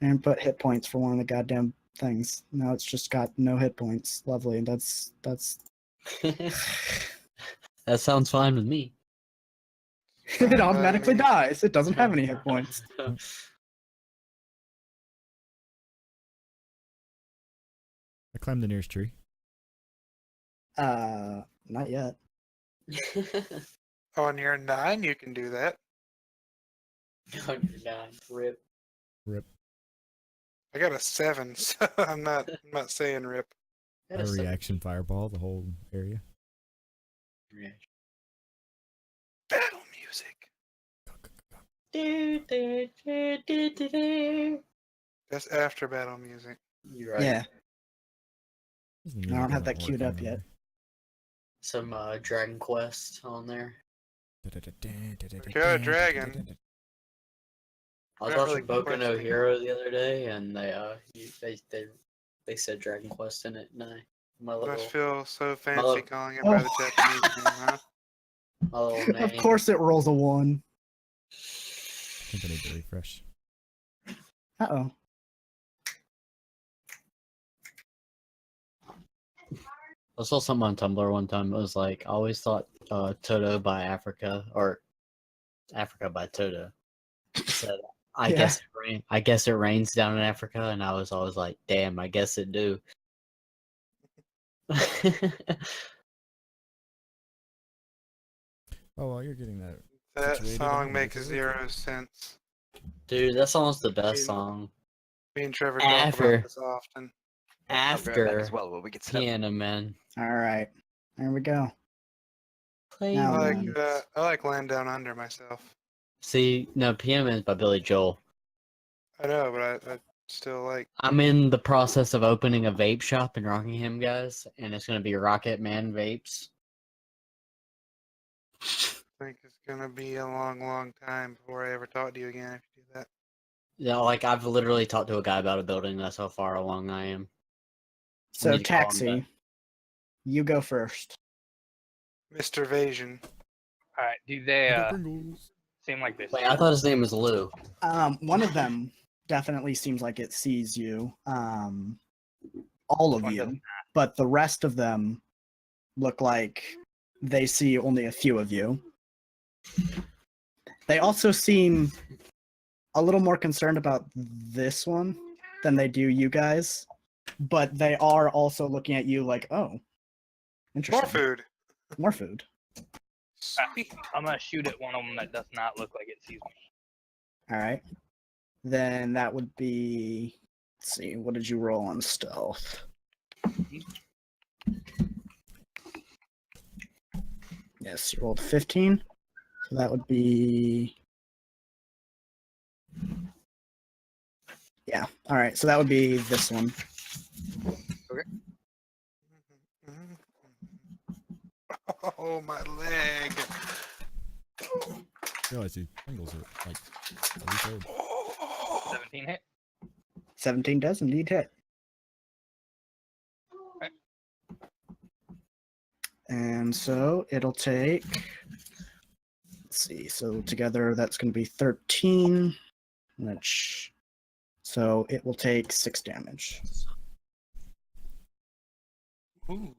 S5: I didn't put hit points for one of the goddamn things. Now it's just got no hit points. Lovely. That's.
S7: That sounds fine with me.
S5: It automatically dies. It doesn't have any hit points.
S1: I climbed the nearest tree.
S5: Not yet.
S2: On your 9, you can do that.
S7: On your 9, rip.
S1: Rip.
S2: I got a 7, so I'm not saying rip.
S1: I reaction fireball the whole area.
S2: Battle music. That's after battle music.
S7: You're right.
S5: Yeah.
S1: The
S5: I
S1: music
S5: don't have
S1: doesn't
S5: that
S1: work
S5: queued up
S1: on
S5: yet.
S1: there.
S7: Some Dragon Quest on there.
S2: Got a dragon.
S7: I was
S2: Not
S7: watching
S2: really
S7: Boku no
S2: questing.
S7: Hero the other day, and they said Dragon Quest in it. And my
S2: I
S7: little
S2: feel so fancy
S7: little-
S2: calling it by the
S5: Oh.
S2: Japanese name, huh?
S7: my little name.
S5: Of course it rolls a 1.
S1: I think I need to refresh.
S5: Uh-oh.
S7: I saw something on Tumblr one time. It was like, I always thought Toto by Africa, or Africa by Toto. It said,
S5: Yeah.
S7: I guess it rains down in Africa, and I was always like, damn, I guess it do.
S1: Oh, well, you're getting that.
S2: That
S1: Situated,
S2: song
S1: I'm
S2: makes
S1: gonna go
S2: 0
S1: to it.
S2: sense.
S7: Dude, that song's the best
S2: Dude.
S7: song.
S2: Me and Trevor talk
S7: After-
S2: about this often.
S3: I'll grab that as
S7: After
S3: well when we get set up.
S7: Piano Man.
S5: All right. There we go.
S7: Play
S5: Now
S2: I
S5: then.
S2: like Land Down Under myself.
S7: See, no, Piano Man's by Billy Joel.
S2: I know, but I still like.
S7: I'm in the process of opening a vape shop in Rockingham, guys, and it's gonna be Rocket Man Vapes.
S2: I think it's gonna be a long time before I ever talk to you again if you do that.
S7: Yeah, like I've literally talked to a guy about a building. That's how far along I am.
S5: So,
S7: need to call him
S5: Taxi, you go first.
S2: Mr. Vasion.
S6: All right. Do they
S1: I got Pringles.
S6: seem like this?
S7: Wait, I thought his name was Lou.
S5: One of them definitely seems like it sees you. All of
S6: One
S5: you.
S6: does
S5: But the rest of them look like they see only a few of you. They also seem a little more concerned about this one than they do you guys. But they are also looking at you like, oh, interesting.
S2: More food.
S5: More food.
S2: Sweet.
S6: I'm gonna shoot at one of them that does not look like it sees me.
S5: All right. Then that would be. Let's see. What did you roll on stealth? Yes, you rolled 15. So that would be. Yeah. All right. So that would be this one.
S2: Oh, my leg.
S1: I realize these Pringles are like a week old.
S2: Oh.
S6: 17 hit.
S5: 17 does indeed hit.
S6: Okay.
S5: And so it'll take. Let's see. So together that's going to be 13, which. So it will take 6 damage.
S2: Ooh.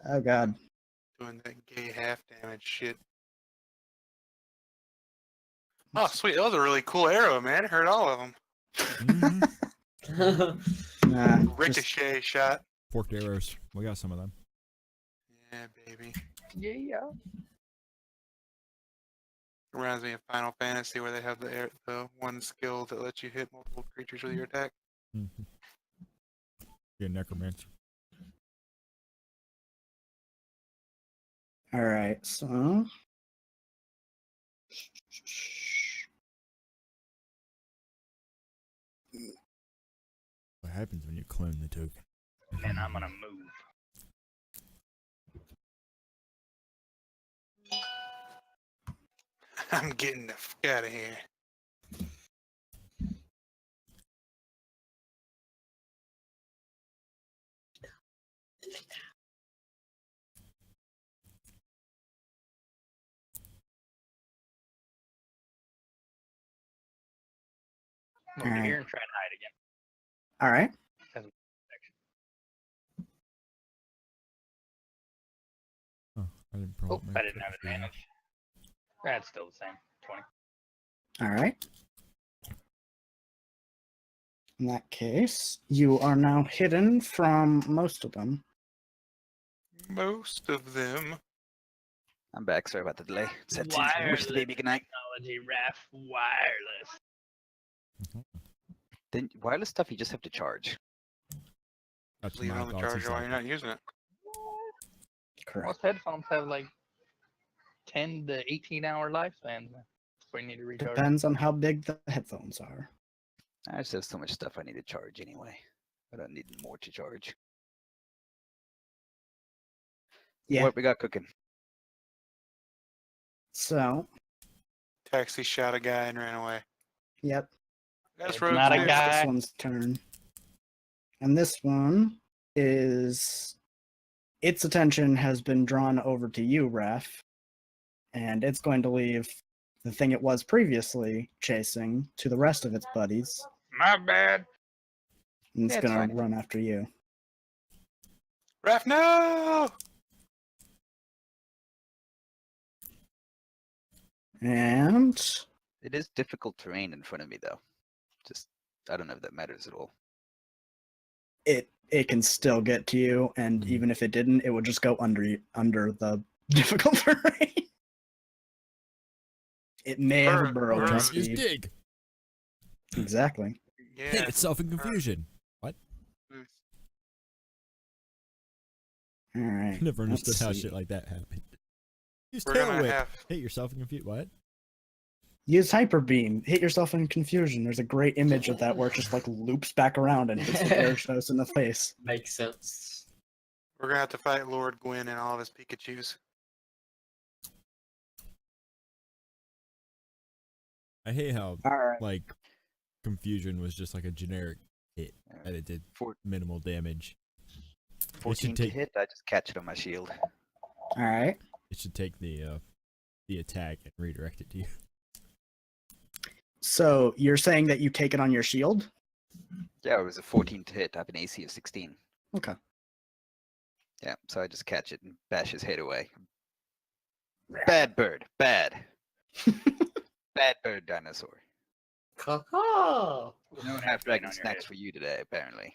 S5: Oh, God.
S2: Doing that gay half damage shit. Oh, sweet. That was a really cool arrow, man. I heard all of them.
S1: Mhm.
S5: Nah, just,
S2: Ricochet shot.
S1: Forked arrows. We got some of them.
S2: Yeah, baby.
S6: Yeah.
S2: Reminds me of Final Fantasy where they have the one skill that lets you hit multiple creatures with your attack.
S1: Mm-hmm. Yeah, necromancer.
S5: all right. So.
S1: What happens when you clone the token?
S6: And I'm gonna move.
S2: I'm getting the fuck out of here.
S6: Move to
S5: Alright.
S6: here and try and hide again.
S5: All right.
S1: Oh. I didn't
S6: Oh,
S1: promote my
S6: I didn't have
S1: crit failure.
S6: advantage. That's still the same. 20.
S5: All right. In that case, you are now hidden from most of them.
S2: Most of them.
S3: I'm back. Sorry about the delay. Said to
S6: Wireless
S3: wish the baby good night.
S6: technology, Raf. Wireless.
S3: Then wireless stuff you just have to charge.
S1: That's
S2: Leave it
S1: my
S2: on the
S1: thoughts
S2: charger while you're
S1: exactly.
S2: not using it.
S5: Correct.
S6: Most headphones have like 10 to 18-hour lifespans. We need to recharge.
S5: Depends on how big the headphones are.
S3: I just have so much stuff I need to charge anyway. I don't need more to charge.
S5: Yeah.
S3: What we got cooking?
S5: So,
S2: Taxi shot a guy and ran away.
S5: yep.
S2: That's
S6: It's
S2: road
S6: not a
S2: too.
S6: guy.
S5: This one's turn. And this one is its attention has been drawn over to you, Raf. And it's going to leave the thing it was previously chasing to the rest of its buddies.
S6: My bad.
S5: And it's
S3: Yeah, it's
S5: going to
S3: fine.
S5: run after you.
S2: Raph, no!
S5: And
S3: It is difficult terrain in front of me though. Just I don't know if that matters at all.
S5: it can still get to you, and
S1: Mhm.
S5: even if it didn't, it would just go under the difficult terrain. It may have a burrow
S2: Burrow.
S1: Just use
S5: speed.
S1: dig.
S5: Exactly.
S2: Yeah.
S1: Hit itself in confusion. What?
S5: All right.
S1: Never understood
S5: let's
S1: how
S5: see.
S1: shit like that happened. Use
S2: We're
S1: tail
S2: gonna
S1: whip.
S2: have
S1: Hit yourself in confusion. What?
S5: Use hyper beam. Hit yourself in confusion. There's a great image of that where it just like loops back around and hits the Gyarados in the face.
S7: Makes sense.
S2: we're gonna have to fight Lord Gwyn and all of his Pikachus.
S1: I hate how
S5: All right.
S1: like confusion was just like a generic hit
S3: Uh,
S1: that it did
S3: four-
S1: minimal damage.
S3: 14 to
S1: take-
S3: hit, I just catch it on my shield.
S5: All right.
S1: It should take the attack and redirect it to you.
S5: So you're saying that you take it on your shield?
S3: Yeah, it was a 14 to hit. I have an AC of 16.
S5: Okay.
S3: Yeah, so I just catch it and bash his head away. Bad bird. Bad. Bad bird dinosaur.
S7: Caw.
S3: No half dragon snacks for you today, apparently.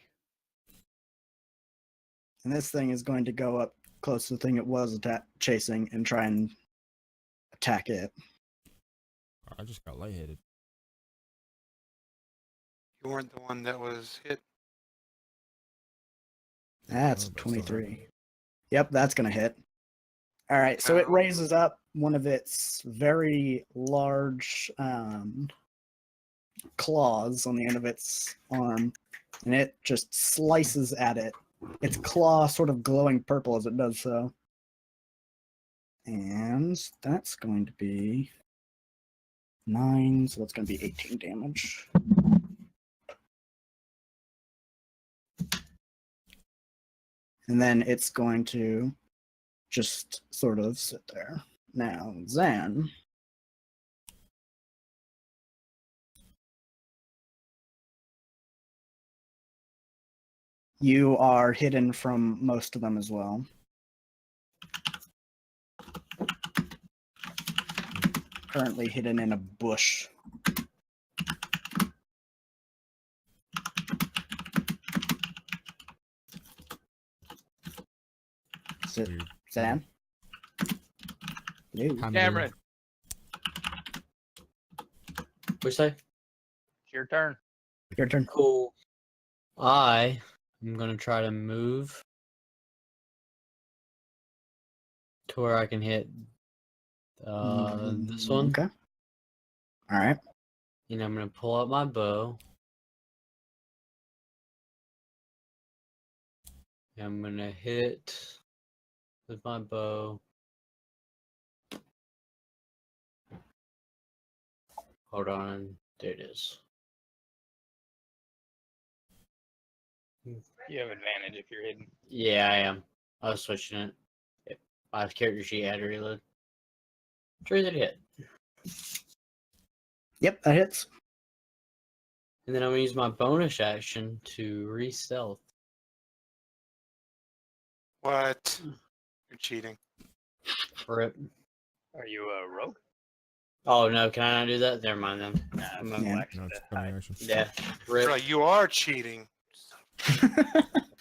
S5: And this thing is going to go up close to the thing it was chasing and try and attack it.
S1: I just got lightheaded.
S2: You weren't the one that was hit.
S5: That's
S1: Oh, but still
S5: 23. Yep, that's going to hit. All right, so it
S2: Ow.
S5: raises up one of its very large claws on the end of its arm, and it just slices at it. Its claw sort of glowing purple as it does so. And that's going to be 9, so that's going to be 18 damage. And then it's going to just sort of sit there. Now, Zan. You are hidden from most of them as well. Currently hidden in a bush. Is it
S1: Weird.
S5: Zan? Hello.
S1: Hammer.
S6: Cameron,
S7: What'd you say?
S6: it's your turn.
S5: Your turn.
S7: Cool. I am gonna try to move to where I can hit this one.
S5: Okay. All right.
S7: And I'm gonna pull out my bow. And I'm gonna hit with my bow. Hold on. There it is.
S6: You have advantage if you're hidden.
S7: Yeah, I am. I was switching it. Yep. My character sheet had to reload. Sure that hit.
S5: Yep, that hits.
S7: And then I'm gonna use my bonus action to re-stealth.
S2: What? You're cheating.
S7: Rip.
S6: Are you a rogue?
S7: Oh no, can I not do that? Never mind then.
S6: Nah,
S7: I'm
S6: it's
S7: a-
S5: Yeah.
S6: black
S1: No, it's
S6: death
S1: cunning
S6: type.
S1: action.
S7: Yeah,
S2: You're
S7: rip.
S2: like, you are cheating.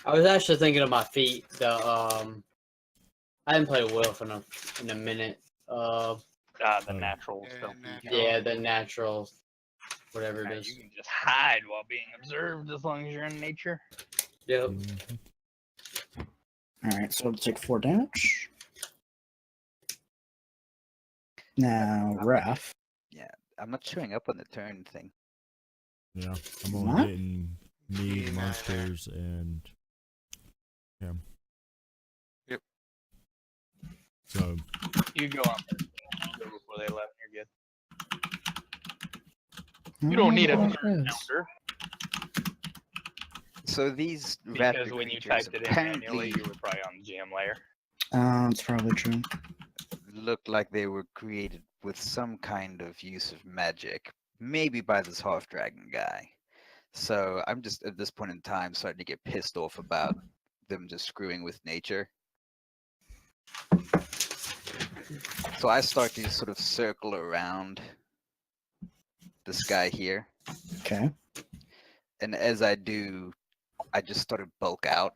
S7: I was actually thinking of my feet. I haven't played Wolf in a minute.
S6: The
S1: Oh.
S6: naturals
S2: Yeah,
S6: don't beat you.
S2: natural.
S7: Yeah, the natural, whatever
S6: Nah,
S7: it
S6: you
S7: is.
S6: can just hide while being observed as long as you're in nature.
S7: Yep.
S1: Mhm.
S5: All right, so it'll take 4 damage. Now, Raph.
S3: I'm not showing up on the turn thing.
S1: Yeah, I'm only
S5: What?
S1: getting me,
S2: Me
S1: the
S2: neither.
S1: monsters, and him.
S2: Yep.
S1: So
S6: You go on first. Go before they left. You're good. You don't need a
S5: Oh,
S6: turn
S5: yes.
S6: counter
S3: So these
S6: because
S3: raptor
S6: when you
S3: creatures
S6: typed it in manually,
S3: apparently
S6: you were probably on the GM layer.
S5: It's probably true.
S3: look like they were created with some kind of use of magic, maybe by this half dragon guy. So I'm just at this point in time starting to get pissed off about them just screwing with nature. So I start to sort of circle around this guy here,
S5: Okay.
S3: and as I do, I just sort of bulk out.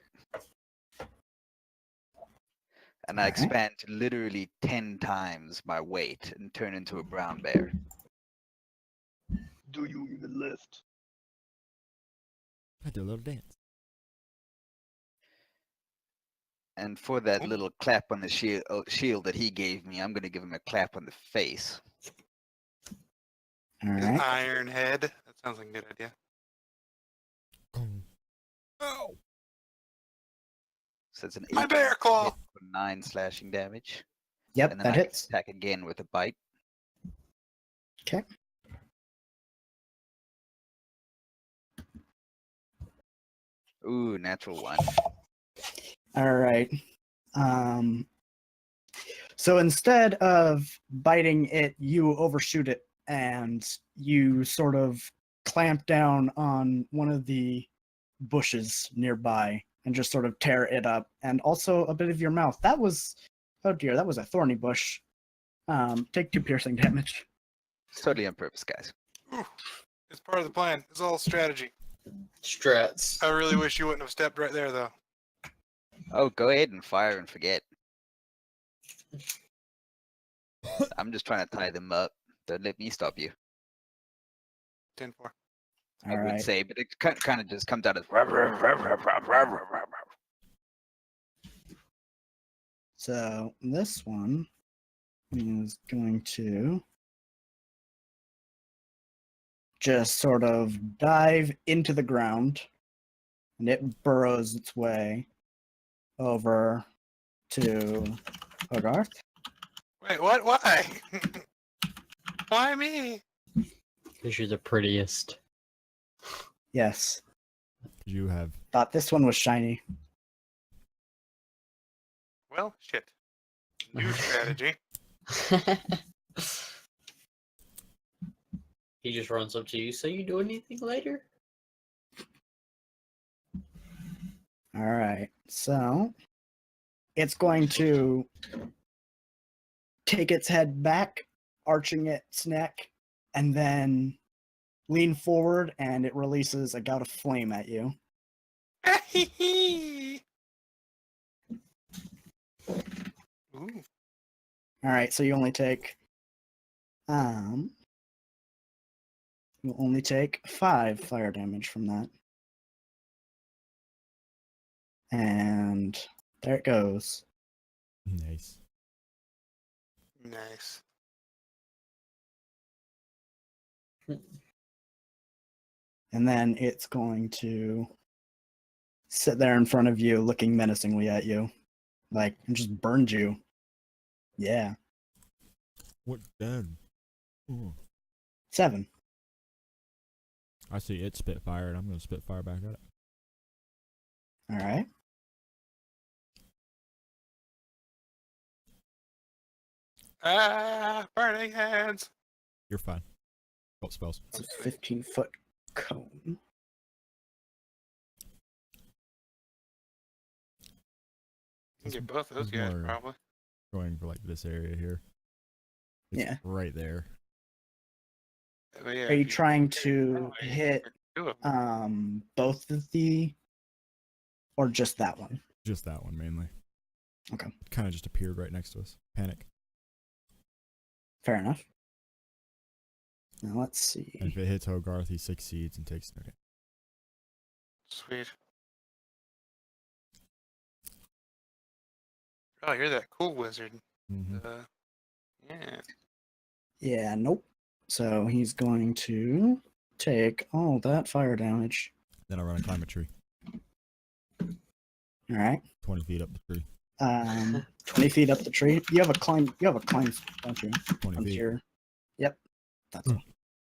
S3: And I
S5: Alright.
S3: expand to literally 10 times my weight and turn into a brown bear.
S6: Do you even lift?
S1: I do a little dance.
S3: And for that
S2: Oop.
S3: little clap on the shield that he gave me, I'm going to give him a clap on the face.
S5: All
S2: His
S5: right.
S2: Iron Head. That sounds like a good idea.
S1: Oh!
S3: So it's an
S2: My
S3: 8
S2: bear claw.
S3: hit for 9 slashing damage.
S5: Yep,
S3: And then
S5: that
S3: I can
S5: hits.
S3: attack again with a bite.
S5: Okay.
S3: Ooh, natural 1.
S5: All right. So instead of biting it, you overshoot it and you sort of clamp down on one of the bushes nearby and just sort of tear it up, and also a bit of your mouth. That was, oh dear, that was a thorny bush. Take 2 piercing damage.
S3: It's totally on purpose, guys.
S2: Ooh, it's part of the plan. It's all strategy.
S7: Strats.
S2: I really wish you wouldn't have stepped right there, though.
S3: Oh, go ahead and fire and forget. I'm just trying to tie them up. Don't let me stop you.
S2: 10-4.
S3: I
S5: All
S3: would
S5: right.
S3: say, but it kind of just comes out as.
S5: So this one is going to just sort of dive into the ground, and it burrows its way over to Hogarth.
S2: Wait, what? Why? Why me?
S7: Because you're the prettiest.
S5: Yes,
S1: You have
S5: thought this one was shiny.
S2: Well, shit. New strategy.
S7: He just runs up to you. So you do anything later?
S5: All right, so it's going to take its head back, arching its neck, and then lean forward, and it releases a gout of flame at you.
S2: Ooh.
S5: All right, so you only take you'll only take 5 fire damage from that. And there it goes.
S1: nice.
S2: Nice.
S5: And then it's going to sit there in front of you, looking menacingly at you. Like, and just burned you. Yeah.
S1: What then? Ooh.
S5: 7.
S1: I see it spit fire, and I'm gonna spit fire back at it.
S5: All right.
S2: Ah, burning hands.
S1: You're fine. Oh, spells.
S5: It's a 15-foot cone.
S2: You can get both of those
S1: There's
S2: guys,
S1: more.
S2: probably.
S1: going for like this area here. It's
S5: Yeah.
S1: right there.
S2: But yeah,
S5: Are you
S2: if
S5: trying to
S2: you-
S5: hit
S2: two of 'em.
S5: both of the, or just that one?
S1: Just that one mainly.
S5: Okay.
S1: Kind of just appeared right next to us. Panic.
S5: Fair enough. Now let's
S1: And
S5: see.
S1: if it hits Hogarth, he succeeds and takes no damage.
S2: Sweet. Oh, you're that cool wizard.
S1: Mm-hmm.
S2: Yeah.
S5: Yeah, nope. So he's going to take all that fire damage.
S1: Then I run a climate tree.
S5: All right.
S1: 20 feet up the tree.
S5: 20 feet up the tree. You have a climb, don't you?
S1: 20
S5: Once
S1: feet.
S5: you're- Yep. That's
S1: Hmm.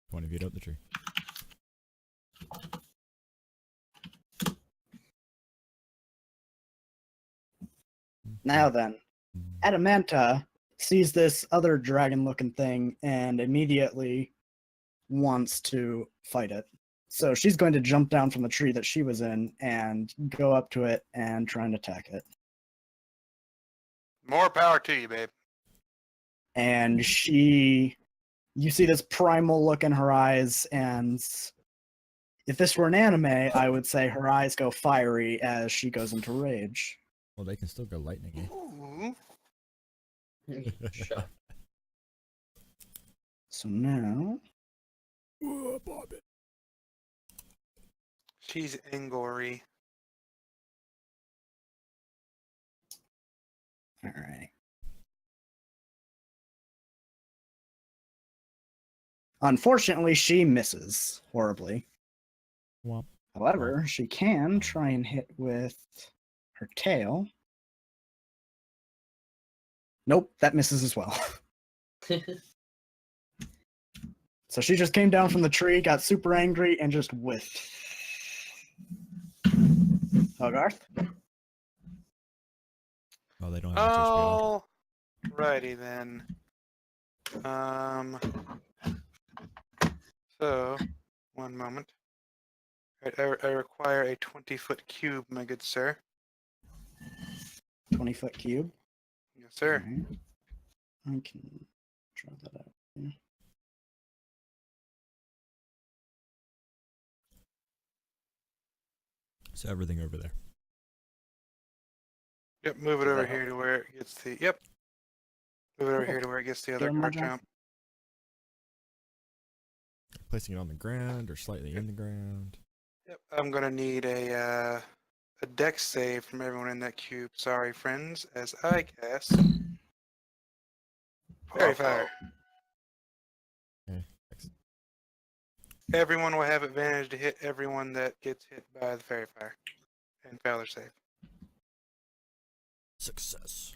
S1: 20 feet up the tree.
S5: Now then, Adamanta sees this other dragon-looking thing and immediately wants to fight it. So she's going to jump down from the tree that she was in and go up to it and try and attack it.
S2: More power to you, babe.
S5: And you see this primal look in her eyes, and if this were an anime, I would say her eyes go fiery as she goes into rage.
S1: Well, they can still go lightning.
S2: Ooh.
S7: Shut.
S5: So now,
S1: Bob it.
S2: She's angry.
S5: all right. Unfortunately, she misses horribly.
S1: Womp.
S5: However, she can try and hit with her tail. Nope, that misses as well. So she just came down from the tree, got super angry, and just whiffed. Hogarth?
S1: Oh, they don't have much HP at all.
S2: Oh, righty then. So, one moment. I require a 20-foot cube, my good sir.
S5: 20-foot cube.
S2: Yes, sir.
S5: Alright. I can draw that out. Yeah.
S1: So everything over there.
S2: Yep, move it
S7: Does
S2: over
S7: that
S2: here
S7: help?
S2: to where it gets the. Yep. Move it over
S5: Cool.
S2: here to where it gets the other
S5: Doing my
S2: card
S5: job.
S2: count.
S1: Placing it on the ground or slightly in the ground.
S2: Yep. I'm gonna need a dex save from everyone in that cube. Sorry, friends, as I cast Fairy Fire.
S1: Okay. Excellent.
S2: Everyone will have advantage to hit everyone that gets hit by the Fairy Fire, and fail their save.
S1: Success.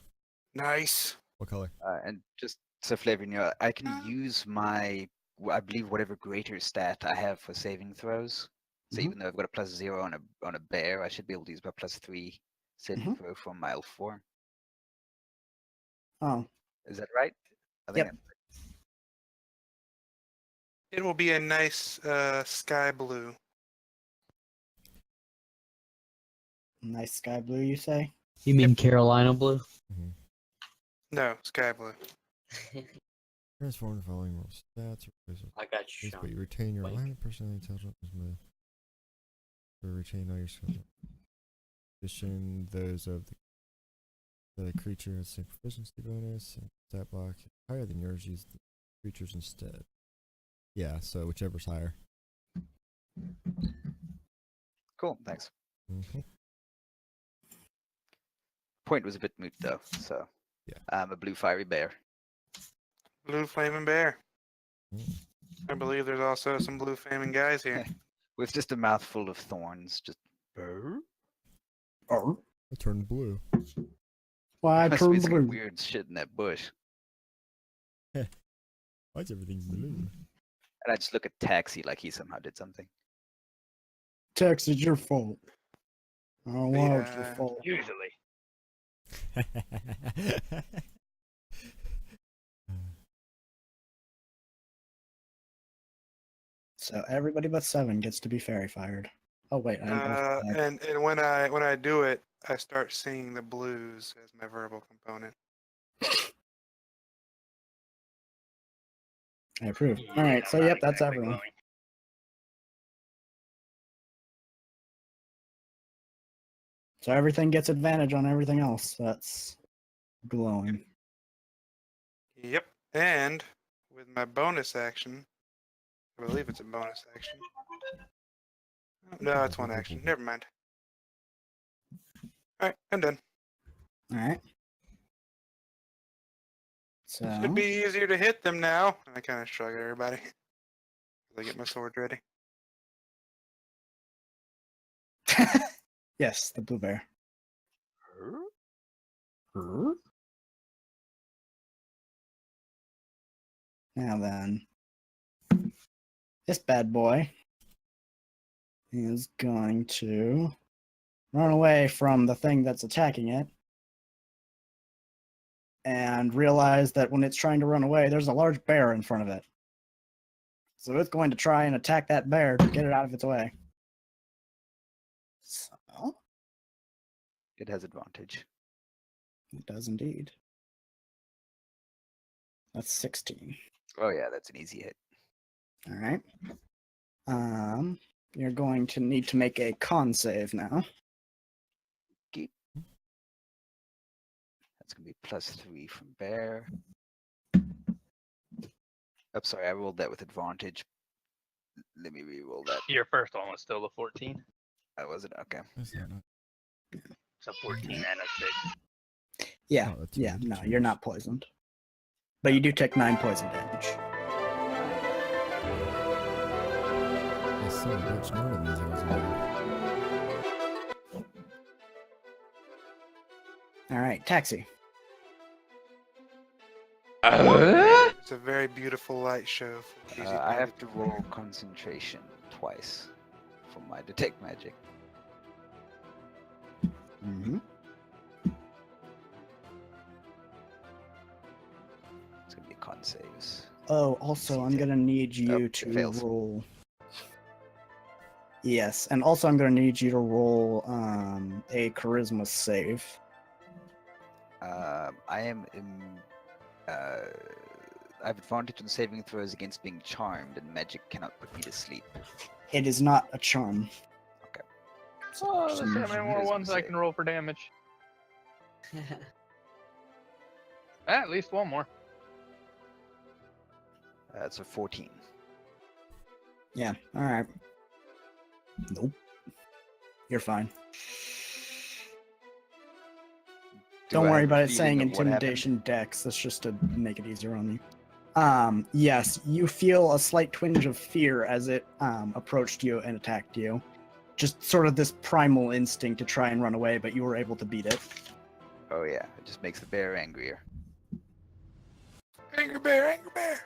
S2: Nice.
S1: What color?
S3: And just so Flavor, I can use my, I believe, whatever greater stat I have for saving throws. So
S5: Mhm.
S3: even though I've got a +0 on a bear, I should be able to use my +3 saving throw from my elf form.
S5: Oh,
S3: Is that right? I
S5: Yep.
S3: that's-
S2: It will be a nice sky blue.
S5: nice sky blue, you say?
S7: You mean Carolina blue?
S1: Mm-hmm.
S2: No, sky blue.
S1: Transform the following roll stats.
S7: I got you,
S1: But
S7: Sean.
S1: you retain your
S7: Wink.
S1: alignment, personality, intelligence, move. Or retain all your skills. Addition those of the creature has same proficiency bonus and stat block higher than yours. Use the creatures instead. Yeah, so whichever's higher.
S3: Cool, thanks.
S1: Mm-hmm.
S3: Point was a bit moot though, so
S1: Yeah.
S3: I'm a blue fiery bear.
S2: Blue flaming bear.
S1: Mm.
S2: I believe there's also some blue flaming guys here.
S3: With just a mouthful of thorns, just brr.
S5: Oh.
S1: I turned blue.
S5: Why
S3: Must be
S5: turn
S3: some
S5: blue?
S3: weird shit in that bush.
S1: Why's everything blue?
S3: And I just look at Taxi like he somehow did something.
S5: Tex, it's your fault. I don't know it's your
S2: Yeah.
S5: fault.
S6: Usually.
S5: So everybody but 7 gets to be fairy fired. Oh wait, I didn't
S2: And when I do it, I start singing the blues as my verbal component.
S5: I approve. All right,
S6: Yeah,
S5: so
S6: not
S5: yep, that's
S6: exactly
S5: everyone.
S6: glowing.
S5: So everything gets advantage on everything else. That's glowing.
S2: Yep. And with my bonus action, I believe it's a bonus action. No, it's one action. Never mind. All right, I'm done.
S5: All right. So
S2: Should be easier to hit them now. I kind of shrug at everybody. I get my sword ready.
S5: yes, the blue bear. Now then, this bad boy is going to run away from the thing that's attacking it and realize that when it's trying to run away, there's a large bear in front of it. So it's going to try and attack that bear to get it out of its way. So,
S3: It has advantage.
S5: it does indeed. That's 16.
S3: Oh yeah, that's an easy hit.
S5: All right. You're going to need to make a con save now.
S3: That's gonna be +3 from bear. I'm sorry, I rolled that with advantage. Let me re-roll that.
S6: Your first one was still a 14.
S3: I wasn't okay.
S1: That's not-
S6: It's a 14 and a 6.
S5: Yeah,
S1: Oh, that's
S5: yeah,
S1: weird.
S5: no, you're not poisoned. But you do take 9 poison damage.
S1: Yes, so much more than these ones are.
S5: All right, taxi.
S2: It's a very beautiful light show. For easy
S3: I have
S2: target.
S3: to roll concentration twice for my detect magic.
S5: Mm-hmm.
S3: It's gonna be con saves.
S5: Oh, also, I'm gonna need you
S3: it
S5: to
S3: fails.
S5: roll. Yes, and also I'm gonna need you to roll a charisma save.
S3: I am in. I have advantage on saving throws against being charmed, and magic cannot put me to sleep.
S5: It is not a charm.
S3: Okay.
S6: Oh, let's see how many
S3: Charisma
S6: more ones I
S3: save.
S6: can roll for damage. At least one more.
S3: It's a 14.
S5: Yeah, all right. Nope. You're fine.
S3: Do
S5: Don't
S3: I
S5: worry
S3: have a
S5: about it
S3: feeling
S5: saying
S3: of what happened?
S5: intimidation dex. That's just to make it easier on you. Yes, you feel a slight twinge of fear as it approached you and attacked you. Just sort of this primal instinct to try and run away, but you were able to beat it.
S3: Oh yeah, it just makes the bear angrier.
S2: Angry bear, angry bear.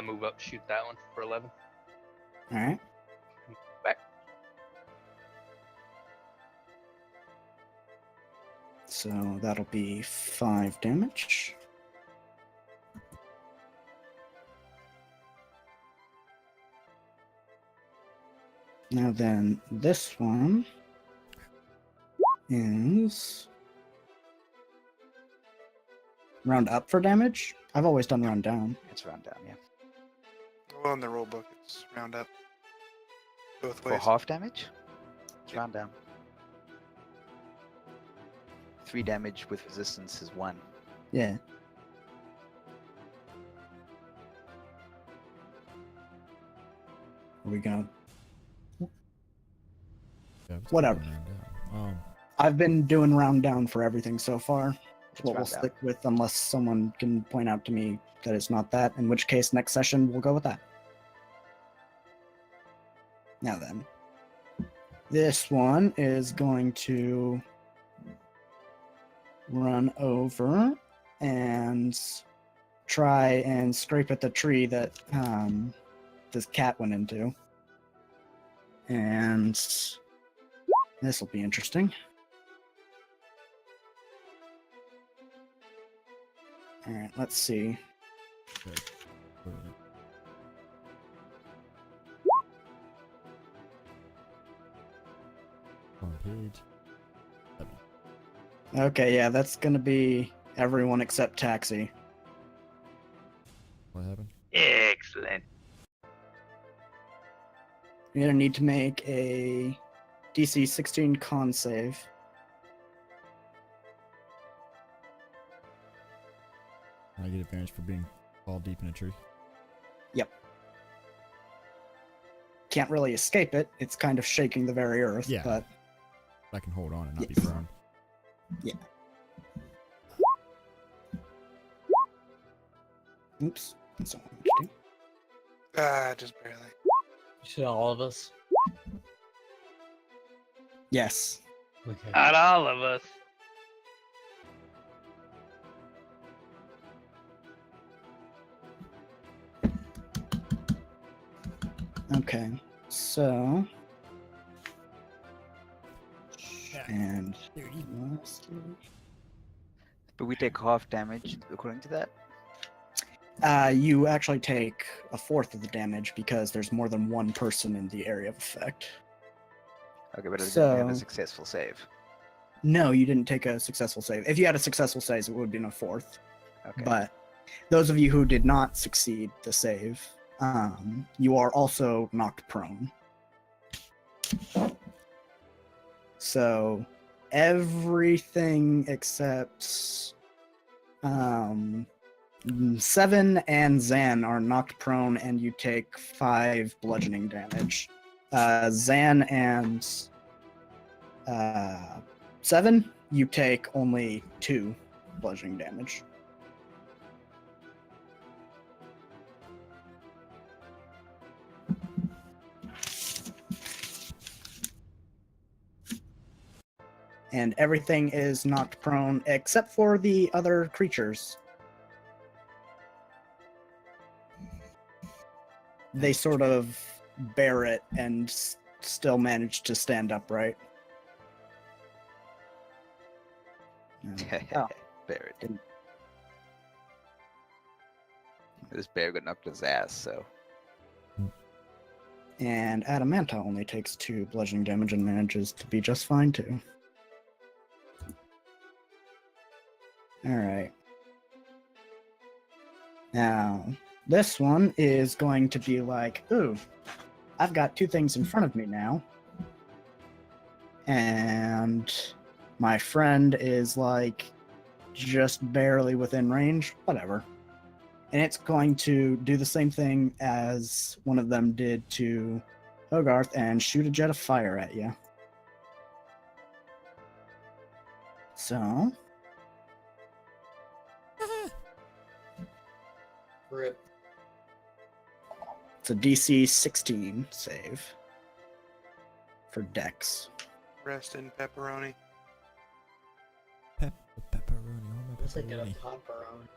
S6: Move up, shoot that one for 11.
S5: All right.
S6: Back.
S5: So that'll be 5 damage. Now then, this one is round up for damage. I've always done round down.
S3: It's round down, yeah.
S2: Well, in the rule book, it's round up. Both
S3: For
S2: ways.
S3: half damage, it's
S2: Yep.
S3: round down. 3 damage with resistance is 1.
S5: Yeah. Are we gonna?
S1: Yeah, it's
S5: Whatever.
S1: going down.
S5: I've been doing round down for everything so far. It's what we'll
S3: round down.
S5: stick with unless someone can point out to me that it's not that, in which case next session we'll go with that. Now then, this one is going to run over and try and scrape at the tree that this cat went into. And this will be interesting. All right, let's see.
S1: Okay. On page.
S5: Okay, yeah, that's gonna be everyone except Taxi.
S1: What happened?
S6: Excellent.
S5: You're gonna need to make a DC 16 con save.
S1: I get advantage for being all deep in a tree.
S5: Can't really escape it. It's kind of shaking the very earth,
S1: Yeah.
S5: but
S1: I can hold on and not be
S5: Yes.
S1: prone.
S5: oops. That's not what I meant to do.
S2: Just barely.
S7: You said all of us.
S5: Yes.
S7: Okay.
S6: Not all of us.
S5: Okay. So and
S3: But we take half damage according to that.
S5: you actually take a fourth of the damage because there's more than one person in the area of effect.
S3: Okay, but I didn't have a
S5: So-
S3: successful save.
S5: No, you didn't take a successful save. If you had a successful save, it would have been a fourth.
S3: Okay.
S5: But those of you who did not succeed the save, you are also knocked prone. So everything except Seven and Zan are knocked prone, and you take 5 bludgeoning damage. Zan and Seven, you take only 2 bludgeoning damage. And everything is knocked prone except for the other creatures. They sort of bear it and still manage to stand upright. Oh.
S3: Bear it.
S5: Didn't-
S3: This bear got knocked his ass, so.
S5: And Adamanta only takes 2 bludgeoning damage and manages to be just fine too. Alright. Now, this one is going to be like, ooh, I've got 2 things in front of me now. And my friend is like just barely within range, whatever. And it's going to do the same thing as one of them did to Hogarth and shoot a jet of fire at you. So,
S7: Rip.
S5: it's a DC 16 save for Dex.
S2: Rest in pepperoni.
S1: Pepperoni, oh my
S7: Looks like a
S1: pepperoni.
S7: pepperoni.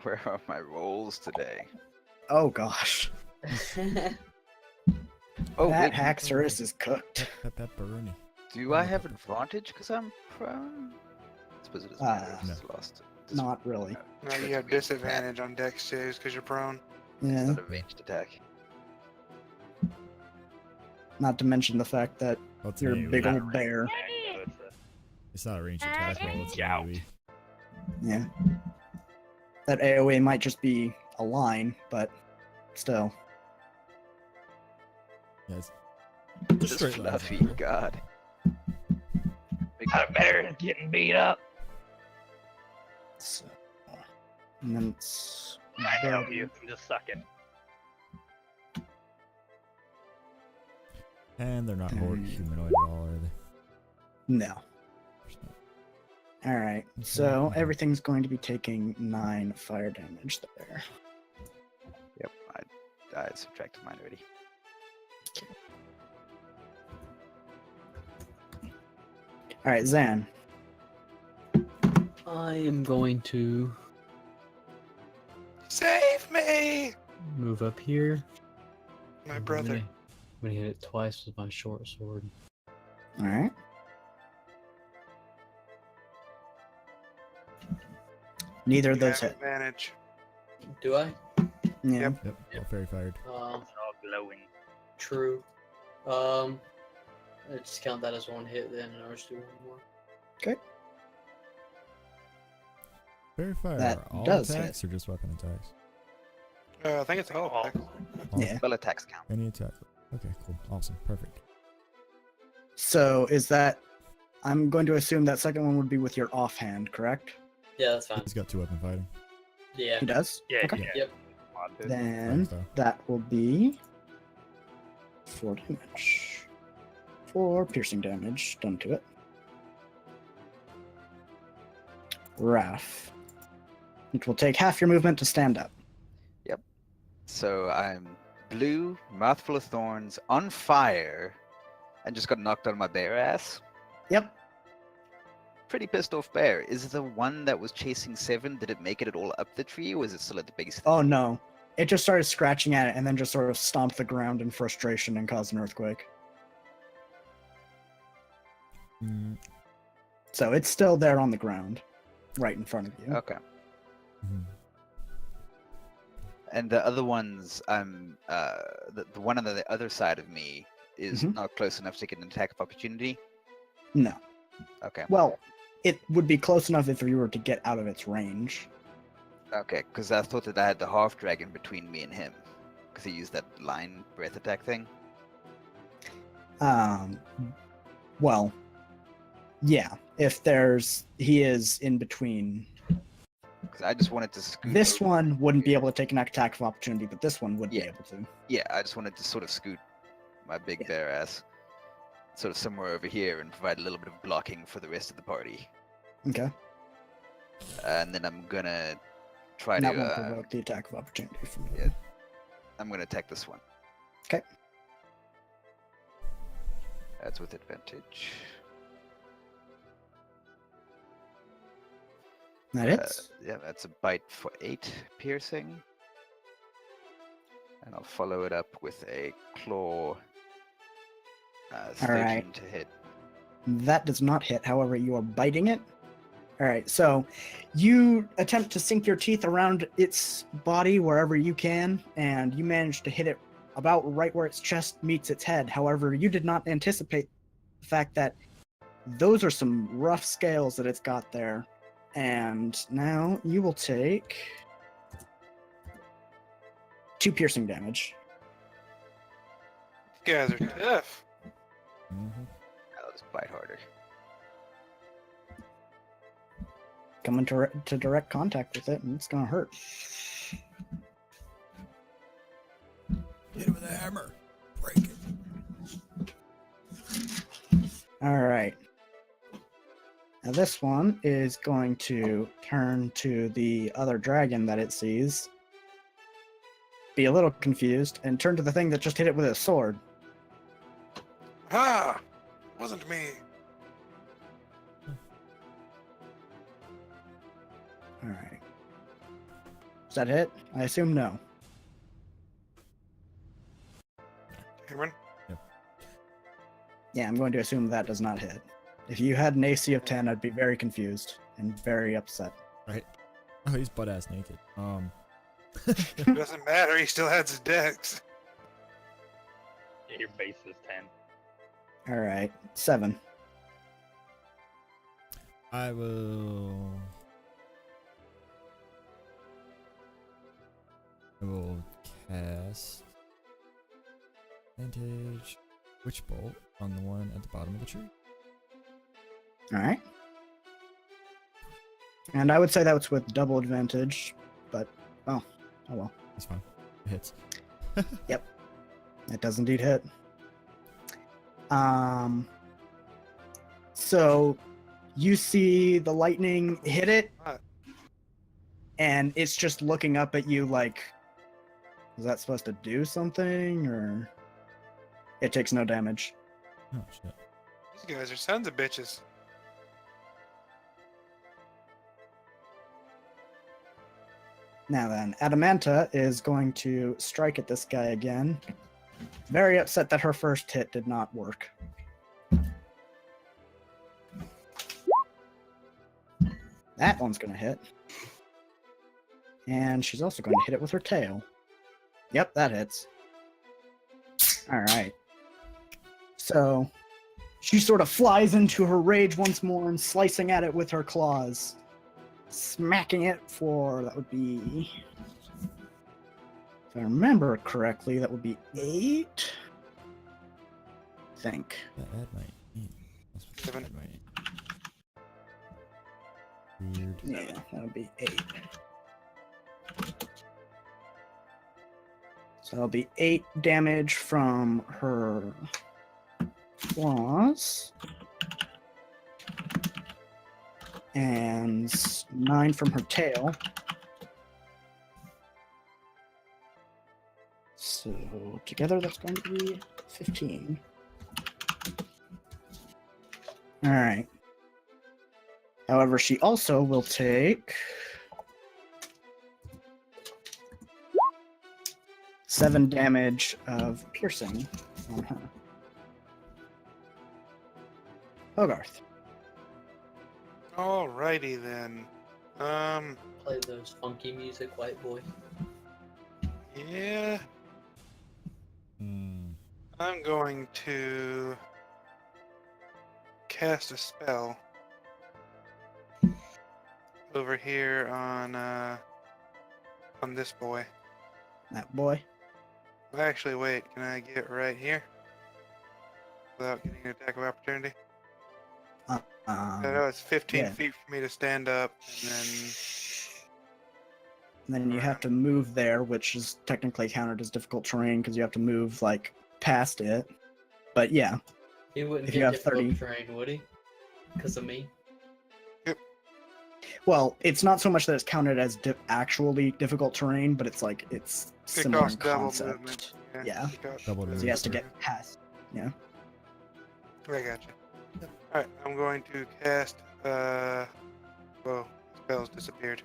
S3: Where are my rolls today?
S5: Oh gosh,
S3: Oh,
S5: that
S3: wait,
S5: Haxorus is cooked.
S1: Pepperoni.
S3: do I have advantage because I'm prone? I suppose it doesn't matter.
S1: No.
S3: It's lost.
S5: Not really.
S2: No, you have disadvantage on dex saves because you're prone.
S5: Yeah,
S3: Not a ranged attack.
S5: not to mention the fact that
S1: Oh, it's
S5: you're a
S1: an
S5: big
S1: AoE.
S5: old bear.
S6: So it's
S1: It's not a ranged attack roll, it's an
S6: Ouch.
S1: AoE.
S5: Yeah. That AoE might just be a line, but still.
S1: Yeah, it's
S3: This
S1: straight line
S3: fluffy,
S1: attack roll.
S3: god.
S6: Got a bear getting beat up.
S5: So, and then it's
S6: I can help you. I'm just sucking.
S1: And they're not
S5: Mm.
S1: humanoid at all, are they?
S5: No. All right. So everything's going to be taking 9 fire damage there.
S3: Yep, I subtracted mine already.
S5: All right, Zan.
S7: I am going to
S2: Save me!
S7: move up here.
S2: My
S7: I'm
S2: brother.
S7: gonna- I'm gonna hit it twice with my short sword.
S5: All right. Neither of
S2: You
S5: those
S2: have
S5: hit.
S2: advantage.
S7: Do I?
S5: Yeah.
S2: Yep.
S1: Yep, all fairy fired.
S6: It's all glowing.
S7: True. I just count that as one hit then, and I'll just do one more.
S1: Verify,
S5: That
S1: are all
S5: does
S1: attacks or just weapon attacks?
S2: I think it's all.
S6: All.
S2: attacks.
S1: All-
S5: Yeah.
S3: Spell attacks count.
S1: Any attack. Okay, cool. Awesome. Perfect.
S5: So is that? I'm going to assume that second one would be with your offhand, correct?
S7: Yeah, that's fine.
S1: He's got 2 weapon fighting.
S7: Yeah.
S5: He does.
S6: Yeah,
S5: Okay.
S6: yeah.
S7: Yep.
S6: Mod did.
S5: Then
S1: so.
S5: that will be 4 damage. 4 piercing damage done to it. Raph. It will take half your movement to stand up.
S3: So I'm blue, mouthful of thorns, on fire, and just got knocked on my bare ass.
S5: Yep.
S3: Pretty pissed off bear. Is the one that was chasing 7, did it make it at all up the tree, or is it still at the base?
S5: Oh no. It just started scratching at it and then just sort of stomped the ground in frustration and caused an earthquake.
S1: Mm,
S5: So it's still there on the ground, right in front of you.
S3: Okay.
S1: mhm.
S3: And the other ones, the one on the other side of me is
S5: Mhm.
S3: not close enough to get an attack of opportunity.
S5: No.
S3: Okay.
S5: Well, it would be close enough if you were to get out of its range.
S3: Okay, because I thought that I had the half dragon between me and him, because he used that line breath attack thing.
S5: Well, yeah. If he is in between.
S3: Because I just wanted to scoot.
S5: This
S3: over-
S5: one wouldn't be able to take an attack of opportunity, but this one would be
S3: Yeah.
S5: able to.
S3: Yeah, I just wanted to sort of scoot my big
S5: Yeah.
S3: bear ass sort of somewhere over here and provide a little bit of blocking for the rest of the party.
S5: Okay.
S3: And then I'm gonna try
S5: And that won't
S3: to.
S5: provoke the attack of opportunity from you.
S3: Yeah. I'm gonna attack this one.
S5: 'Kay.
S3: That's with advantage.
S5: That hits.
S3: Yeah, that's a bite for 8 piercing. And I'll follow it up with a claw. 13
S5: Alright.
S3: to hit.
S5: That does not hit. However, you are biting it. All right. So you attempt to sink your teeth around its body wherever you can, and you manage to hit it about right where its chest meets its head. However, you did not anticipate the fact that those are some rough scales that it's got there. And now you will take 2 piercing damage.
S2: You guys are tough.
S1: Mhm.
S3: I'll just bite harder.
S5: Come into direct contact with it, and it's gonna hurt.
S1: Hit it with a hammer. Break it.
S5: All right. Now this one is going to turn to the other dragon that it sees, be a little confused, and turn to the thing that just hit it with a sword.
S2: Ah, wasn't me.
S5: All right. Does that hit? I assume no.
S2: Cameron?
S5: Yeah, I'm going to assume that does not hit. If you had an AC of 10, I'd be very confused and very upset.
S1: Oh, he's butt ass naked.
S2: Doesn't matter. He still has his dex.
S6: Yeah, your base is 10.
S5: All right, 7.
S1: I will cast Vantage Witch Bolt on the one at the bottom of the tree.
S5: All right. And I would say that was with double advantage, but oh well.
S1: It's fine. It hits.
S5: It does indeed hit. So you see the lightning hit it,
S2: What?
S5: and it's just looking up at you like, is that supposed to do something, or it takes no damage?
S1: Oh shit.
S2: These guys are sons of bitches.
S5: Now then, Adamanta is going to strike at this guy again. Very upset that her first hit did not work. That one's going to hit. And she's also going to hit it with her tail. Yep, that hits. All right. So she sort of flies into her rage once more and slicing at it with her claws. smacking it for, that would be, if I remember correctly, that would be 8. I think.
S1: Add my 8. Must be
S2: Seven.
S1: add my 8. Weird.
S5: Yeah, that would be 8. So that'll be 8 damage from her claws. And 9 from her tail. So together that's going to be 15. Alright. However, she also will take 7 damage of piercing on her. Hogarth.
S2: Alrighty then.
S7: Play those funky music, white boy.
S2: Yeah,
S1: Hmm.
S2: I'm going to cast a spell over here on this boy.
S5: That boy.
S2: Actually, wait, can I get right here without getting an attack of opportunity? I know it's 15
S5: yeah.
S2: feet for me to stand up, and
S5: then you have to move there, which is technically counted as difficult terrain because you have to move like past it. But yeah,
S7: He wouldn't
S5: If you
S7: get
S5: have
S7: difficult
S5: 30
S7: terrain, would he? Because of me.
S5: well, it's not so much that it's counted as actually difficult terrain, but it's like it's
S2: it
S5: similar
S2: costs
S5: in
S2: double
S5: concept.
S2: movement.
S5: Yeah.
S2: it costs
S1: Double
S5: So
S1: movement.
S5: he has to get past. Yeah.
S2: I gotcha. Alright, I'm going to cast, whoa, spell's disappeared.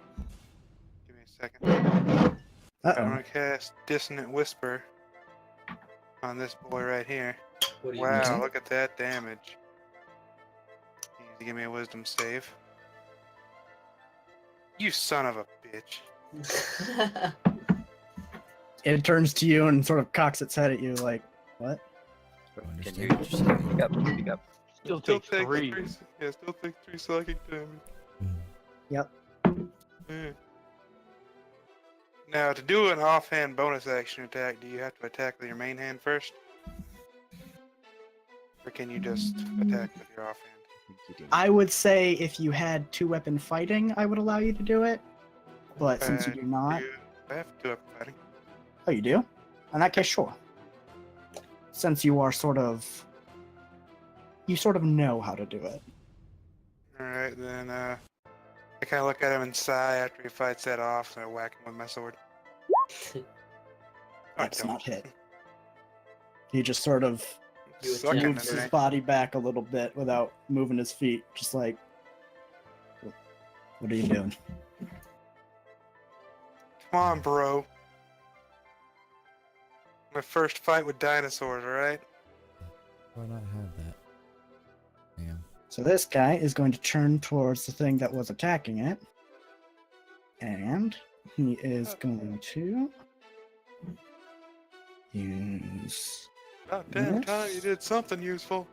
S2: Give me a second. I'm
S5: Uh
S2: gonna cast Dissonant Whisper on this boy right here.
S7: What do you
S2: Wow,
S5: mean?
S2: look at that damage. You need to give me a wisdom save. You son of a bitch.
S5: It turns to you and sort of cocks its head at you, like, what?
S3: Can
S1: Understand
S3: you
S1: what you're saying.
S3: speak up? Speak up.
S6: Still
S2: Still
S6: takes
S2: take
S6: 3.
S2: still take 3 psychic damage.
S1: Hmm.
S5: Yep.
S2: Yeah. Now, to do an offhand bonus action attack, do you have to attack with your main hand first? Or can you just attack with your offhand?
S5: I would say if you had 2-weapon fighting, I would allow you to do it. But since you do not,
S2: I have 2 up fighting.
S5: oh, you do? In that case, sure. Since you are you sort of know how to do it.
S2: Alright, then, I kind of look at him and sigh after he fights that off, and I whack him with my sword.
S5: That's not hit. He just sort of
S7: You
S2: Sucking
S7: attack
S5: moves
S2: today.
S5: his body back a little bit without moving his feet, just like, what are you doing?
S2: Come on, bro. My first fight with dinosaurs, alright?
S1: Why not have that? Damn.
S5: So this guy is going to turn towards the thing that was attacking it. And he is going to use...
S2: About damn
S5: Yes.
S2: time you did something useful.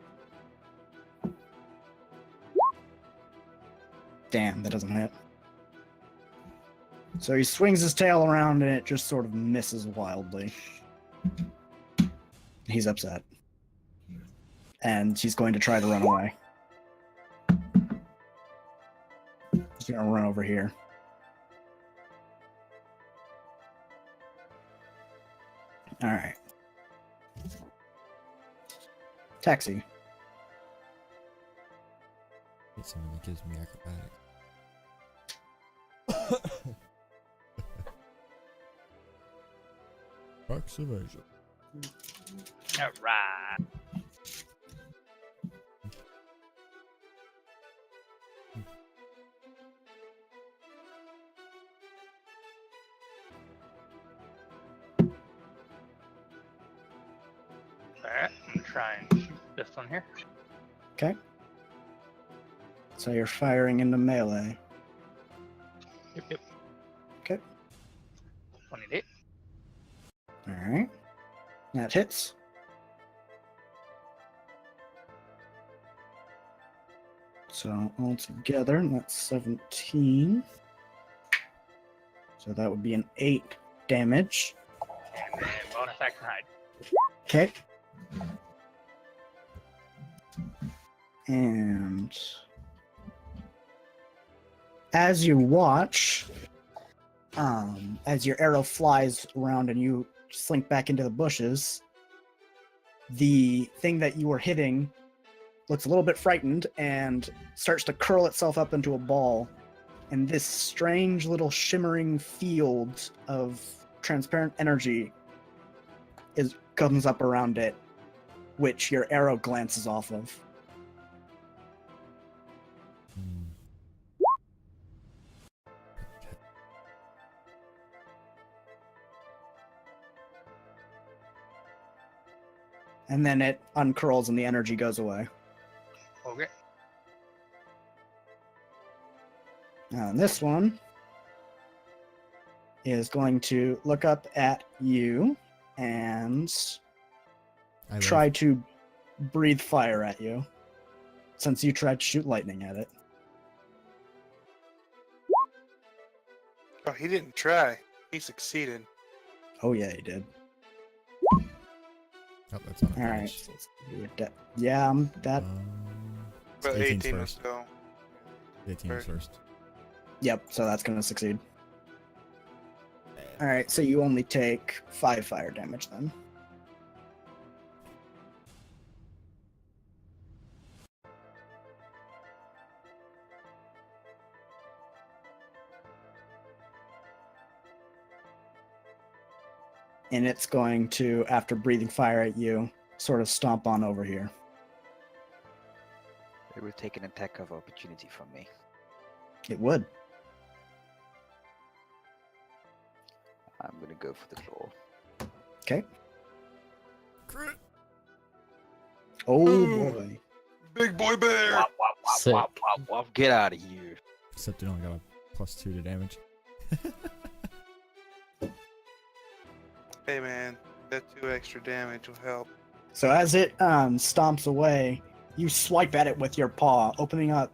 S5: Damn, that doesn't hit. So he swings his tail around and it just sort of misses wildly. He's upset. And he's going to try to run away. He's going to run over here. Alright. Taxi.
S1: Get someone that gives me acrobatics. Approximation.
S6: Alright. Alright, I'm gonna try and shoot this one here.
S5: Okay. So you're firing into melee.
S6: Yep.
S5: Okay.
S6: 28.
S5: Alright. That hits. So altogether, that's 17. So that would be an 8 damage.
S6: And then bonus action hide.
S5: Okay. And as you watch, as your arrow flies around and you slink back into the bushes, the thing that you were hitting looks a little bit frightened and starts to curl itself up into a ball. And this strange little shimmering field of transparent energy comes up around it, which your arrow glances off of.
S1: Hmm.
S5: And then it uncurls and the energy goes away.
S6: Okay.
S5: Now, this one is going to look up at you and
S1: I love-
S5: try to breathe fire at you, since you tried to shoot lightning at it.
S2: Oh, he didn't try. He succeeded.
S5: Oh yeah, he did.
S1: Oh, that's on a
S5: All right.
S1: damage.
S5: So it's gonna be a yeah, that.
S1: It's
S2: But
S1: 18's
S2: 18 was
S1: first.
S2: still.
S1: 18's
S2: first.
S1: first.
S5: Yep. So that's gonna succeed. All right. So you only take 5 fire damage then. And it's going to, after breathing fire at you, sort of stomp on over here.
S3: It would take an attack of opportunity from me.
S5: It would.
S3: I'm gonna go for the claw.
S5: Okay.
S1: Crit.
S5: Oh
S2: Ooh.
S5: boy.
S2: Big boy bear!
S3: Wop, wop, wop,
S7: Sick.
S3: wop, wop, wop. Get out of here.
S1: Except it only got a +2 to damage.
S2: Hey man, that 2 extra damage will help.
S5: So as it stomps away, you swipe at it with your paw, opening up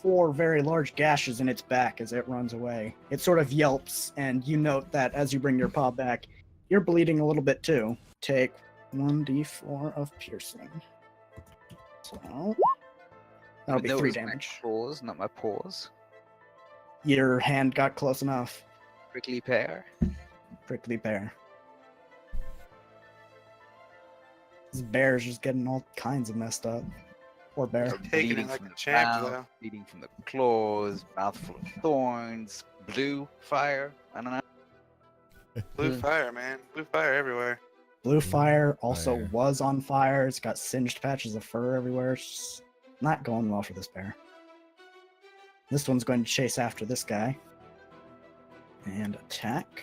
S5: 4 very large gashes in its back as it runs away. It sort of yelps, and you note that as you bring your paw back, you're bleeding a little bit too. Take 1d4 of piercing. So that'll be
S3: No, it
S5: 3
S3: was my
S5: damage.
S3: claws, not my paws.
S5: Your hand got close enough.
S3: Prickly pear.
S5: Prickly pear. This bear's just getting all kinds of messed up. Poor bear.
S2: Taking
S3: Bleeding
S2: it like
S3: from
S2: a
S3: the
S2: champ,
S3: mouth,
S2: though.
S3: bleeding from the claws, mouth full of thorns, blue fire. I don't know.
S2: Blue fire, man. Blue fire everywhere.
S5: Blue fire also
S1: Fire.
S5: was on fire. It's got singed patches of fur everywhere. It's just not going well for this bear. This one's going to chase after this guy. And attack.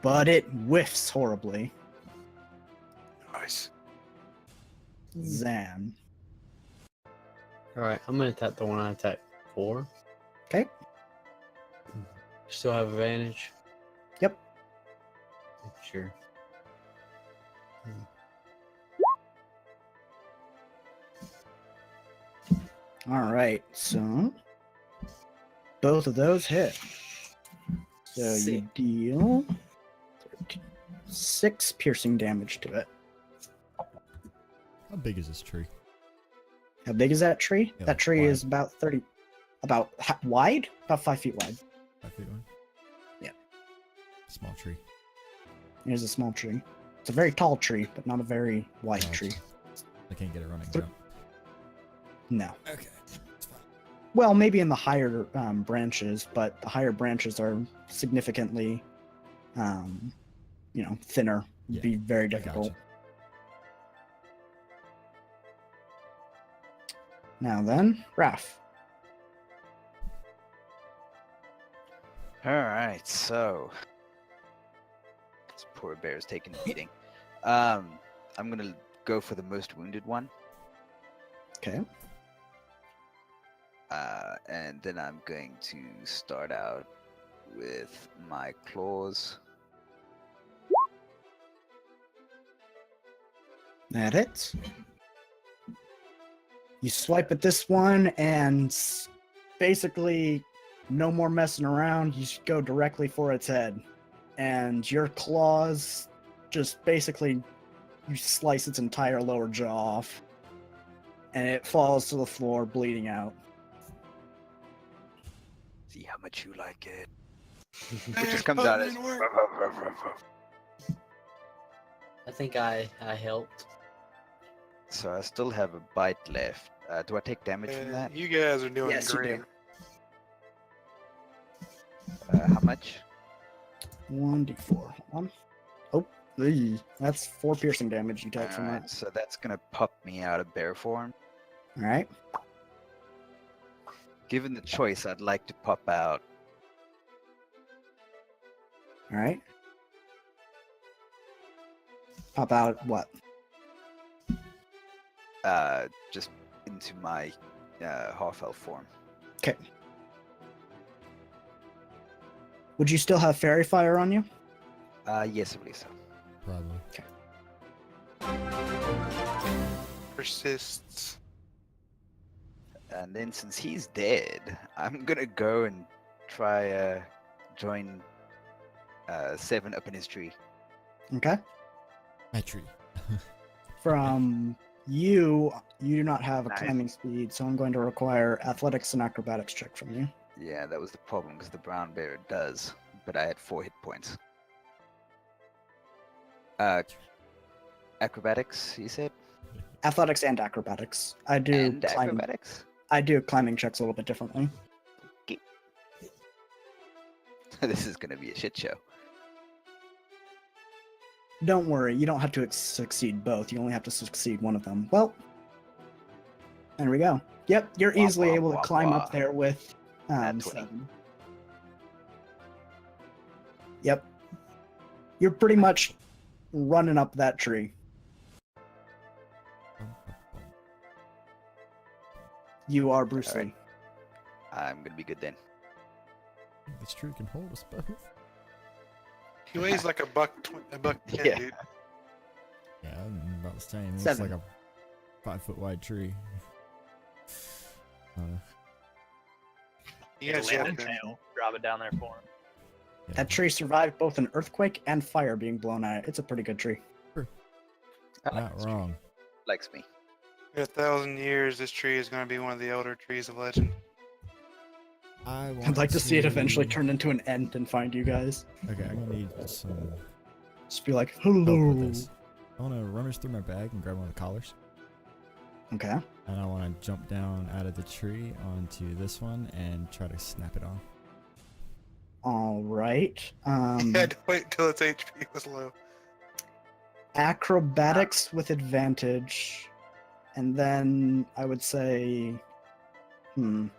S5: But it whiffs horribly.
S2: Nice.
S5: Zan.
S7: Alright, I'm gonna attack the one I attacked before.
S5: Okay.
S7: Still have advantage?
S5: Yep.
S7: Sure.
S5: Alright, so both of those hit. So you
S7: Sick.
S5: deal 6 piercing damage to it.
S1: How big is this tree?
S5: How big is that tree?
S1: Yeah,
S5: That tree
S1: wide.
S5: is about 30, wide? About 5 feet wide.
S1: 5 feet wide?
S5: Yeah.
S1: Small tree.
S5: Here's a small tree. It's a very tall tree, but not a very wide
S1: No,
S5: tree.
S1: I can't get it running.
S5: Th-
S1: Jump.
S5: No.
S1: Okay. It's fine.
S5: Well, maybe in the higher branches, but the higher branches are significantly, thinner. It'd
S1: Yeah,
S5: be very
S1: I
S5: difficult.
S1: gotcha.
S5: Now then, Raph.
S3: Alright, so this poor bear's taking a beating. I'm gonna go for the most wounded one.
S5: Okay.
S3: And then I'm going to start out with my claws.
S5: That hits. You swipe at this one, and basically, no more messing around. You go directly for its head. And your claws just basically, you slice its entire lower jaw off. And it falls to the floor, bleeding out.
S3: See how much you like it. It just comes out as.
S7: I think I helped.
S3: So I still have a bite left. Do I take damage from that?
S2: You guys are doing
S5: Yes, you
S2: great.
S5: do.
S3: How much?
S5: 1d4. Hold on. Oh, that's 4 piercing damage you take from
S3: Alright,
S5: that.
S3: so that's gonna pop me out of bear form.
S5: Alright.
S3: Given the choice, I'd like to pop out.
S5: Alright. Pop out what?
S3: Just into my half-elf form.
S5: Okay. Would you still have fairy fire on you?
S3: Yes, I believe so.
S1: Probably.
S2: Persists.
S3: And then since he's dead, I'm gonna go and try join 7 up in his tree.
S5: Okay.
S1: My tree.
S5: From you do not have a
S3: Nice.
S5: climbing speed, so I'm going to require athletics and acrobatics check from you.
S3: Yeah, that was the problem because the brown bear does, but I had 4 hit points. Acrobatics, you said?
S5: Athletics and acrobatics. I do
S3: And
S5: climbing.
S3: acrobatics?
S5: I do climbing checks a little bit differently.
S3: This is gonna be a shit show.
S5: Don't worry, you don't have to succeed both. You only have to succeed one of them. Well, there we go. Yep, you're
S3: Wah,
S5: easily
S3: wah,
S5: able to
S3: wah,
S5: climb
S3: wah.
S5: up there with
S3: Nat 20.
S5: 7. Yep. You're pretty much running up that tree. You are Bruce
S3: Alright.
S5: Lee.
S3: I'm gonna be good then.
S1: This tree can hold us both.
S2: He weighs like a buck 10,
S3: Yeah.
S2: dude.
S1: Yeah, I'm about the same. It's
S5: 7.
S1: like a 5-foot wide tree.
S2: You
S6: Get a
S2: guys
S6: landing
S2: help him.
S6: tail, drop it down there for him.
S1: Yeah.
S5: That tree survived both an earthquake and fire being blown at it. It's a pretty good tree.
S3: I like
S1: Not
S3: this tree.
S1: wrong.
S3: Likes me.
S2: In 1,000 years, this tree is going to be one of the elder trees of legend.
S5: I'd like to see it eventually turn into an ent and find you guys.
S1: Okay, I'm gonna need some
S5: Just be like,
S1: help with
S5: hello.
S1: this. I want to rummage through my bag and grab one of the collars.
S5: Okay.
S1: And I want to jump down out of the tree onto this one and try to snap it on.
S5: All right.
S2: He had to wait until its HP was low.
S5: Acrobatics with advantage. And then I would say, you're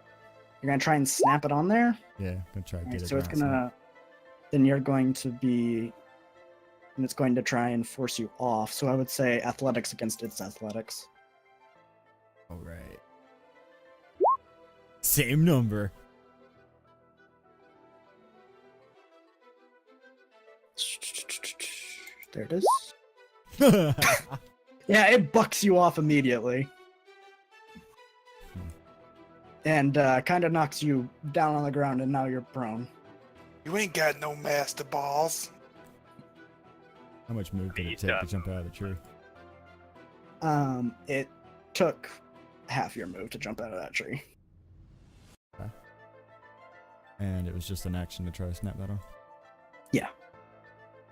S5: gonna try and snap it on there.
S1: Yeah, I'm gonna try to
S5: Alright,
S1: get it.
S5: so it's
S1: down,
S5: gonna. Then you're going to be. And it's going to try and force you off. So I would say athletics against its athletics.
S1: All right. Same number.
S5: There it is. Yeah, it bucks you off immediately. And kind of knocks you down on the ground, and now you're prone.
S2: You ain't got no master balls.
S1: How much move did it
S6: Beat
S1: take to
S6: up.
S1: jump out of the tree?
S5: It took half your move to jump out of that tree.
S1: And it was just an action to try to snap that on?
S5: Yeah.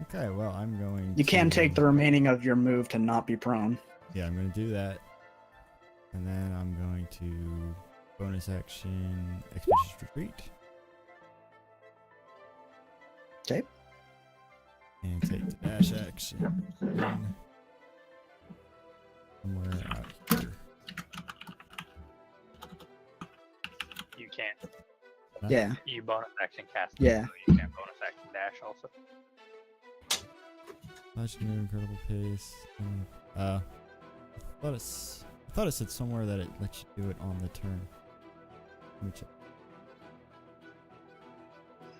S1: Okay, well, I'm going
S5: You can
S1: to-
S5: take the remaining of your move to not be prone.
S1: Yeah, I'm going to do that. And then I'm going to bonus action expeditious retreat.
S5: Okay.
S1: And take the dash action. Somewhere out here.
S6: You can't.
S1: Huh?
S5: Yeah.
S6: You bonus action cast.
S5: Yeah.
S6: So you can't bonus action dash also.
S1: Legendary incredible pace. I thought it said somewhere that it lets you do it on the turn. Let me check.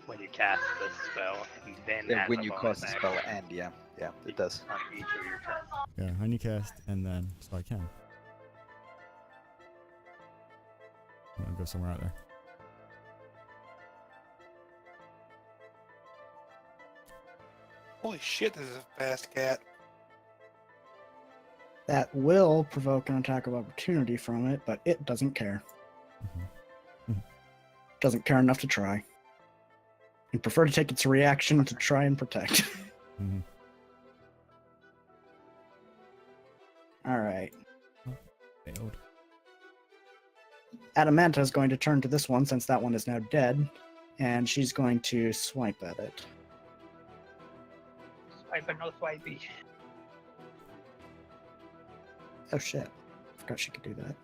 S6: When you cast the spell, and then
S3: Yeah,
S6: has
S3: when
S6: a
S3: you
S6: bonus
S3: cast the
S6: action.
S3: spell and yeah. Yeah, it does.
S6: on each of your turns.
S1: Yeah, honey cast, and then so I can. I'm gonna go somewhere out there.
S2: Holy shit, this is a fast cat.
S5: That will provoke an attack of opportunity from it, but it doesn't care. Doesn't care enough to try. And prefer to take its reaction to try and protect.
S1: Mhm.
S5: Alright.
S1: Failed.
S5: Adamanta is going to turn to this one since that one is now dead, and she's going to swipe at it.
S6: Swipe or no swipey.
S5: Oh shit. Forgot she could do that.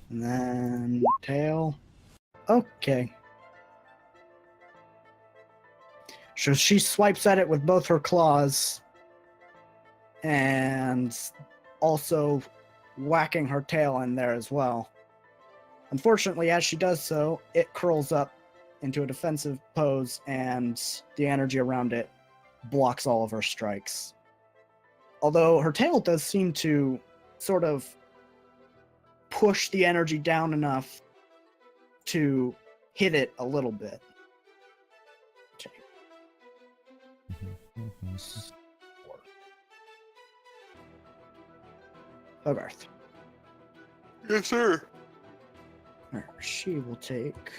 S5: And then tail. Okay. So she swipes at it with both her claws and also whacking her tail in there as well. Unfortunately, as she does so, it curls up into a defensive pose and the energy around it blocks all of her strikes. Although her tail does seem to sort of push the energy down enough to hit it a little bit. Okay. Hogarth.
S2: Yes, sir.
S5: Alright, she will take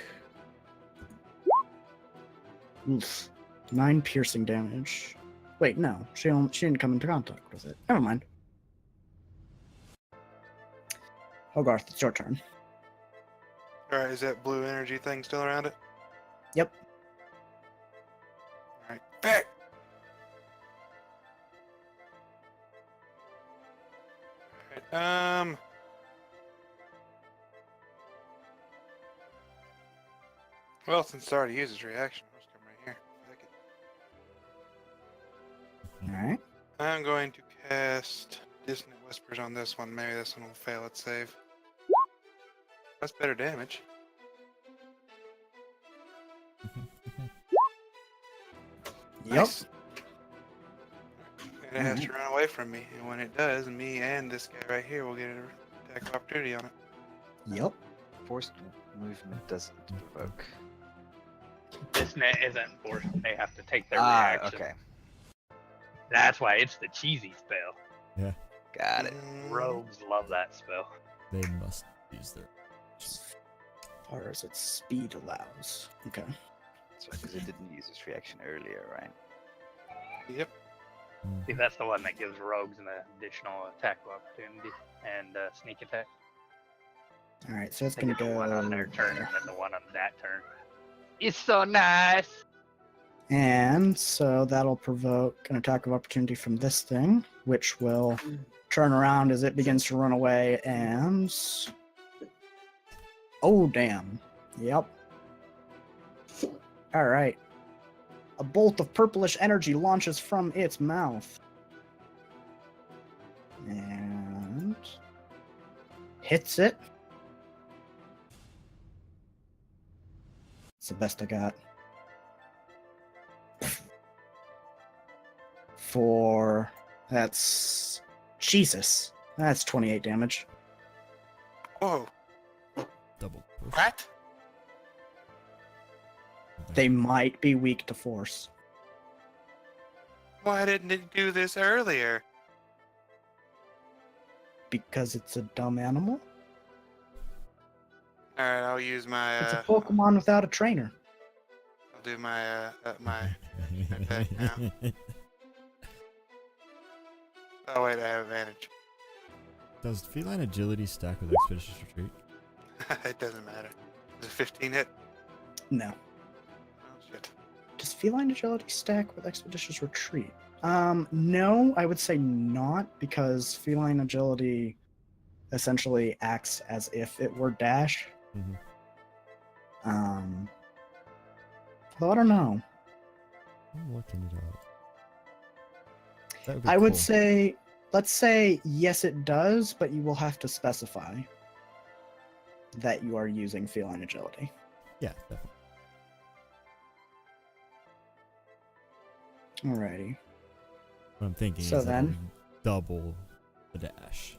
S5: 9 piercing damage. Wait, no, she didn't come into contact with it. Never mind. Hogarth, it's your turn.
S2: Alright, is that blue energy thing still around it?
S5: Yep.
S2: Alright, back! Alright, well, since it already used its reaction, I'll just come right here. Fuck it.
S5: Alright.
S2: I'm going to cast Dissonant Whispers on this one. Maybe this one will fail its save. That's better damage.
S5: Yep.
S2: Nice. And it has to run away from me. And when it does, me and this guy right here will get an attack of opportunity on it.
S5: Yep.
S3: Forced movement doesn't provoke.
S6: This net isn't forced. They have to take their
S3: Ah,
S6: reaction.
S3: okay.
S6: That's why it's the cheesy spell.
S3: Got it.
S6: Rogues love that spell.
S1: They must use their.
S5: As far as its speed allows. Okay.
S3: That's right, because it didn't use its reaction earlier, right?
S2: Yep.
S6: See, that's the one that gives rogues an additional attack opportunity and sneak attack.
S5: Alright, so it's
S6: They
S5: gonna
S6: get the
S5: go.
S6: one on their turn
S5: there.
S6: and then the one on that turn. It's so nice.
S5: And so that'll provoke an attack of opportunity from this thing, which will turn around as it begins to run away and. Oh, damn. Yep. Alright. A bolt of purplish energy launches from its mouth. And. Hits it. It's the best I got. That's Jesus. That's 28 damage.
S2: Whoa.
S1: Double.
S2: What?
S5: They might be weak to force.
S2: Why didn't it do this earlier?
S5: Because it's a dumb animal.
S2: Alright, I'll use my
S5: It's a Pokemon without a trainer.
S2: I'll do my my attack now. Oh wait, I have advantage.
S1: Does feline agility stack with expeditious retreat?
S2: It doesn't matter. Is it 15 hit?
S5: No.
S2: Oh shit.
S5: Does feline agility stack with expeditious retreat? No, I would say not, because feline agility essentially acts as if it were dash.
S1: Mhm.
S5: Though I don't know.
S1: I'm looking it up. That would be
S5: I would
S1: cool.
S5: say, let's say yes, it does, but you will have to specify that you are using feline agility.
S1: Yeah, definitely.
S5: Alrighty.
S1: What I'm thinking
S5: So
S1: is that'll
S5: then-
S1: double the dash.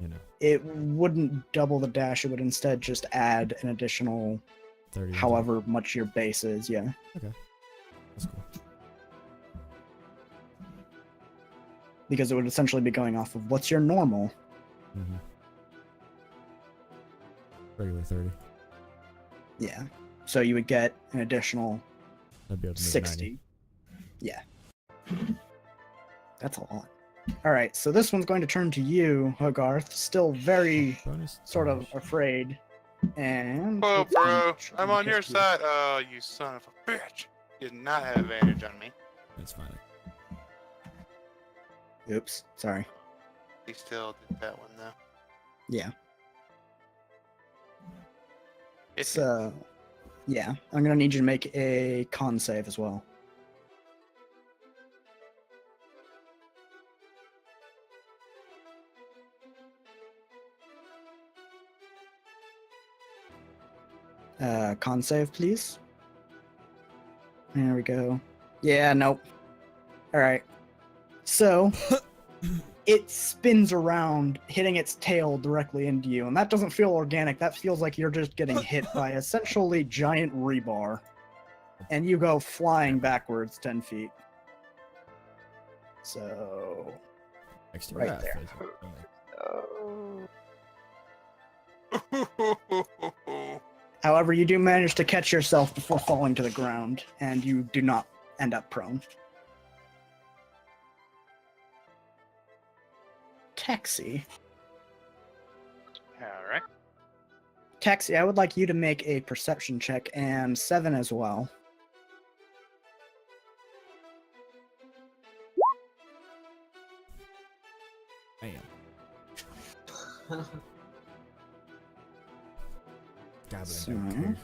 S1: You know,
S5: It wouldn't double the dash. It would instead just add an additional
S1: 30. on top.
S5: however much your base is. Yeah.
S1: That's cool.
S5: Because it would essentially be going off of what's your normal.
S1: Mm-hmm. Regular 30.
S5: Yeah. So you would get an additional
S1: That'd be up to
S5: 60. Yeah. That's a lot. All right. So this one's going to turn to you, Hogarth. Still very
S1: Bonus
S5: sort of
S1: dash.
S5: afraid. And
S2: Oh,
S5: it's going
S2: bro,
S5: to try
S2: I'm
S5: and
S2: on your
S5: hit you.
S2: side. Oh, you son of a bitch. You did not have advantage on me.
S1: That's fine.
S5: Oops. Sorry.
S2: He still did that one, though.
S5: Yeah.
S2: It's
S5: So, yeah. I'm going to need you to make a con save as well. Con save, please. There we go. Yeah, nope. All right. So, it spins around, hitting its tail directly into you, and that doesn't feel organic. That feels like you're just getting hit by essentially giant rebar, and you go flying backwards 10 feet. So,
S1: Extra
S5: Right
S1: wrath,
S5: there.
S1: as you-
S5: however, you do manage to catch yourself before falling to the ground, and you do not end up prone. Taxi.
S6: All right.
S5: Taxi, I would like you to make a perception check, and 7 as well.
S1: Bam. Goblin
S5: So-
S1: don't care.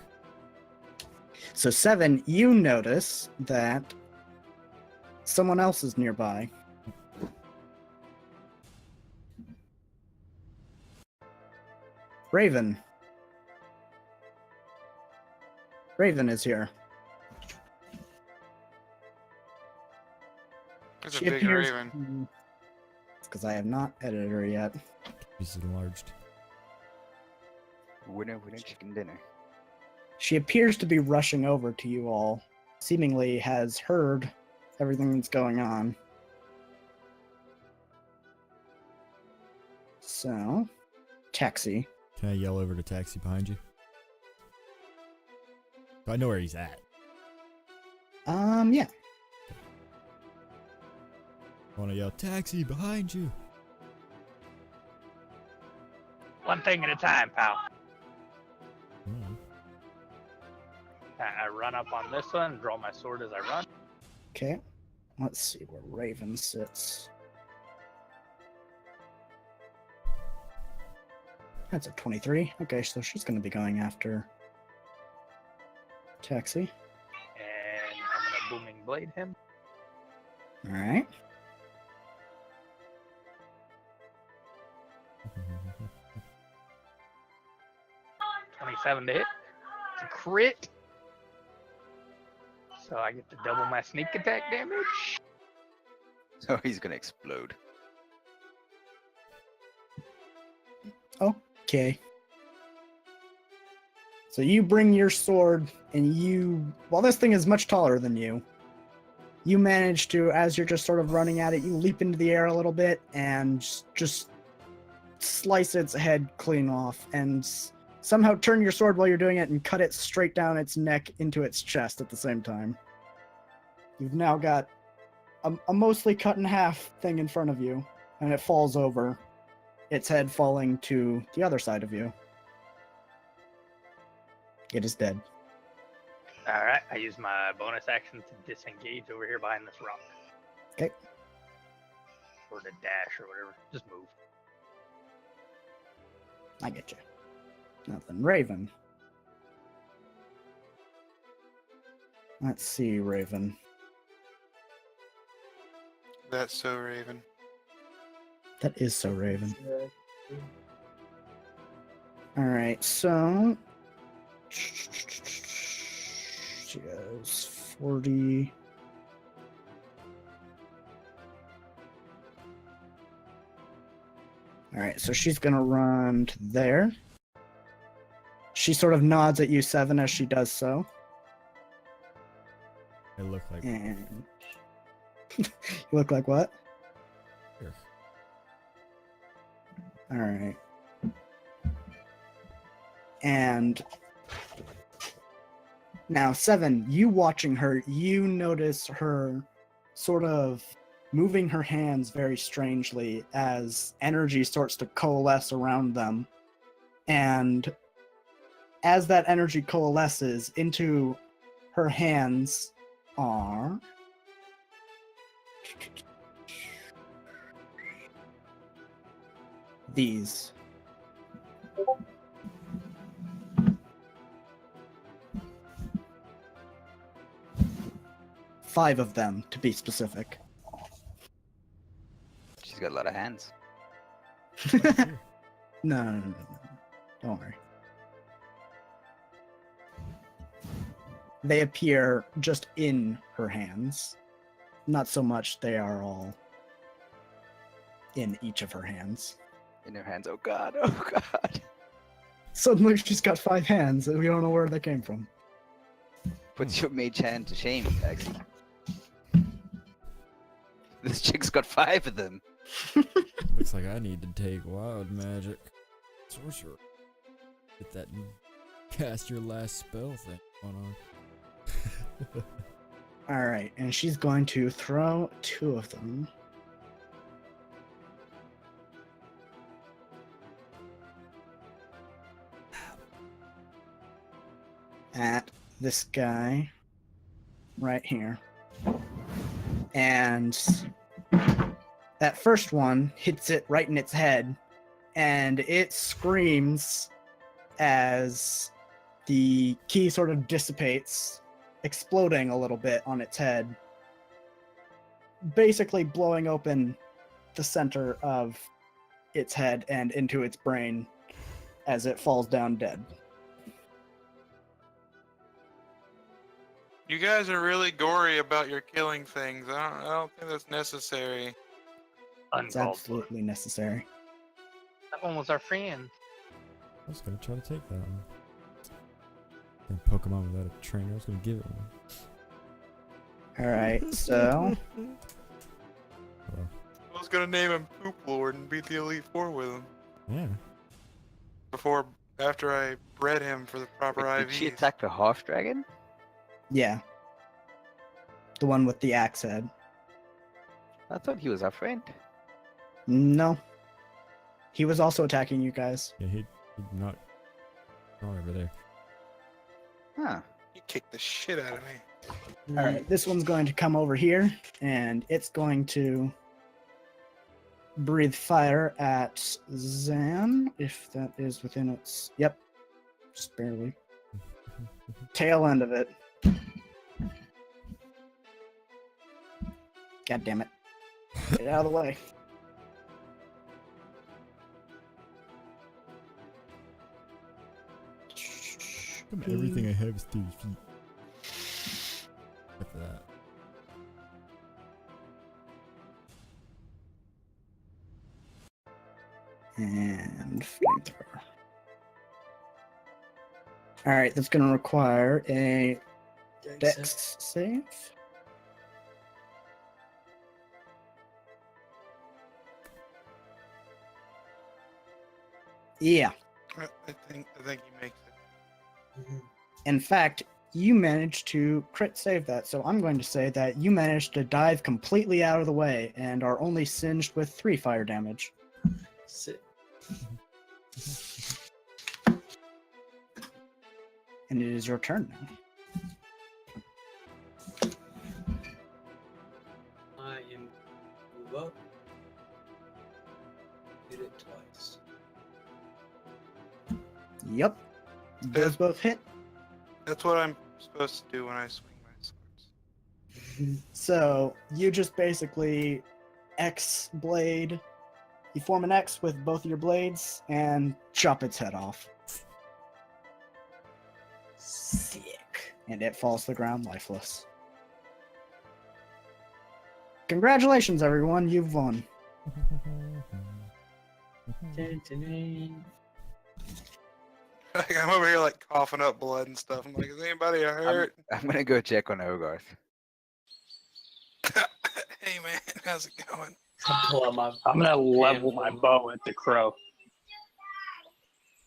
S5: So 7, you notice that someone else is nearby. Raven. Raven is here.
S2: It's a big raven.
S5: It's because I have not edited her yet.
S1: He's enlarged.
S3: Winner, winner, chicken dinner.
S5: She appears to be rushing over to you all, seemingly has heard everything that's going on. So, taxi.
S1: Can I yell over to taxi behind you? I know where he's at.
S5: Yeah.
S1: I want to yell, taxi behind you.
S6: One thing at a time, pal.
S1: Mm.
S6: I run up on this one, draw my sword as I run.
S5: Okay. Let's see where Raven sits. That's a 23. Okay, so she's going to be going after Taxi.
S6: And I'm gonna booming blade him.
S5: All right.
S1: Mm-hmm.
S6: 27 to hit. It's a crit. So I get to double my sneak attack damage.
S3: So he's gonna explode.
S5: Okay. So you bring your sword, and while this thing is much taller than you, you manage to, as you're just sort of running at it, you leap into the air a little bit and just slice its head clean off, and somehow turn your sword while you're doing it and cut it straight down its neck into its chest at the same time. You've now got a mostly cut in half thing in front of you, and it falls over, its head falling to the other side of you. It is dead.
S6: Alright, I use my bonus action to disengage over here behind this rock.
S5: Okay.
S6: Or to dash or whatever. Just move.
S5: I get you. Nothing. Raven. Let's see, Raven.
S2: That's so Raven.
S5: That is so Raven. All right, so She has 40. All right, so she's gonna run to there. She sort of nods at you, Seven, as she does so.
S1: I look like
S5: And you look like what?
S1: here.
S5: All right. And now, Seven, you watching her, you notice her sort of moving her hands very strangely as energy starts to coalesce around them. And as that energy coalesces into her hands are these. Five of them, to be specific.
S3: She's got a lot of hands.
S5: No. Don't worry. They appear just in her hands. Not so much they are all in each of her hands.
S3: In her hands. Oh god, oh god.
S5: Suddenly she's got 5 hands and we don't know where they came from.
S3: Puts your mage hand to shame, Taxi. This chick's got 5 of them.
S1: Looks like I need to take wild magic. Sorcerer. Get that and cast your last spell thing going on.
S5: Alright, and she's going to throw 2 of them. At this guy right here. And that first one hits it right in its head, and it screams as the key sort of dissipates, exploding a little bit on its head, basically blowing open the center of its head and into its brain as it falls down dead.
S2: You guys are really gory about your killing things. I don't think that's necessary.
S5: It's
S6: Uncalled for.
S5: absolutely necessary.
S6: That one was our friend.
S1: I was gonna try to take that one. A Pokemon without a trainer, I was gonna give it one.
S5: Alright, so
S1: Well,
S2: I was gonna name him Poop Lord and beat the Elite Four with him.
S1: yeah.
S2: After I bred him for the proper
S3: Wait,
S2: IVs.
S3: did she attack the half dragon?
S5: yeah. The one with the axe head.
S3: I thought he was our friend.
S5: No. He was also attacking you guys.
S1: Yeah, he knocked Ron over there.
S3: Huh.
S2: He kicked the shit out of me.
S5: Alright, this one's going to come over here, and it's going to breathe fire at Zan, if that is within its... Yep. Just barely. Tail end of it. God damn it. Get out of the way.
S1: Everything I have is 30 feet. Except for that.
S5: And flamethrower. Alright, that's going to require a dex save. Yeah.
S2: I think he makes it.
S5: In fact, you managed to crit save that, so I'm going to say that you managed to dive completely out of the way and are only singed with 3 fire damage.
S7: Sit.
S5: And it is your turn now.
S7: I am move up. Hit it twice.
S5: Yep. Those both hit.
S2: That's what I'm supposed to do when I swing my swords.
S5: So you just basically X blade. You form an X with both of your blades and chop its head off. Sick. And it falls to the ground lifeless. Congratulations, everyone. You've won.
S2: Like, I'm over here like coughing up blood and stuff. I'm like, is anybody hurt?
S3: I'm gonna go check on Hogarth.
S2: Hey man, how's it going?
S7: Pull out my
S6: I'm gonna level
S7: handful.
S6: my bow at the crow.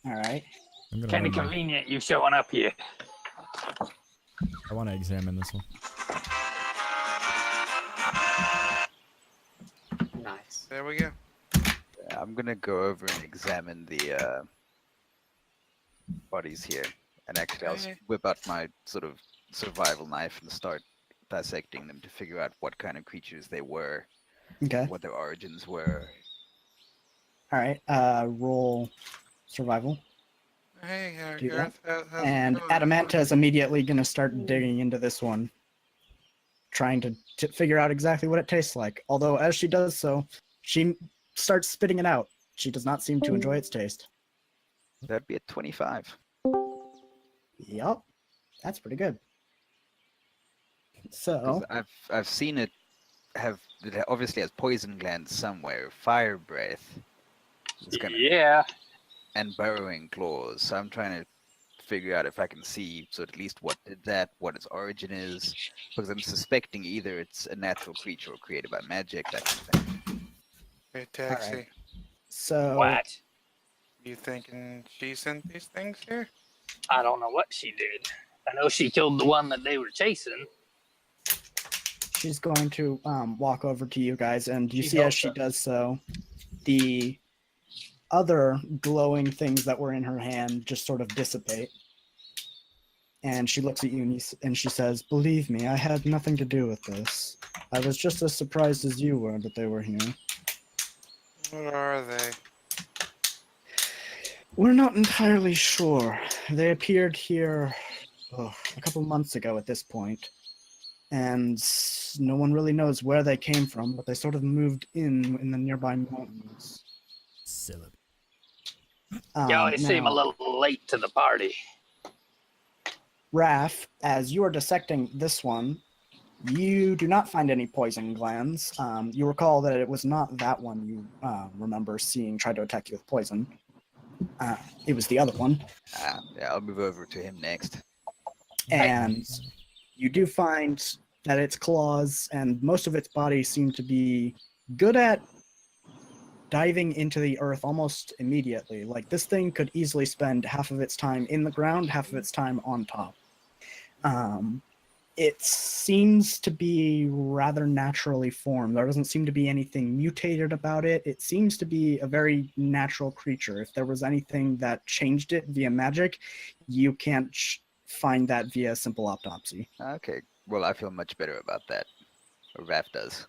S5: All right.
S1: I'm gonna
S6: Kind of
S1: run my-
S6: convenient you showing up here.
S1: I want to examine this one.
S7: Nice.
S2: There we go.
S3: I'm gonna go over and examine the bodies here, and actually I'll
S2: Okay.
S3: whip out my sort of survival knife and start dissecting them to figure out what kind of creatures they were,
S5: Okay.
S3: what their origins were.
S5: All right. Roll survival.
S2: Hey,
S5: Do that.
S2: Gareth, how's
S5: And
S2: it going?
S5: Adamanta is immediately going to start digging into this one, trying to figure out exactly what it tastes like. Although, as she does so, she starts spitting it out. She does not seem to enjoy its taste.
S3: That'd be a 25.
S5: Yup. That's pretty good.
S3: 'Cause
S5: So,
S3: I've seen it have, it obviously has poison glands somewhere, fire breath, it's gonna,
S6: Yeah.
S3: and burrowing claws. So I'm trying to figure out if I can see, so at least what did that, what its origin is, because I'm suspecting either it's a natural creature or created by magic, that kind of thing.
S2: Hey, Taxi,
S5: Alright. so
S6: What?
S2: you thinking she sent these things here?
S6: I don't know what she did. I know she killed the one that they were chasing.
S5: she's going to walk over to you guys, and you
S7: She
S5: see as
S7: helps
S5: she
S7: us.
S5: does so, the other glowing things that were in her hand just sort of dissipate. And she looks at you and she says, "Believe me, I had nothing to do with this. I was just as surprised as you were that they were here.
S2: What are they?
S5: We're not entirely sure. They appeared here a couple months ago at this point, and no one really knows where they came from, but they sort of moved in the nearby mountains."
S1: Silly.
S6: You always seem a
S5: now,
S6: little late to the party.
S5: Raph, as you are dissecting this one, you do not find any poison glands. You recall that it was not that one you remember seeing try to attack you with poison. It was the other one.
S3: Yeah, I'll move over to him next.
S5: And you do find that its claws and most of its body seem to be good at diving into the earth almost immediately. Like, this thing could easily spend half of its time in the ground, half of its time on top. It seems to be rather naturally formed. There doesn't seem to be anything mutated about it. It seems to be a very natural creature. If there was anything that changed it via magic, you can't find that via simple autopsy.
S3: Okay, well, I feel much better about that. Or Raph does.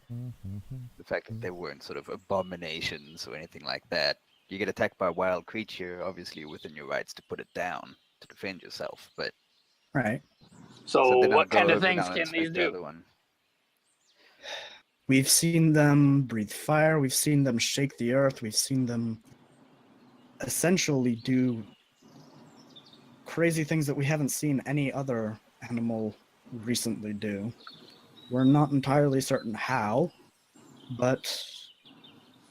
S3: The fact that they weren't sort of abominations or anything like that. You get attacked by a wild creature, obviously you're within your rights to put it down, to defend yourself, but...
S5: Right.
S6: So,
S3: then I'll
S6: what
S3: go
S6: kind of
S3: over and
S6: things
S3: I'll
S6: can
S3: inspect
S6: these
S3: the
S6: do?
S3: other one.
S5: We've seen them breathe fire. We've seen them shake the earth. We've seen them essentially do crazy things that we haven't seen any other animal recently do. We're not entirely certain how, but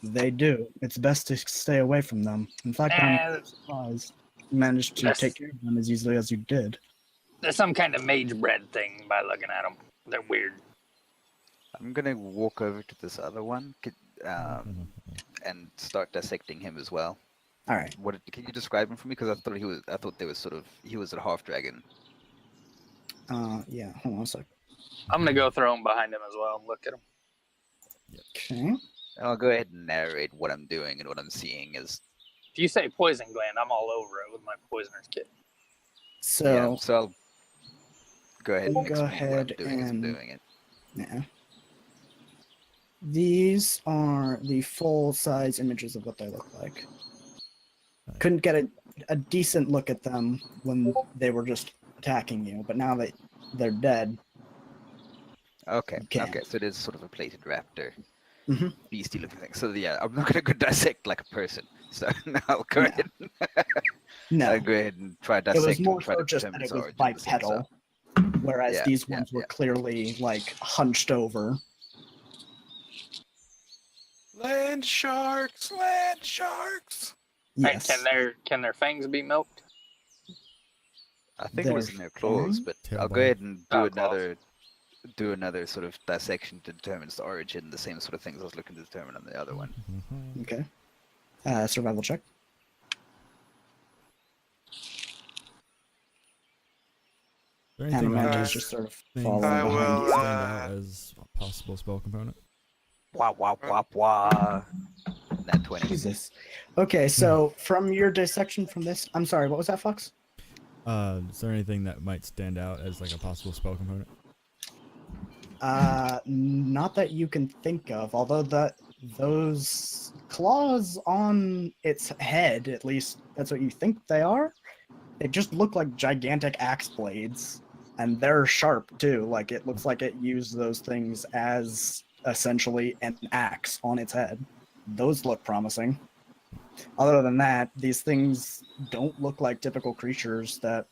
S5: they do. It's best to stay away from them. In fact, I'm surprised you managed to
S6: Yes.
S5: take care of them as easily as you did.
S6: There's some kind of mage bred thing by looking at them. They're weird.
S3: I'm gonna walk over to this other one and start dissecting him as well.
S5: All right.
S3: Can you describe him for me? Because I thought there was he was a half dragon.
S5: Yeah, hold on a sec.
S6: I'm gonna go throw him behind him as well and look at him.
S5: Okay.
S3: And I'll go ahead and narrate what I'm doing and what I'm seeing as
S6: If you say poison gland, I'm all over it with my poisoner's kit.
S5: So,
S3: yeah. So I'll go ahead and
S5: Go
S3: explain
S5: ahead
S3: what I'm doing as I'm
S5: and-
S3: doing it.
S5: yeah. These are the full-size images of what they look like. Couldn't get a decent look at them when they were just attacking you, but now that they're dead,
S3: Okay.
S5: You can.
S3: Okay. So it is sort of a plated raptor,
S5: Mhm.
S3: beastie looking thing. So yeah, I'm not gonna go dissect like a person. So no, I'll go
S5: No.
S3: ahead.
S5: No,
S3: I'll go ahead and try
S5: it
S3: dissect
S5: was
S3: and
S5: more
S3: try
S5: so
S3: to
S5: just
S3: determine
S5: that
S3: its
S5: it was
S3: origin the same, so-
S5: bipedal, whereas
S3: Yeah,
S5: these
S3: yeah,
S5: ones were
S3: yeah.
S5: clearly like hunched over.
S2: Land sharks, land sharks.
S4: Hey,
S5: Yes.
S4: can their fangs be milked?
S3: I think it was
S5: They're
S3: in their claws,
S5: fine.
S3: but
S1: Tail
S3: I'll go
S1: bone.
S3: ahead and
S4: Oh, claws.
S3: do another sort of dissection to determine its origin, the same sort of things I was looking to determine on the other one.
S1: Mhm.
S5: Okay. Survival check.
S1: Is there anything on
S5: Animandra's
S1: this
S5: just sort of
S1: thing
S5: following
S2: I
S1: that
S5: behind
S2: will,
S1: might
S5: you.
S1: stand out as a possible spell component?
S3: Wah wah wah wah. That 20.
S5: Jesus. Okay, so from your dissection from this, I'm sorry, what was that, Fox?
S1: Is there anything that might stand out as like a possible spell component?
S5: Not that you can think of, although those claws on its head, at least that's what you think they are, they just look like gigantic axe blades, and they're sharp too. Like it looks like it used those things as essentially an axe on its head. Those look promising. Other than that, these things don't look like typical creatures that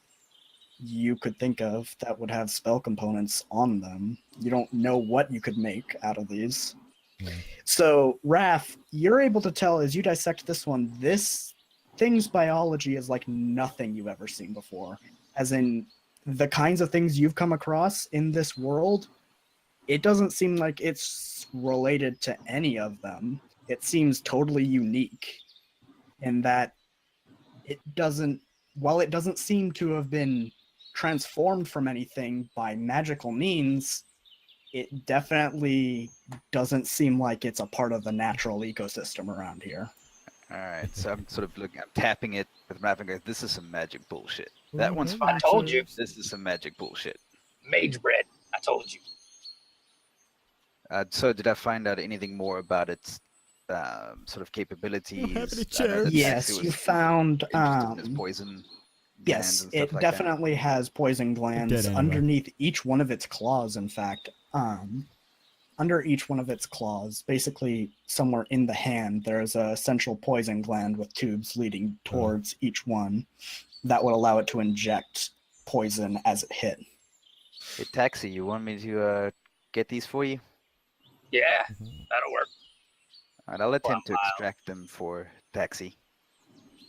S5: you could think of that would have spell components on them. You don't know what you could make out of these.
S1: Yeah.
S5: So, Raph, you're able to tell as you dissect this one, this thing's biology is like nothing you've ever seen before. As in, the kinds of things you've come across in this world, it doesn't seem like it's related to any of them. It seems totally unique in that it doesn't, while it doesn't seem to have been transformed from anything by magical means, it definitely doesn't seem like it's a part of the natural ecosystem around here.
S3: Alright, so I'm sort of looking, I'm tapping it with my finger. This is some magic bullshit. That one's
S1: Whatever
S3: fine.
S1: it
S6: told you.
S1: says.
S3: This is some magic bullshit.
S6: Mage bread. I told you.
S3: So did I find out anything more about its sort of capabilities?
S1: any
S3: I know that
S1: chairs.
S5: Yes,
S3: Taxi
S5: you
S3: was
S5: found
S3: interested in its poison glands
S5: yes,
S3: and
S5: it
S3: stuff like
S5: definitely has poison
S1: dead
S5: glands
S1: anyway.
S5: underneath each one of its claws, in fact. Under each one of its claws, basically somewhere in the hand, there is a central poison gland with tubes leading towards each one that would allow it to inject poison as it hit.
S3: that. Hey, Taxi, you want me to get these for you?
S6: Yeah,
S1: Mhm.
S6: that'll work.
S3: Alright, I'll attempt to
S6: Wow.
S3: extract them for Taxi.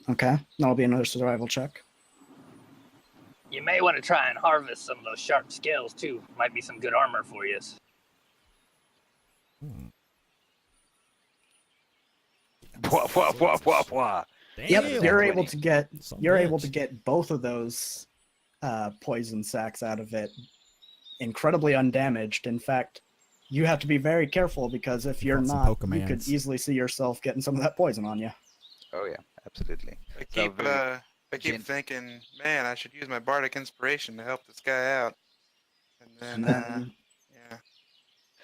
S5: Okay, that'll be another survival check.
S6: You may want to try and harvest some of those sharp scales too. Might be some good armor for you.
S1: Hmm.
S3: Wah, wah, wah, wah, wah.
S5: Yep,
S1: Damn.
S5: you're
S3: Nat
S5: able
S3: 20.
S5: to get
S1: Son of
S5: you're
S1: a
S5: able to
S1: bitch.
S5: get both of those poison sacs out of it incredibly undamaged. In fact, you have to be very careful because if you're
S1: Caught some
S5: not, you could
S1: Pokemans.
S5: easily see yourself getting some of that poison on you.
S3: Oh yeah, absolutely.
S2: I
S3: So
S2: keep
S3: very
S2: I keep
S3: gent-
S2: thinking, man, I should use my bardic inspiration to help this guy out. And
S5: And
S2: then,
S5: then
S2: yeah.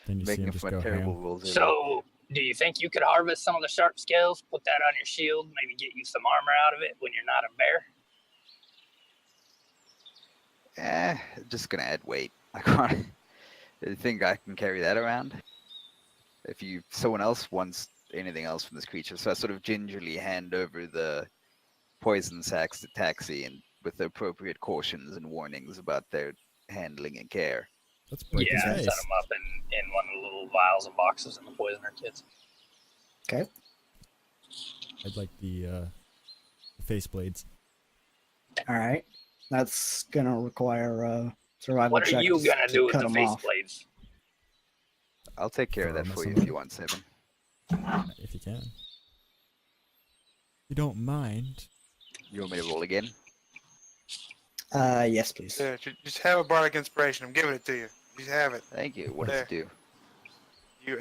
S1: Then you see
S3: making
S1: him
S3: it
S1: just
S3: for
S1: go
S3: my terrible
S1: ham.
S3: rolls.
S6: So, do you think you could harvest some of the sharp scales, put that on your shield, maybe get you some armor out of it when you're not a bear?
S3: Just gonna add weight. I can't. I think I can carry that around. If someone else wants anything else from this creature, so I sort of gingerly hand over the poison sacks to Taxi, and with the appropriate cautions and warnings about their handling and care.
S1: Let's break his
S6: Yeah,
S1: face.
S6: set them up in one of the little vials and boxes in the poisoner kits.
S5: okay,
S1: I'd like the face blades.
S5: all right, that's gonna require a survival
S6: What are
S5: check
S6: you gonna
S5: to
S6: do with
S5: cut
S6: the
S5: them
S6: face
S5: off.
S6: blades?
S3: I'll take care of
S1: Throw
S3: that
S1: 'em at
S3: for you if
S1: somebody.
S3: you want, Seven.
S1: If you can. You don't mind.
S3: You want me to roll again?
S5: Yes, please.
S2: Yeah, just have a bardic inspiration. I'm giving it to you. Just have it.
S3: Thank you. What does it do?
S2: You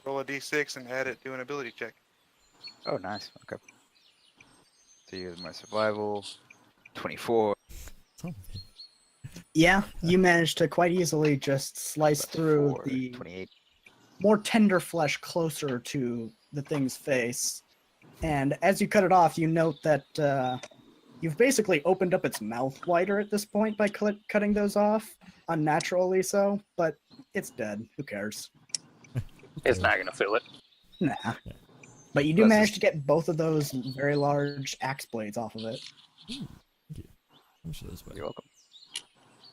S2: roll a d6 and add it to an ability check.
S3: Oh, nice. Okay. So here's my survival. 24.
S1: Son of a-
S5: Yeah, you managed to quite easily just slice
S3: Plus
S5: through
S3: 4,
S5: the
S3: 28.
S5: more tender flesh closer to the thing's face. And as you cut it off, you note that you've basically opened up its mouth wider at this point by cutting those off, unnaturally so, but it's dead. Who cares?
S6: It's not gonna fill it.
S5: Nah.
S1: Yeah.
S5: But you do
S3: Plus
S5: manage
S3: it's-
S5: to get both of those very large axe blades off of it.
S1: Ooh, thank you. How much of those weigh?
S3: You're welcome.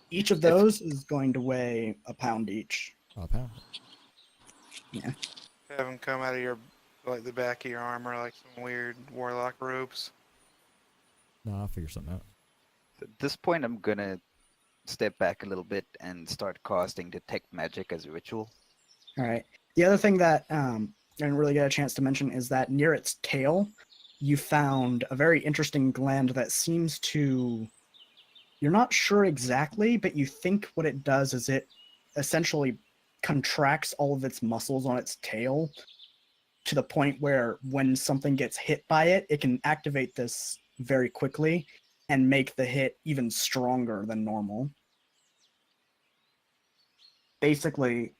S5: Each of those is going to weigh a pound each.
S1: Oh, a pound.
S2: Have them come out of your, like the back of your armor, like some weird warlock robes.
S1: No, I'll figure something out.
S3: At this point, I'm gonna step back a little bit and start casting detect magic as a ritual.
S5: All right. The other thing that I didn't really get a chance to mention is that near its tail, you found a very interesting gland that seems to. You're not sure exactly, but you think what it does is it essentially contracts all of its muscles on its tail to the point where when something gets hit by it, it can activate this very quickly and make the hit even stronger than normal. Basically,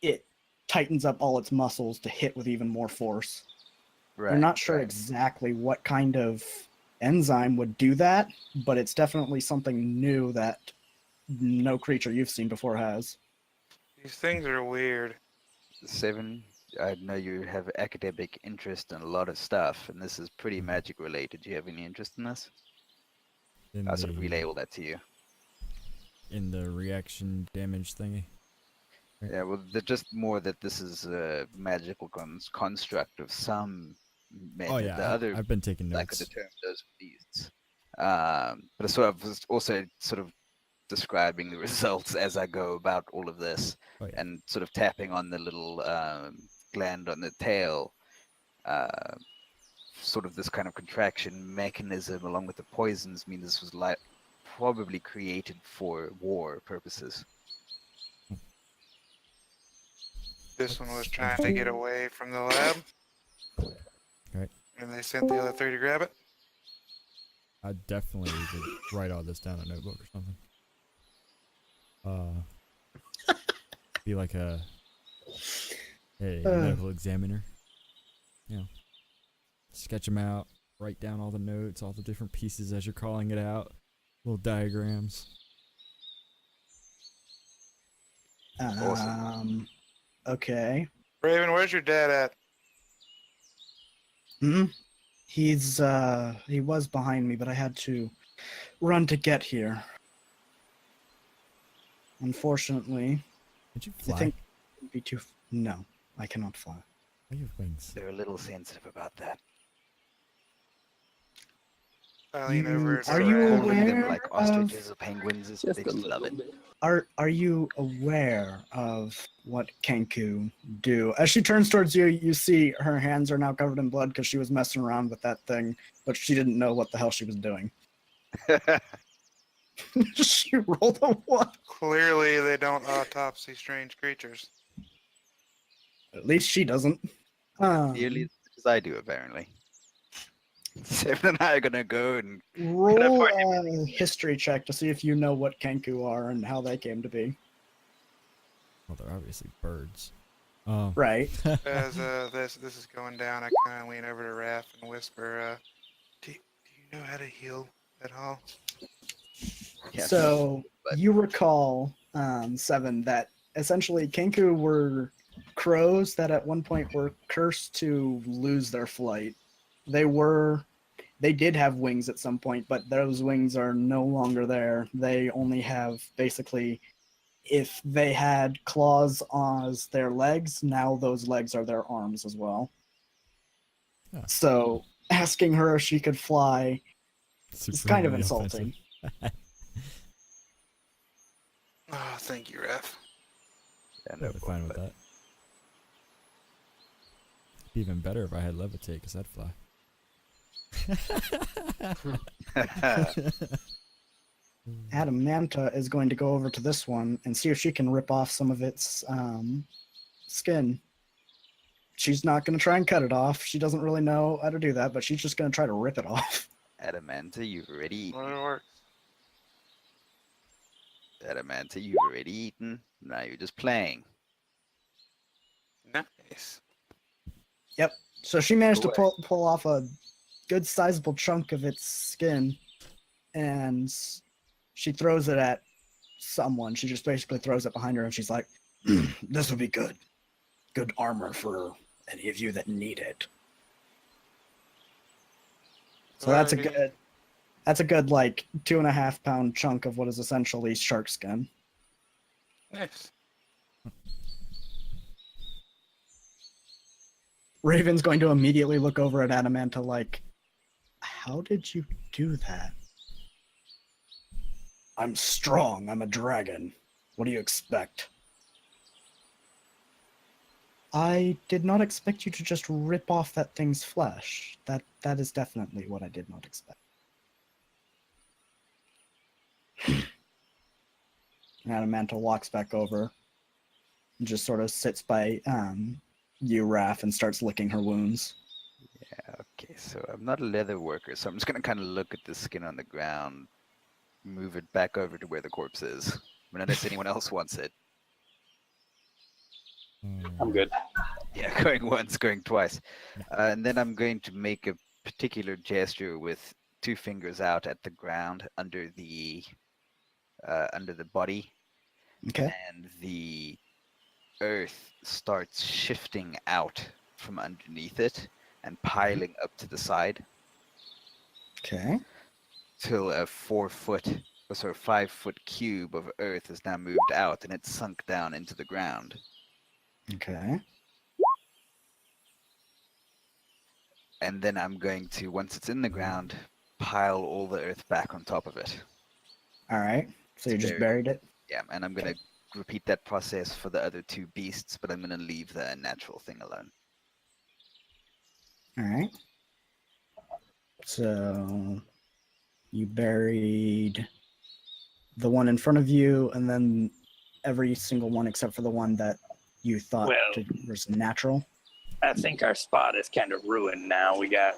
S5: it tightens up all its muscles to hit with even more force.
S3: Right.
S5: You're not sure
S3: right.
S5: exactly what kind of enzyme would do that, but it's definitely something new that no creature you've seen before has.
S2: These things are weird.
S3: 7, I know you have academic interest in a lot of stuff, and this is pretty magic related. Do you have any interest in this?
S1: In
S3: I'll sort of relay all that to you.
S1: in the reaction damage thingy. Right.
S3: Yeah, well, just more that this is a magical construct of some method.
S1: Oh yeah,
S3: The other
S1: I've been taking
S3: I could
S1: notes.
S3: determine those beasts. But I sort of was also sort of describing the results as I go about all of this,
S1: Oh yeah.
S3: and sort of tapping on the little gland on the tail. Sort of this kind of contraction mechanism, along with the poisons, mean this was probably created for war purposes.
S2: This one was
S1: That's
S2: trying to get away from the lab.
S1: Right.
S2: And they sent the other 3 to grab it.
S1: I definitely would write all this down in a notebook or something. Be like a medical examiner. You know, sketch them out, write down all the notes, all the different pieces as you're calling it out, little diagrams.
S3: Awesome.
S5: Okay.
S2: Raven, where's your dad at?
S5: Hmm. He was behind me, but I had to run to get here. Unfortunately,
S1: Did you
S5: I
S1: fly?
S5: think it'd be too. No, I cannot fly.
S1: Oh, you have wings.
S3: They're a little sensitive about that.
S2: I lean over to
S5: Are you
S2: Raven.
S3: Calling them
S5: aware
S3: like
S5: of-
S3: ostriches or penguins,
S8: Just
S3: they
S8: a
S3: just
S8: little
S3: love it.
S8: bit.
S5: Are you aware of what Kenku do? As she turns towards you, you see her hands are now covered in blood because she was messing around with that thing, but she didn't know what the hell she was doing. She rolled a 1.
S2: Clearly, they don't autopsy strange creatures.
S5: At least she doesn't.
S3: Nearly as much as I do, apparently. 7 and I are gonna go and
S5: Roll a history check to see if you know what Kenku are and how they came to be.
S1: Well, they're obviously birds.
S5: Right.
S2: As this is going down, I kind of lean over to Raph and whisper, do you know how to heal at all?
S3: yeah,
S5: So
S3: but-
S5: you recall, 7, that essentially Kenku were crows that at one point were cursed to lose their flight. They did have wings at some point, but those wings are no longer there. They only have basically, if they had claws as their legs, now those legs are their arms as well.
S1: Huh.
S5: So asking her if she could fly is kind of
S1: Supremely
S5: insulting.
S1: offensive.
S2: Oh, thank you, Raph.
S3: Yeah,
S1: I'd be fine with that. It'd be even better if I had levitate, because I'd fly.
S5: Adamanta is going to go over to this one and see if she can rip off some of its skin. She's not going to try and cut it off. She doesn't really know how to do that, but she's just going to try to rip it off.
S3: Adamanta, you've already eaten.
S2: Well, it works.
S3: Adamanta, you've already eaten. Now you're just playing.
S2: Nice.
S5: So she managed to
S3: Away.
S5: pull off a good sizable chunk of its skin, and she throws it at someone. She just basically throws it behind her, and she's like, "This will be good. Good armor for any of you that need it." So that's a
S2: Alrighty.
S5: good like 2.5 pound chunk of what is essentially shark skin.
S2: Nice.
S5: Raven's going to immediately look over at Adamanta like, how did you do that? I'm strong. I'm a dragon. What do you expect? I did not expect you to just rip off that thing's flesh. That is definitely what I did not expect. And Adamanta walks back over and just sort of sits by you, Raph, and starts licking her wounds.
S3: Yeah, okay, so I'm not a leather worker, so I'm just gonna kind of look at the skin on the ground, move it back over to where the corpse is. I mean, unless anyone else wants it.
S4: I'm good.
S3: Yeah, going once, going twice. And then I'm going to make a particular gesture with 2 fingers out at the ground under the body,
S5: Okay.
S3: and the earth starts shifting out from underneath it and piling up to the side
S5: Okay.
S3: till a 4-foot, or sort of 5-foot cube of earth is now moved out and it's sunk down into the ground.
S5: Okay.
S3: And then I'm going to, once it's in the ground, pile all the earth back on top of it.
S5: All right. So you just
S3: Very-
S5: buried it.
S3: Yeah, and I'm going to repeat that process for the other 2 beasts, but I'm going to leave the natural thing alone.
S5: All right. So you buried the one in front of you, and then every single one except for the one that you thought
S8: Well-
S5: was natural.
S8: I think our spot is kind of ruined now. We got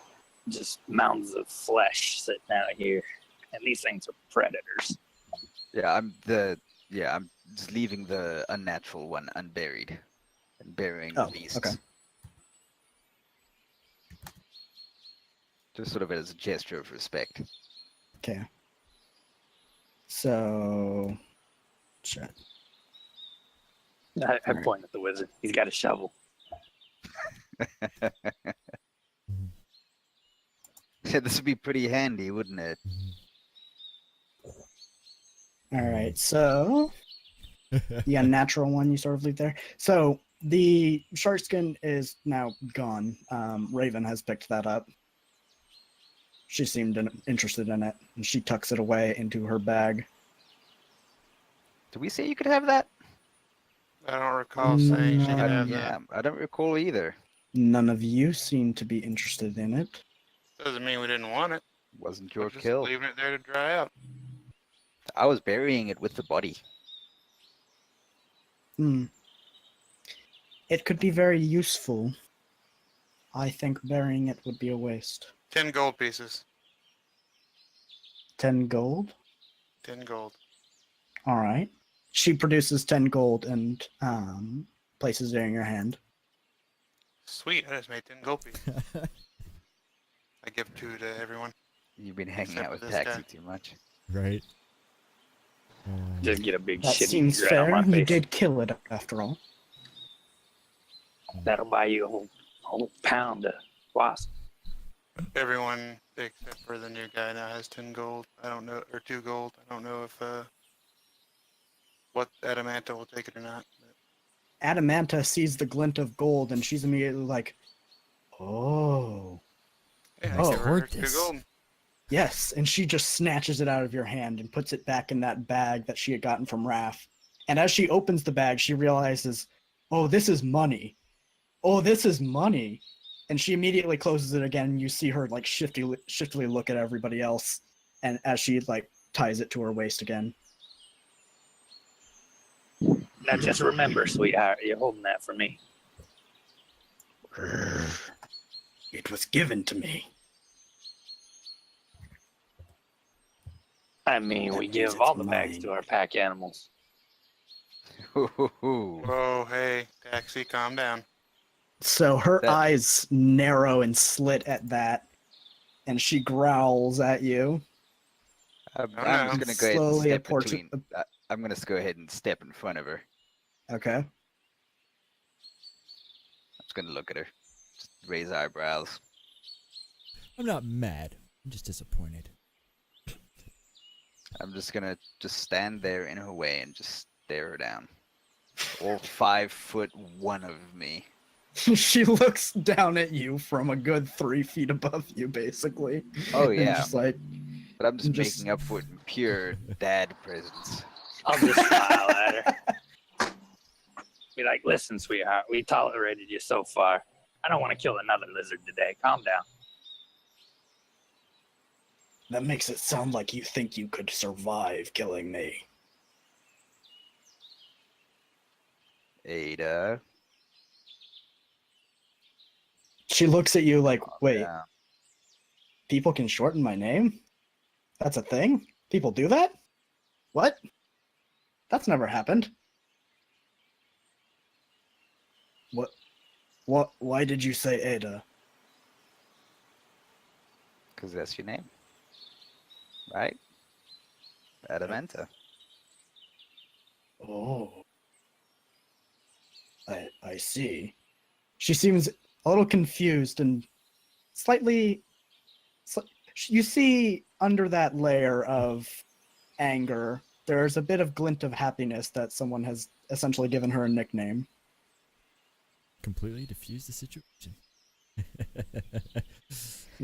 S8: just mounds of flesh sitting out here, and these things are predators.
S3: Yeah, I'm just leaving the unnatural one unburied and burying
S5: Oh,
S3: the beasts.
S5: okay.
S3: Just sort of as a gesture of respect.
S5: Okay. So, shit.
S8: I
S5: Alright.
S8: point at the wizard. He's got a shovel.
S3: Yeah, this would be pretty handy, wouldn't it?
S5: All right. So the unnatural one you sort of leave there. So the shark skin is now gone. Raven has picked that up. She seemed interested in it, and she tucks it away into her bag.
S3: Did we say you could have that?
S2: I don't recall saying she
S5: No.
S2: could have
S3: Yeah,
S2: that.
S3: I don't recall either.
S5: None of you seem to be interested in it.
S2: Doesn't mean we didn't want it.
S3: Wasn't
S2: We're
S3: your
S2: just
S3: kill.
S2: leaving it there to dry out.
S3: I was burying it with the body.
S5: Hmm. It could be very useful. I think burying it would be a waste.
S2: 10 gold pieces.
S5: 10 gold?
S2: 10 gold.
S5: All right. She produces 10 gold and places it in your hand.
S2: Sweet, I just made 10 gold pieces. I give 2 to everyone.
S3: You've been hanging
S2: Except
S3: out with
S2: for this guy.
S3: Taxi too much.
S1: Right.
S8: Just get a big
S5: That
S8: shitty
S5: seems
S8: grin on
S5: fair.
S8: my
S5: You
S8: face.
S5: did kill it after all.
S8: That'll buy you a whole pound of wasp.
S2: Everyone except for the new guy now has 10 gold. I don't know, or 2 gold. I don't know if what Adamanta will take it or not. But
S5: Adamanta sees the glint of gold and she's immediately like, oh,
S2: yeah,
S5: Oh,
S2: I give her
S1: hoard
S2: 2
S1: this.
S2: gold.
S5: yes. And she just snatches it out of your hand and puts it back in that bag that she had gotten from Raph. And as she opens the bag, she realizes, oh, this is money. Oh, this is money. And she immediately closes it again. And you see her like shiftily look at everybody else. And as she like ties it to her waist again.
S8: Now just remember, sweetheart, you're holding that for me.
S5: It was given to me.
S8: I mean,
S5: That
S8: we
S5: means
S8: give
S5: it's
S8: all the bags
S5: mine.
S8: to our pack animals.
S2: Whoa, hey, Taxi, calm down.
S5: So her
S3: That-
S5: eyes narrow and slit at that. And she growls at you.
S3: I'm
S2: Oh,
S3: just
S2: no.
S3: gonna go ahead and
S5: Slowly
S3: step
S5: approach-
S3: between. I'm gonna go ahead and step in front of her.
S5: Okay.
S3: I'm just gonna look at her. Just raise eyebrows.
S1: I'm not mad. I'm just disappointed.
S3: I'm just gonna stand there in her way and just stare her down. All 5'1" of me.
S5: She looks down at you from a good 3 feet above you, basically.
S3: Oh
S5: And
S3: yeah,
S5: just like,
S3: but I'm just
S5: just-
S3: making up for it in pure dad presence.
S8: I'll just smile at her. Be like, listen, sweetheart, we tolerated you so far. I don't want to kill another lizard today. Calm down.
S5: that makes it sound like you think you could survive killing me.
S3: Ada.
S5: She looks at you like, wait,
S3: Yeah.
S5: people can shorten my name? That's a thing? People do that? What? That's never happened. What? Why did you say Ada?
S3: Because that's your name. Right? Adamanta.
S5: Oh. I see. She seems a little confused and slightly... You see under that layer of anger, there's a bit of glint of happiness that someone has essentially given her a nickname.
S1: Completely diffuse the situation.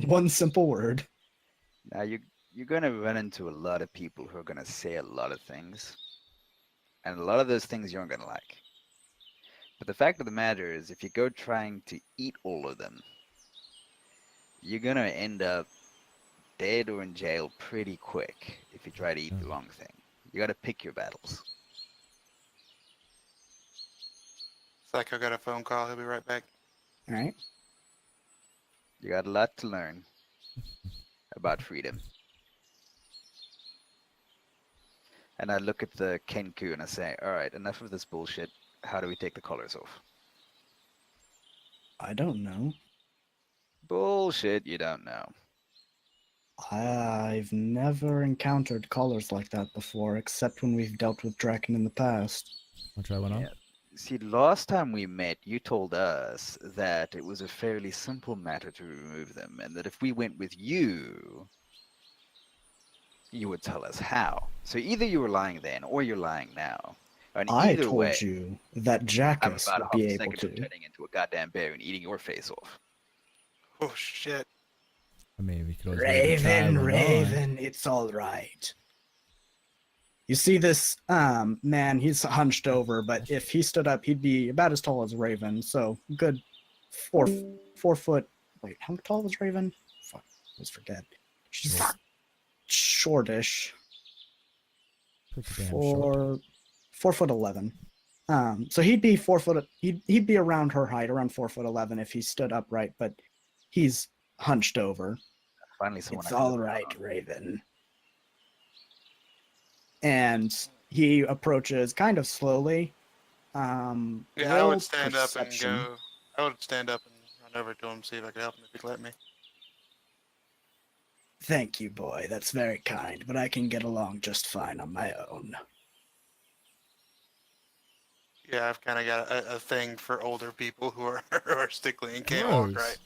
S5: One simple word.
S3: Now you're gonna run into a lot of people who are gonna say a lot of things. And a lot of those things you aren't gonna like. But the fact of the matter is, if you go trying to eat all of them, you're gonna end up dead or in jail pretty quick if you try to eat the wrong thing. You gotta pick your battles.
S2: Psycho got a phone call. He'll be right back.
S5: All right.
S3: You got a lot to learn about freedom. And I look at the Kenku and I say, alright, enough of this bullshit. How do we take the collars off?
S5: I don't know.
S3: Bullshit, you don't know.
S5: I've never encountered collars like that before, except when we've dealt with Draken in the past.
S1: I'll try one on.
S3: Yeah. See, last time we met, you told us that it was a fairly simple matter to remove them, and that if we went with you, you would tell us how. So either you were lying then, or you're lying now. And
S5: I
S3: either
S5: told
S3: way,
S5: you that
S3: I'm
S5: Jackus
S3: about
S5: would
S3: half
S5: be
S3: a
S5: able
S3: second from
S5: to.
S3: turning into a goddamn bear and eating your face off.
S2: Oh shit!
S1: I mean, we could always maybe try one on.
S5: Raven, it's all right. You see this man, he's hunched over, but if he stood up, he'd be about as tall as Raven, so good 4 foot. Wait, how tall was Raven? Fuck, I always forget. She's shortish.
S1: Pretty damn short.
S5: 4'11". So he'd be 4 foot. He'd be around her height, around 4'11" if he stood upright, but he's hunched over.
S3: Finally, someone.
S5: It's all right, Raven. And he approaches kind of slowly.
S2: Yeah, I
S5: roll
S2: would stand
S5: perception.
S2: up and go. I would stand up and run over to him, see if I could help him if he'd let me.
S5: Thank you, boy. That's very kind, but I can get along just fine on my own.
S2: Yeah, I've kind of got a thing for older people who are who are stickly and can't walk
S1: Gross.
S2: right.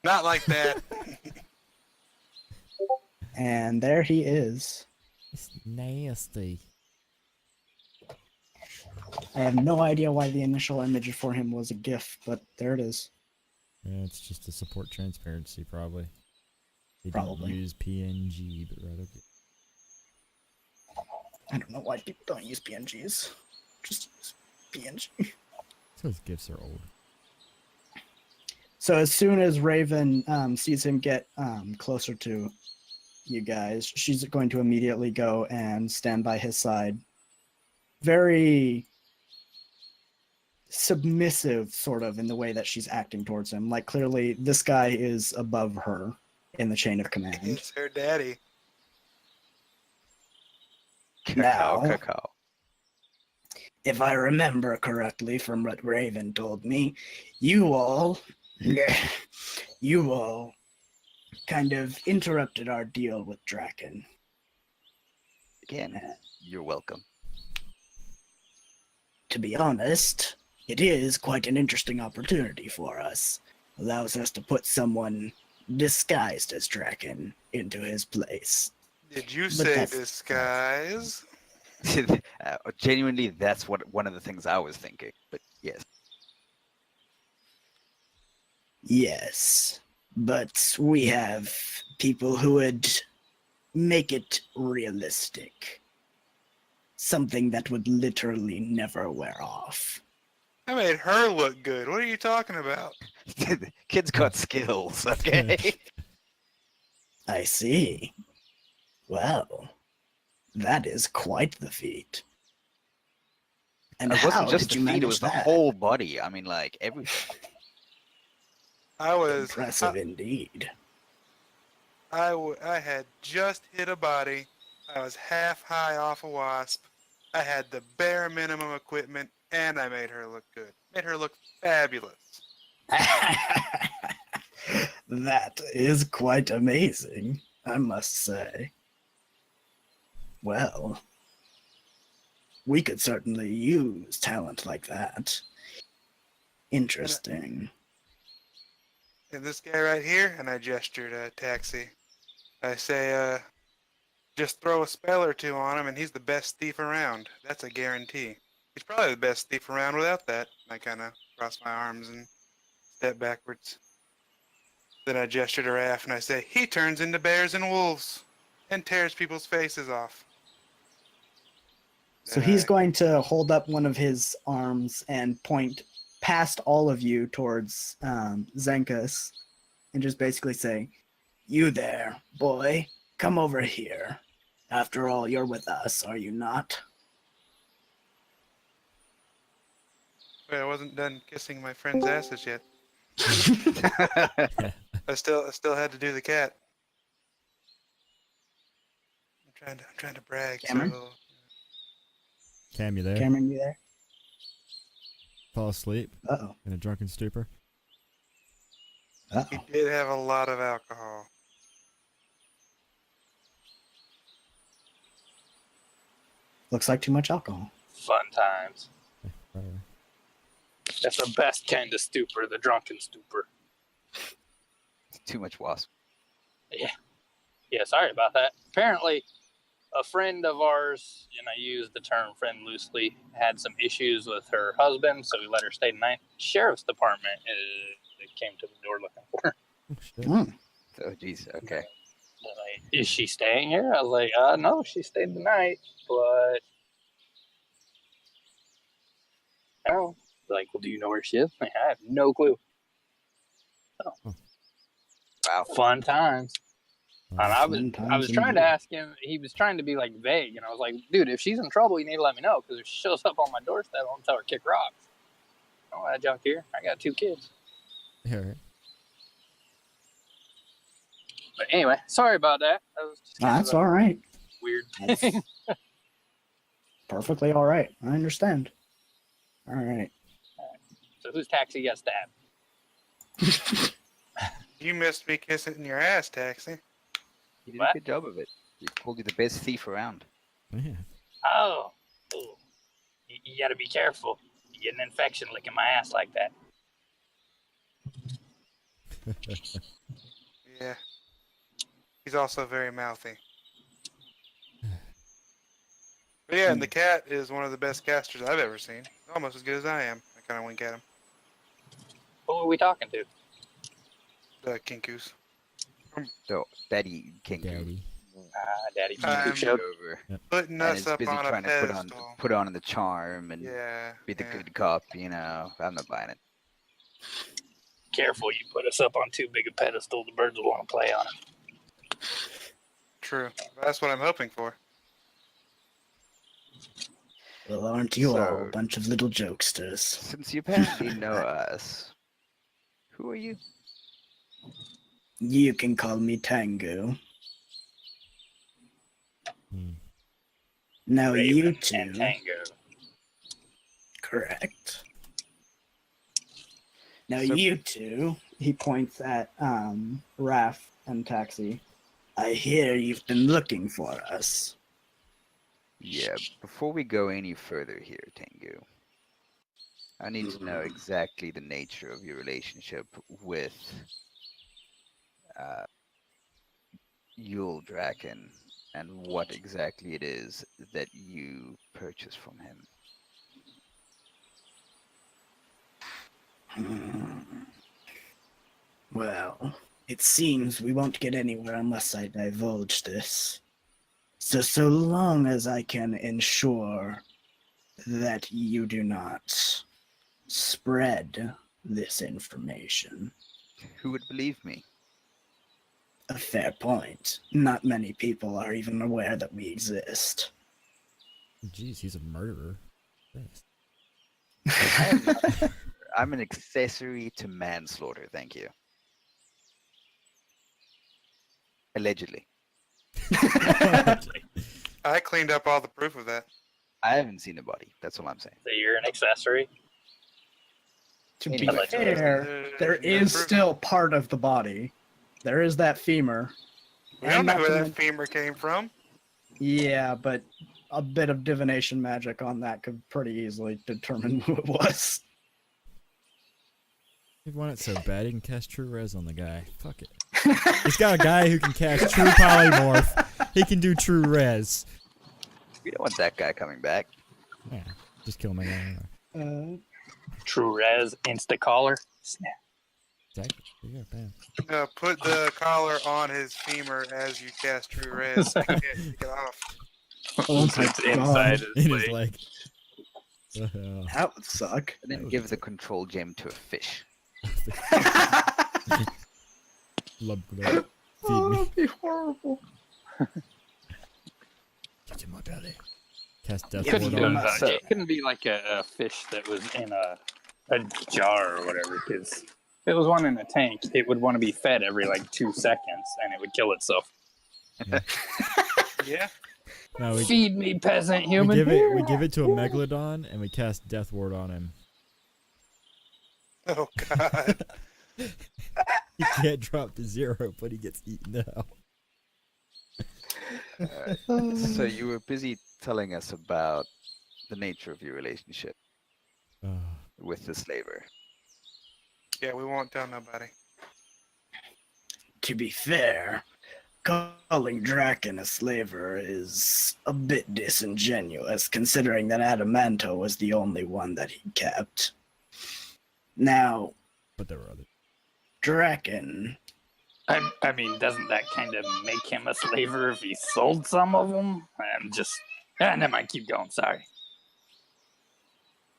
S2: Not like that.
S5: And there he is.
S1: It's nasty.
S5: I have no idea why the initial image for him was a GIF, but there it is.
S1: Yeah, it's just to support transparency, probably. They
S5: Probably.
S1: didn't use PNG, but rather.
S5: I don't know why people don't use PNGs. Just use PNG.
S1: Those gifs are old.
S5: So as soon as Raven sees him get closer to you guys, she's going to immediately go and stand by his side. Very submissive, sort of, in the way that she's acting towards him. Like, clearly, this guy is above her in the chain of command.
S2: It's her daddy.
S5: Now,
S3: Cacao.
S5: if I remember correctly from what Raven told me, you all kind of interrupted our deal with Draken.
S3: Again, you're welcome.
S5: To be honest, it is quite an interesting opportunity for us. Allows us to put someone disguised as Draken into his place.
S2: Did you
S5: But
S2: say
S5: that's-
S2: disguise?
S3: Genuinely, that's one of the things I was thinking. But yes,
S5: Yes, but we have people who would make it realistic. Something that would literally never wear off.
S2: I made her look good. What are you talking about?
S3: the kid's got skills. Okay.
S5: I see. Well, that is quite the feat. And
S3: It
S5: how
S3: wasn't just
S5: did
S3: the
S5: you
S3: feet;
S5: manage
S3: it was the
S5: that?
S3: whole body. I mean, like everything.
S5: Impressive indeed.
S2: I had just hit a body. I was half high off a wasp. I had the bare minimum equipment, and I made her look good. Made her look fabulous.
S5: That is quite amazing, I must say. Well, we could certainly use talent like that. Interesting.
S2: And this guy right here, and I gestured at Taxi. I say, just throw a spell or two on him, and he's the best thief around. That's a guarantee. He's probably the best thief around without that. I kind of cross my arms and step backwards. Then I gesture to Raph, and I say, he turns into bears and wolves and tears people's faces off.
S5: So
S2: Then
S5: he's
S2: I-
S5: going to hold up one of his arms and point past all of you towards Zenkus and just basically say, "You there, boy, come over here. After all, you're with us, are you not?"
S2: Wait, I wasn't done kissing my friend's asses yet. I still had to do the cat. I'm trying to brag.
S5: Cameron?
S2: So
S1: Cam, you there?
S5: Cameron, you there?
S1: Fall asleep
S5: Uh-oh.
S1: in a drunken stupor.
S2: he
S5: Uh-oh.
S2: did have a lot of alcohol.
S5: Looks like too much alcohol.
S8: Fun times.
S1: Probably.
S8: That's the best kind of stupor, the drunken stupor.
S3: Too much wasp.
S8: Yeah, sorry about that. Apparently, a friend of ours, and I use the term friend loosely, had some issues with her husband, so we let her stay the night. Sheriff's department came to the door looking for her.
S1: Oh, shit.
S5: Hmm.
S3: Oh, geez. Okay.
S8: They're like, is she staying here? I was like, no, she stayed the night, but oh, like, well, do you know where she is? Like, I have no clue.
S3: Wow.
S8: Fun times. And I was
S5: Sometimes
S8: trying to
S5: indeed.
S8: ask him. He was trying to be like vague, and I was like, "Dude, if she's in trouble, you need to let me know. Because if she shows up on my doorstep, I'm gonna tell her to kick rocks. I don't want that junk here. I got 2 kids."
S1: Yeah, right.
S8: But anyway, sorry about that. That was just kind
S5: That's
S8: of a
S5: all right.
S8: weird
S5: That's
S8: thing.
S5: perfectly all right. I understand. All right.
S8: So whose taxi got stabbed?
S2: You missed me kissing your ass, Taxi.
S3: You did
S8: What?
S3: a good job of it. You pulled you the best thief around.
S1: Yeah.
S8: Oh, ooh. You got to be careful. You get an infection licking my ass like that.
S2: Yeah. He's also very mouthy. But yeah, and the cat is one of the best casters I've ever seen. Almost as good as I am. I kind of wink at him.
S8: Who are we talking to?
S2: The Kinkus.
S3: So, Daddy King
S1: Daddy.
S8: Daddy.
S2: Um,
S8: Show.
S3: over.
S2: Putting
S3: And
S2: us
S3: is
S2: up
S3: busy
S2: on a
S3: trying to
S2: pedestal.
S3: put on the charm and
S2: Yeah.
S3: be the
S2: yeah.
S3: good cop, you know. I'm not buying it.
S8: Careful, you put us up on too big a pedestal. The birds will want to play on it.
S2: True. That's what I'm hoping for.
S5: Well, aren't you all
S3: So-
S5: a bunch of little jokesters?
S3: Since you apparently know us, who are you?
S5: You can call me Tango.
S1: Hmm.
S5: Now you
S8: Raven
S5: two,
S8: and Tango.
S5: correct. Now
S3: So-
S5: you two, he points at Raph and Taxi. I hear you've been looking for us.
S3: Yeah, before we go any further here, Tengu, I need to know exactly the nature of your relationship with Yule Draken and what exactly it is that you purchase from him.
S5: Well, it seems we won't get anywhere unless I divulge this. So long as I can ensure that you do not spread this information.
S3: Who would believe me?
S5: A fair point. Not many people are even aware that we exist.
S1: Jeez, he's a murderer. Thanks.
S3: I'm an accessory to manslaughter, thank you. Allegedly.
S2: I cleaned up all the proof of that.
S3: I haven't seen the body. That's all I'm saying.
S8: So you're an accessory.
S5: To be
S3: Allegedly.
S5: fair, there is still part of the body. There is that femur.
S2: We don't
S5: And
S2: know
S5: not
S2: where
S5: to
S2: that
S5: men-
S2: femur came from.
S5: Yeah, but a bit of divination magic on that could pretty easily determine who it was.
S1: He want it so bad he can cast True Res on the guy. Fuck it. He's got a guy who can cast True Polymorph. He can do True Res.
S3: We don't want that guy coming back.
S1: Yeah, just kill him again.
S8: True res, insta collar. Snap.
S1: Exactly. Yeah, bam.
S2: Put the collar on his femur as you cast True Res. You can't take it off.
S5: Oh my
S8: It's inside
S5: God.
S8: his
S1: In his
S8: leg.
S1: leg.
S5: That would suck.
S3: And then give the control gem to a fish.
S1: Love that. Feed
S5: Oh,
S1: me.
S5: that'd be horrible.
S1: Get in my belly. Cast Death
S5: Yeah,
S1: Ward
S5: you
S1: on
S5: don't
S1: him.
S5: know.
S8: It couldn't be like a fish that was in a jar or whatever, because if it was one in a tank, it would want to be fed every like 2 seconds, and it would kill itself.
S2: Yeah.
S1: No, we
S8: Feed me, peasant human.
S1: we give it to a Megalodon and we cast Death Ward on him.
S2: Oh God.
S1: He can't drop to 0, but he gets eaten out.
S3: So you were busy telling us about the nature of your relationship with the slaver.
S2: Yeah, we won't tell nobody.
S5: To be fair, calling Draken a slaver is a bit disingenuous, considering that Adamanto was the only one that he kept. Now,
S1: But there were others.
S5: Draken,
S8: I mean, doesn't that kind of make him a slaver if he sold some of them? I'm just... never mind, keep going, sorry.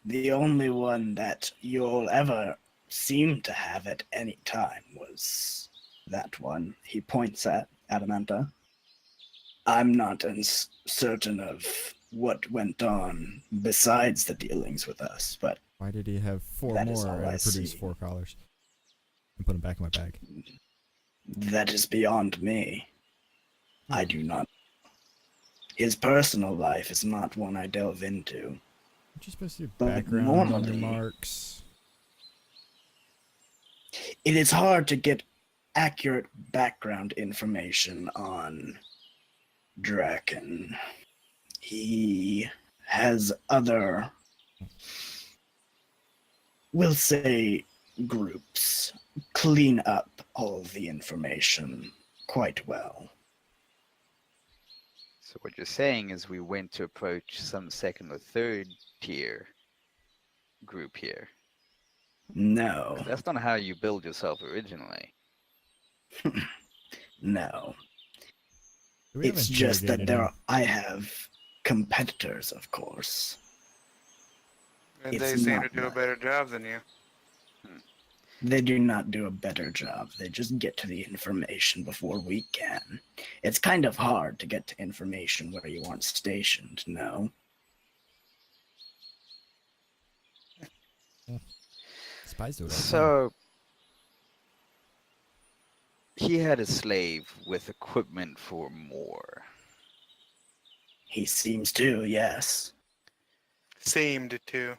S5: the only one that you'll ever seem to have at any time was that one. He points at Adamanta. I'm not certain of what went on besides the dealings with us, but
S1: Why did he have 4
S5: That is
S1: more
S5: all
S1: and
S5: I
S1: produce
S5: see.
S1: 4 collars? And put them back in my bag.
S5: that is beyond me. I do not. His personal life is not one I delve into.
S1: Aren't you supposed to do
S5: But
S1: background on your
S5: normally-
S1: marks?
S5: It is hard to get accurate background information on Draken. He has other, we'll say, groups clean up all of the information quite well.
S3: So what you're saying is we went to approach some second or third tier group here.
S5: No,
S3: That's not how you build yourself originally.
S5: no.
S1: We haven't
S5: It's just that
S1: interrogated him.
S5: I have competitors, of course.
S2: And
S5: It's
S2: they seem to
S5: not
S2: do a
S5: right.
S2: better job than you.
S5: They do not do a better job. They just get to the information before we can. It's kind of hard to get to information where you aren't stationed, no?
S1: Spies do it all the time.
S3: So he had a slave with equipment for more.
S5: He seems to, yes.
S2: Seemed to.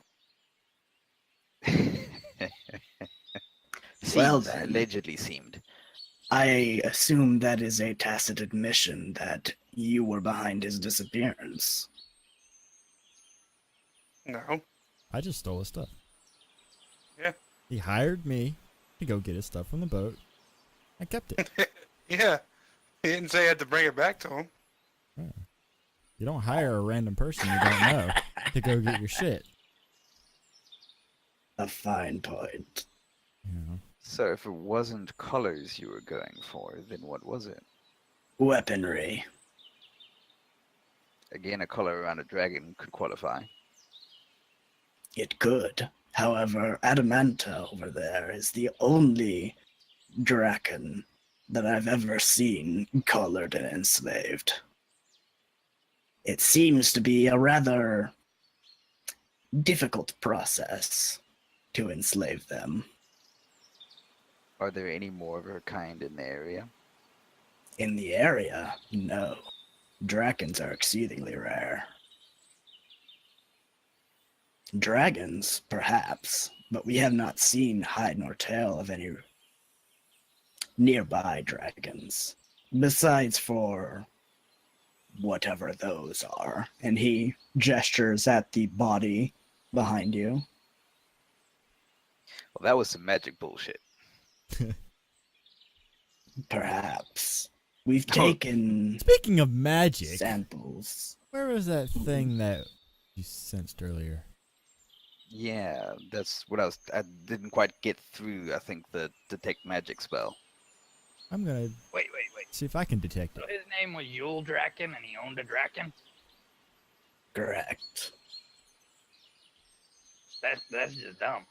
S5: Well
S3: Seems,
S5: then.
S3: allegedly seemed.
S5: I assume that is a tacit admission that you were behind his disappearance.
S2: No.
S1: I just stole his stuff.
S2: Yeah.
S1: He hired me to go get his stuff from the boat. I kept it.
S2: Yeah. He didn't say I had to bring it back to him.
S1: You don't hire a random person you don't know to go get your shit.
S5: A fine point.
S1: You know.
S3: So if it wasn't colors you were going for, then what was it?
S5: Weaponry.
S3: Again, a color around a dragon could qualify.
S5: It could. However, Adamanta over there is the only draken that I've ever seen colored and enslaved. It seems to be a rather difficult process to enslave them.
S3: Are there any more of her kind in the area?
S5: In the area, no. Drakens are exceedingly rare. Dragons, perhaps, but we have not seen hide nor tail of any nearby dragons. Besides for whatever those are. And he gestures at the body behind you.
S3: Well, that was some magic bullshit.
S5: Perhaps. We've
S3: Oh,
S5: taken
S1: Speaking of magic,
S5: samples.
S1: where was that thing that you sensed earlier?
S3: Yeah, that's what I didn't quite get through, I think, the detect magic spell.
S1: I'm gonna
S8: Wait.
S1: see if I can detect
S8: So
S1: it.
S8: his name was Yule Draken, and he owned a Draken.
S5: Correct.
S8: That's just dumb.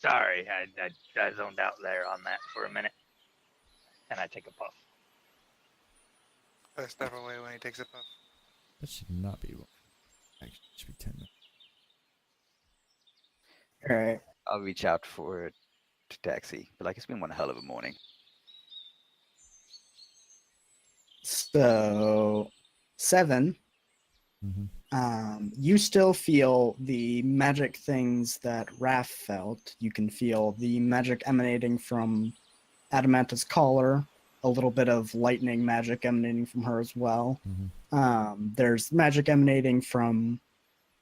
S8: Sorry, I zoned out there on that for a minute, and I take a puff.
S2: I step away when he takes a puff.
S1: That should not be one. Actually, it should be 10 minutes.
S5: Alright.
S3: I'll reach out for a taxi, but like it's been one hell of a morning.
S5: So 7. You still feel the magic things that Raph felt. You can feel the magic emanating from Adamanta's collar, a little bit of lightning magic emanating from her as well. There's magic emanating from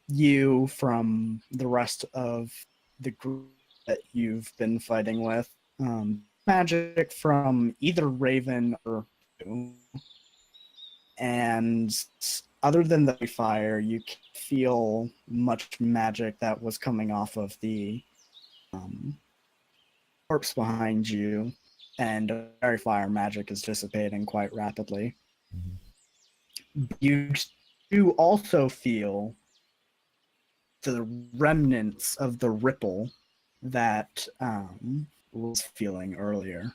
S5: you, from the rest of the group that you've been fighting with. Magic from either Raven or you. And other than the fire, you can't feel much magic that was coming off of the corpse behind you, and fairy fire magic is dissipating quite rapidly. You do also feel the remnants of the ripple that was feeling earlier.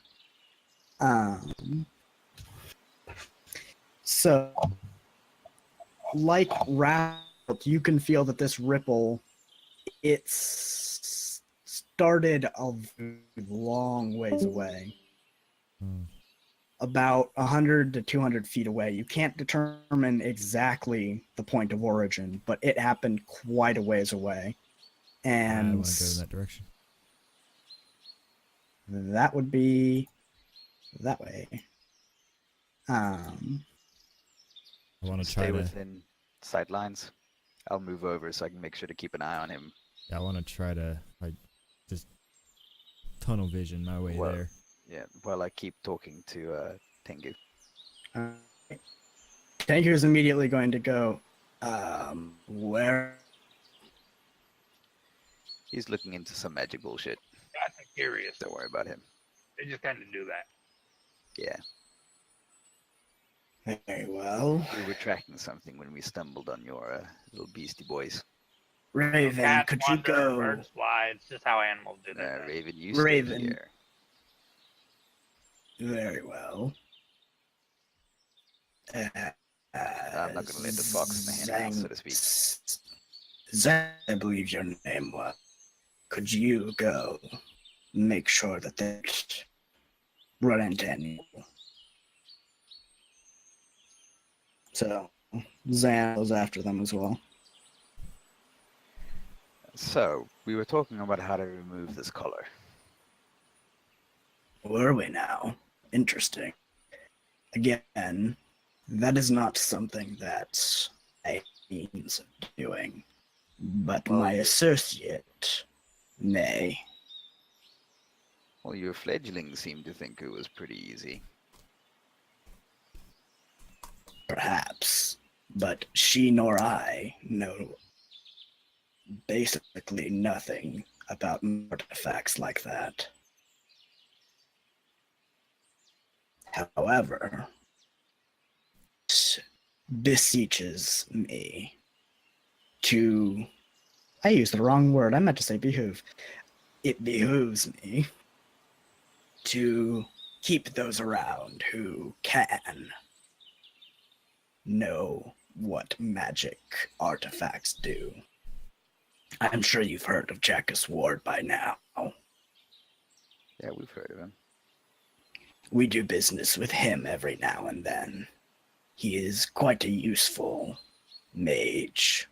S5: So, like Raph, you can feel that this ripple, it's started a long ways away. About 100 to 200 feet away. You can't determine exactly the point of origin, but it happened quite a ways away.
S1: I
S5: And
S1: want to go in that direction.
S5: that would be that way.
S1: I want to
S3: Stay
S1: try to.
S3: within sight lines. I'll move over so I can make sure to keep an eye on him.
S1: Yeah, I want to try to like just tunnel vision my way
S3: Well,
S1: there.
S3: Yeah, while I keep talking to Tengu.
S5: Tanker is immediately going to go, where?
S3: He's looking into some magic bullshit.
S8: I'm curious.
S3: Don't worry about him.
S8: They just kind of do that.
S3: Yeah,
S5: Very well.
S3: we were tracking something when we stumbled on your little beastie boys.
S5: Raven,
S8: Cats
S5: could you
S8: wander,
S5: go?
S8: birds fly. It's just how animals do that.
S3: Raven, you
S5: Raven.
S3: stay here.
S5: Very well.
S3: I'm not gonna let the fox in the hen house, so to speak.
S5: Zang, I believe your name was. Could you go make sure that they run into any? So Zan goes after them as well.
S3: So, we were talking about how to remove this collar.
S5: Were we now? Interesting. Again, that is not something that I means of doing. But
S3: Well,
S5: my
S3: you-
S5: associate, nay,
S3: Well, your fledglings seem to think it was pretty easy.
S5: perhaps. But she nor I know basically nothing about artifacts like that. However, it beseeches me to. I used the wrong word. I meant to say behoove. It behooves me to keep those around who can know what magic artifacts do. I'm sure you've heard of Jackus Ward by now.
S3: Yeah, we've heard of him.
S5: We do business with him every now and then. He is quite a useful mage.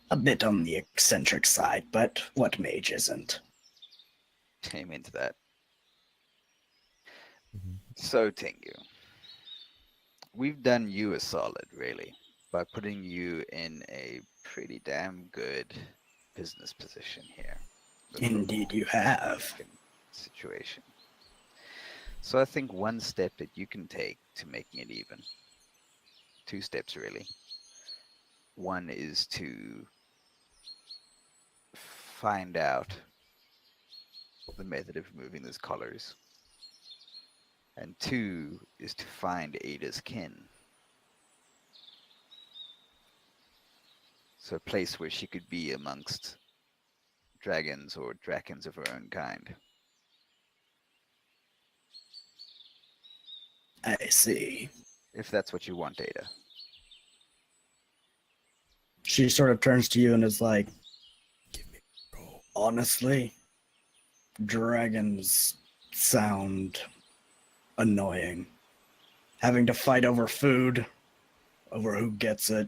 S5: A bit on the eccentric side, but what mage isn't?
S3: Amen to that.
S1: Mhm.
S3: So, Tengu, we've done you a solid, really, by putting you in a pretty damn good business position here. with the
S5: Indeed you
S3: whole
S5: have.
S3: American situation. So I think one step that you can take to making it even, 2 steps really. One is to find out the method of removing those collars. And 2 is to find Ada's kin. So a place where she could be amongst dragons or drakens of her own kind.
S5: I see.
S3: If that's what you want, Ada.
S5: She sort of turns to you and is like, honestly, dragons sound annoying. Having to fight over food, over who gets it,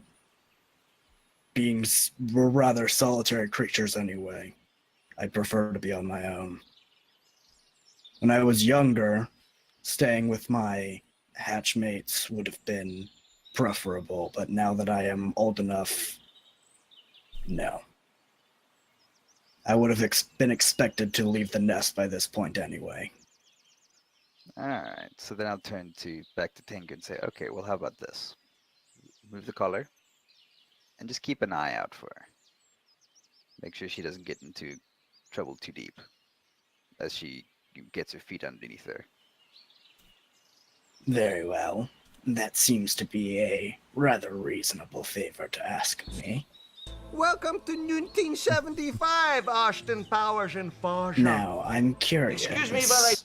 S5: being we're rather solitary creatures anyway. I'd prefer to be on my own. When I was younger, staying with my hatchmates would have been preferable, but now that I am old enough, no. I would have been expected to leave the nest by this point anyway.
S3: Alright, so then I'll turn back to Tengu and say, okay, well, how about this? Move the collar and just keep an eye out for her. Make sure she doesn't get into trouble too deep as she gets her feet underneath her.
S5: Very well. That seems to be a rather reasonable favor to ask of me.
S9: Welcome to 1975, Austin Powers and Fosh.
S5: Now, I'm curious.
S9: Excuse me, but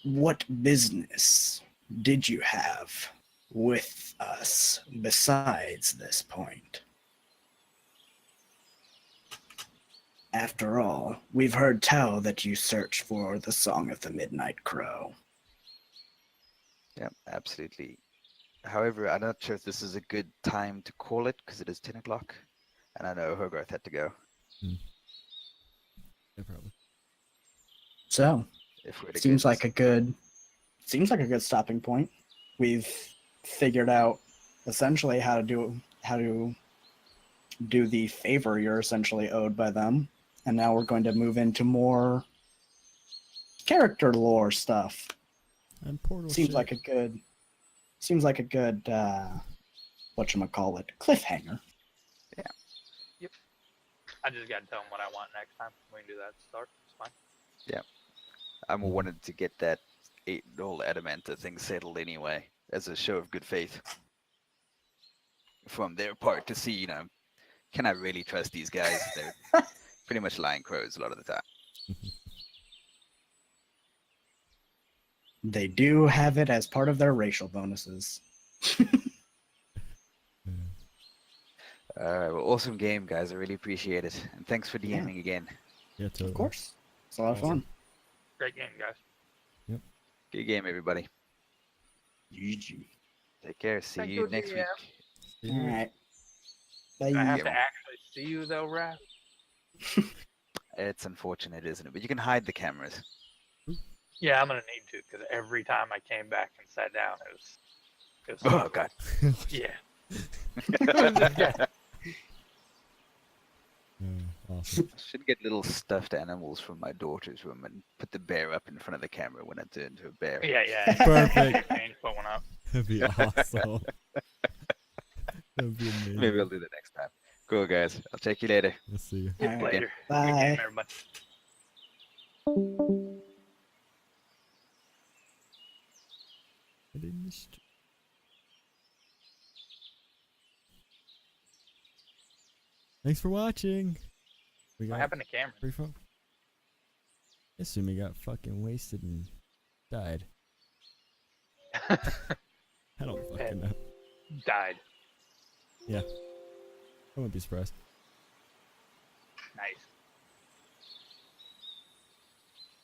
S5: What business did you have with us besides this point? After all, we've heard tell that you search for the Song of the Midnight Crow.
S3: Yep, absolutely. However, I'm not sure if this is a good time to call it because it is 10 o'clock. And I know Hogarth had to go.
S1: Yeah, probably.
S5: So,
S3: If we're to
S5: seems
S3: get
S5: like a good stopping point. We've figured out essentially how to do the favor you're essentially owed by them, and now we're going to move into more character lore stuff.
S1: And portal
S5: Seems
S1: shit.
S5: like a good whatchamacallit, cliffhanger.
S6: I just got to tell him what I want next time. We can do that to start. It's fine.
S3: I wanted to get that whole Adamanta thing settled anyway, as a show of good faith from their part to see, can I really trust these guys? They're pretty much lying crows a lot of the time.
S5: They do have it as part of their racial bonuses.
S3: All right, well, awesome game, guys. I really appreciate it, and thanks for
S5: Yeah.
S3: DMing again.
S1: Yeah, totally.
S5: Of course. It's a lot of fun.
S6: Great game, guys.
S3: Good game, everybody.
S5: GG.
S3: Take care. See
S9: Thank
S3: you
S9: you,
S3: next
S9: DM.
S3: week.
S1: See
S5: All
S1: ya.
S5: right.
S6: Do I have
S3: Yeah.
S6: to actually see you though, Raph?
S3: It's unfortunate, isn't it? But you can hide the cameras.
S6: Yeah, I'm gonna need to because every time I came back and sat down, it was
S3: Oh God.
S6: yeah.
S1: awesome.
S3: I should get little stuffed animals from my daughter's room and put the bear up in front of the camera when I turn into a bear.
S6: Yeah.
S1: Perfect.
S6: Put one up.
S1: That'd be awesome. That'd be amazing.
S3: Maybe I'll do that next time. Cool, guys. I'll check you later.
S1: Let's see you.
S5: All right.
S6: Later. Good
S5: Bye.
S6: game, everybody.
S1: Thanks for watching. We
S6: What
S1: got
S6: happened to Cameron?
S1: free phone. I assume he got fucking wasted and died. I don't fucking know.
S6: Died.
S1: I wouldn't be surprised.
S6: Nice.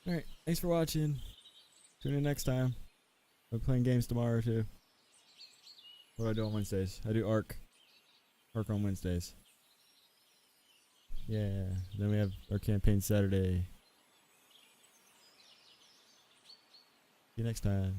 S1: Alright, thanks for watching. Tune in next time. We're playing games tomorrow too. What do I do on Wednesdays? I do Arc. Arc on Wednesdays. Yeah. Then we have our campaign Saturday. See you next time.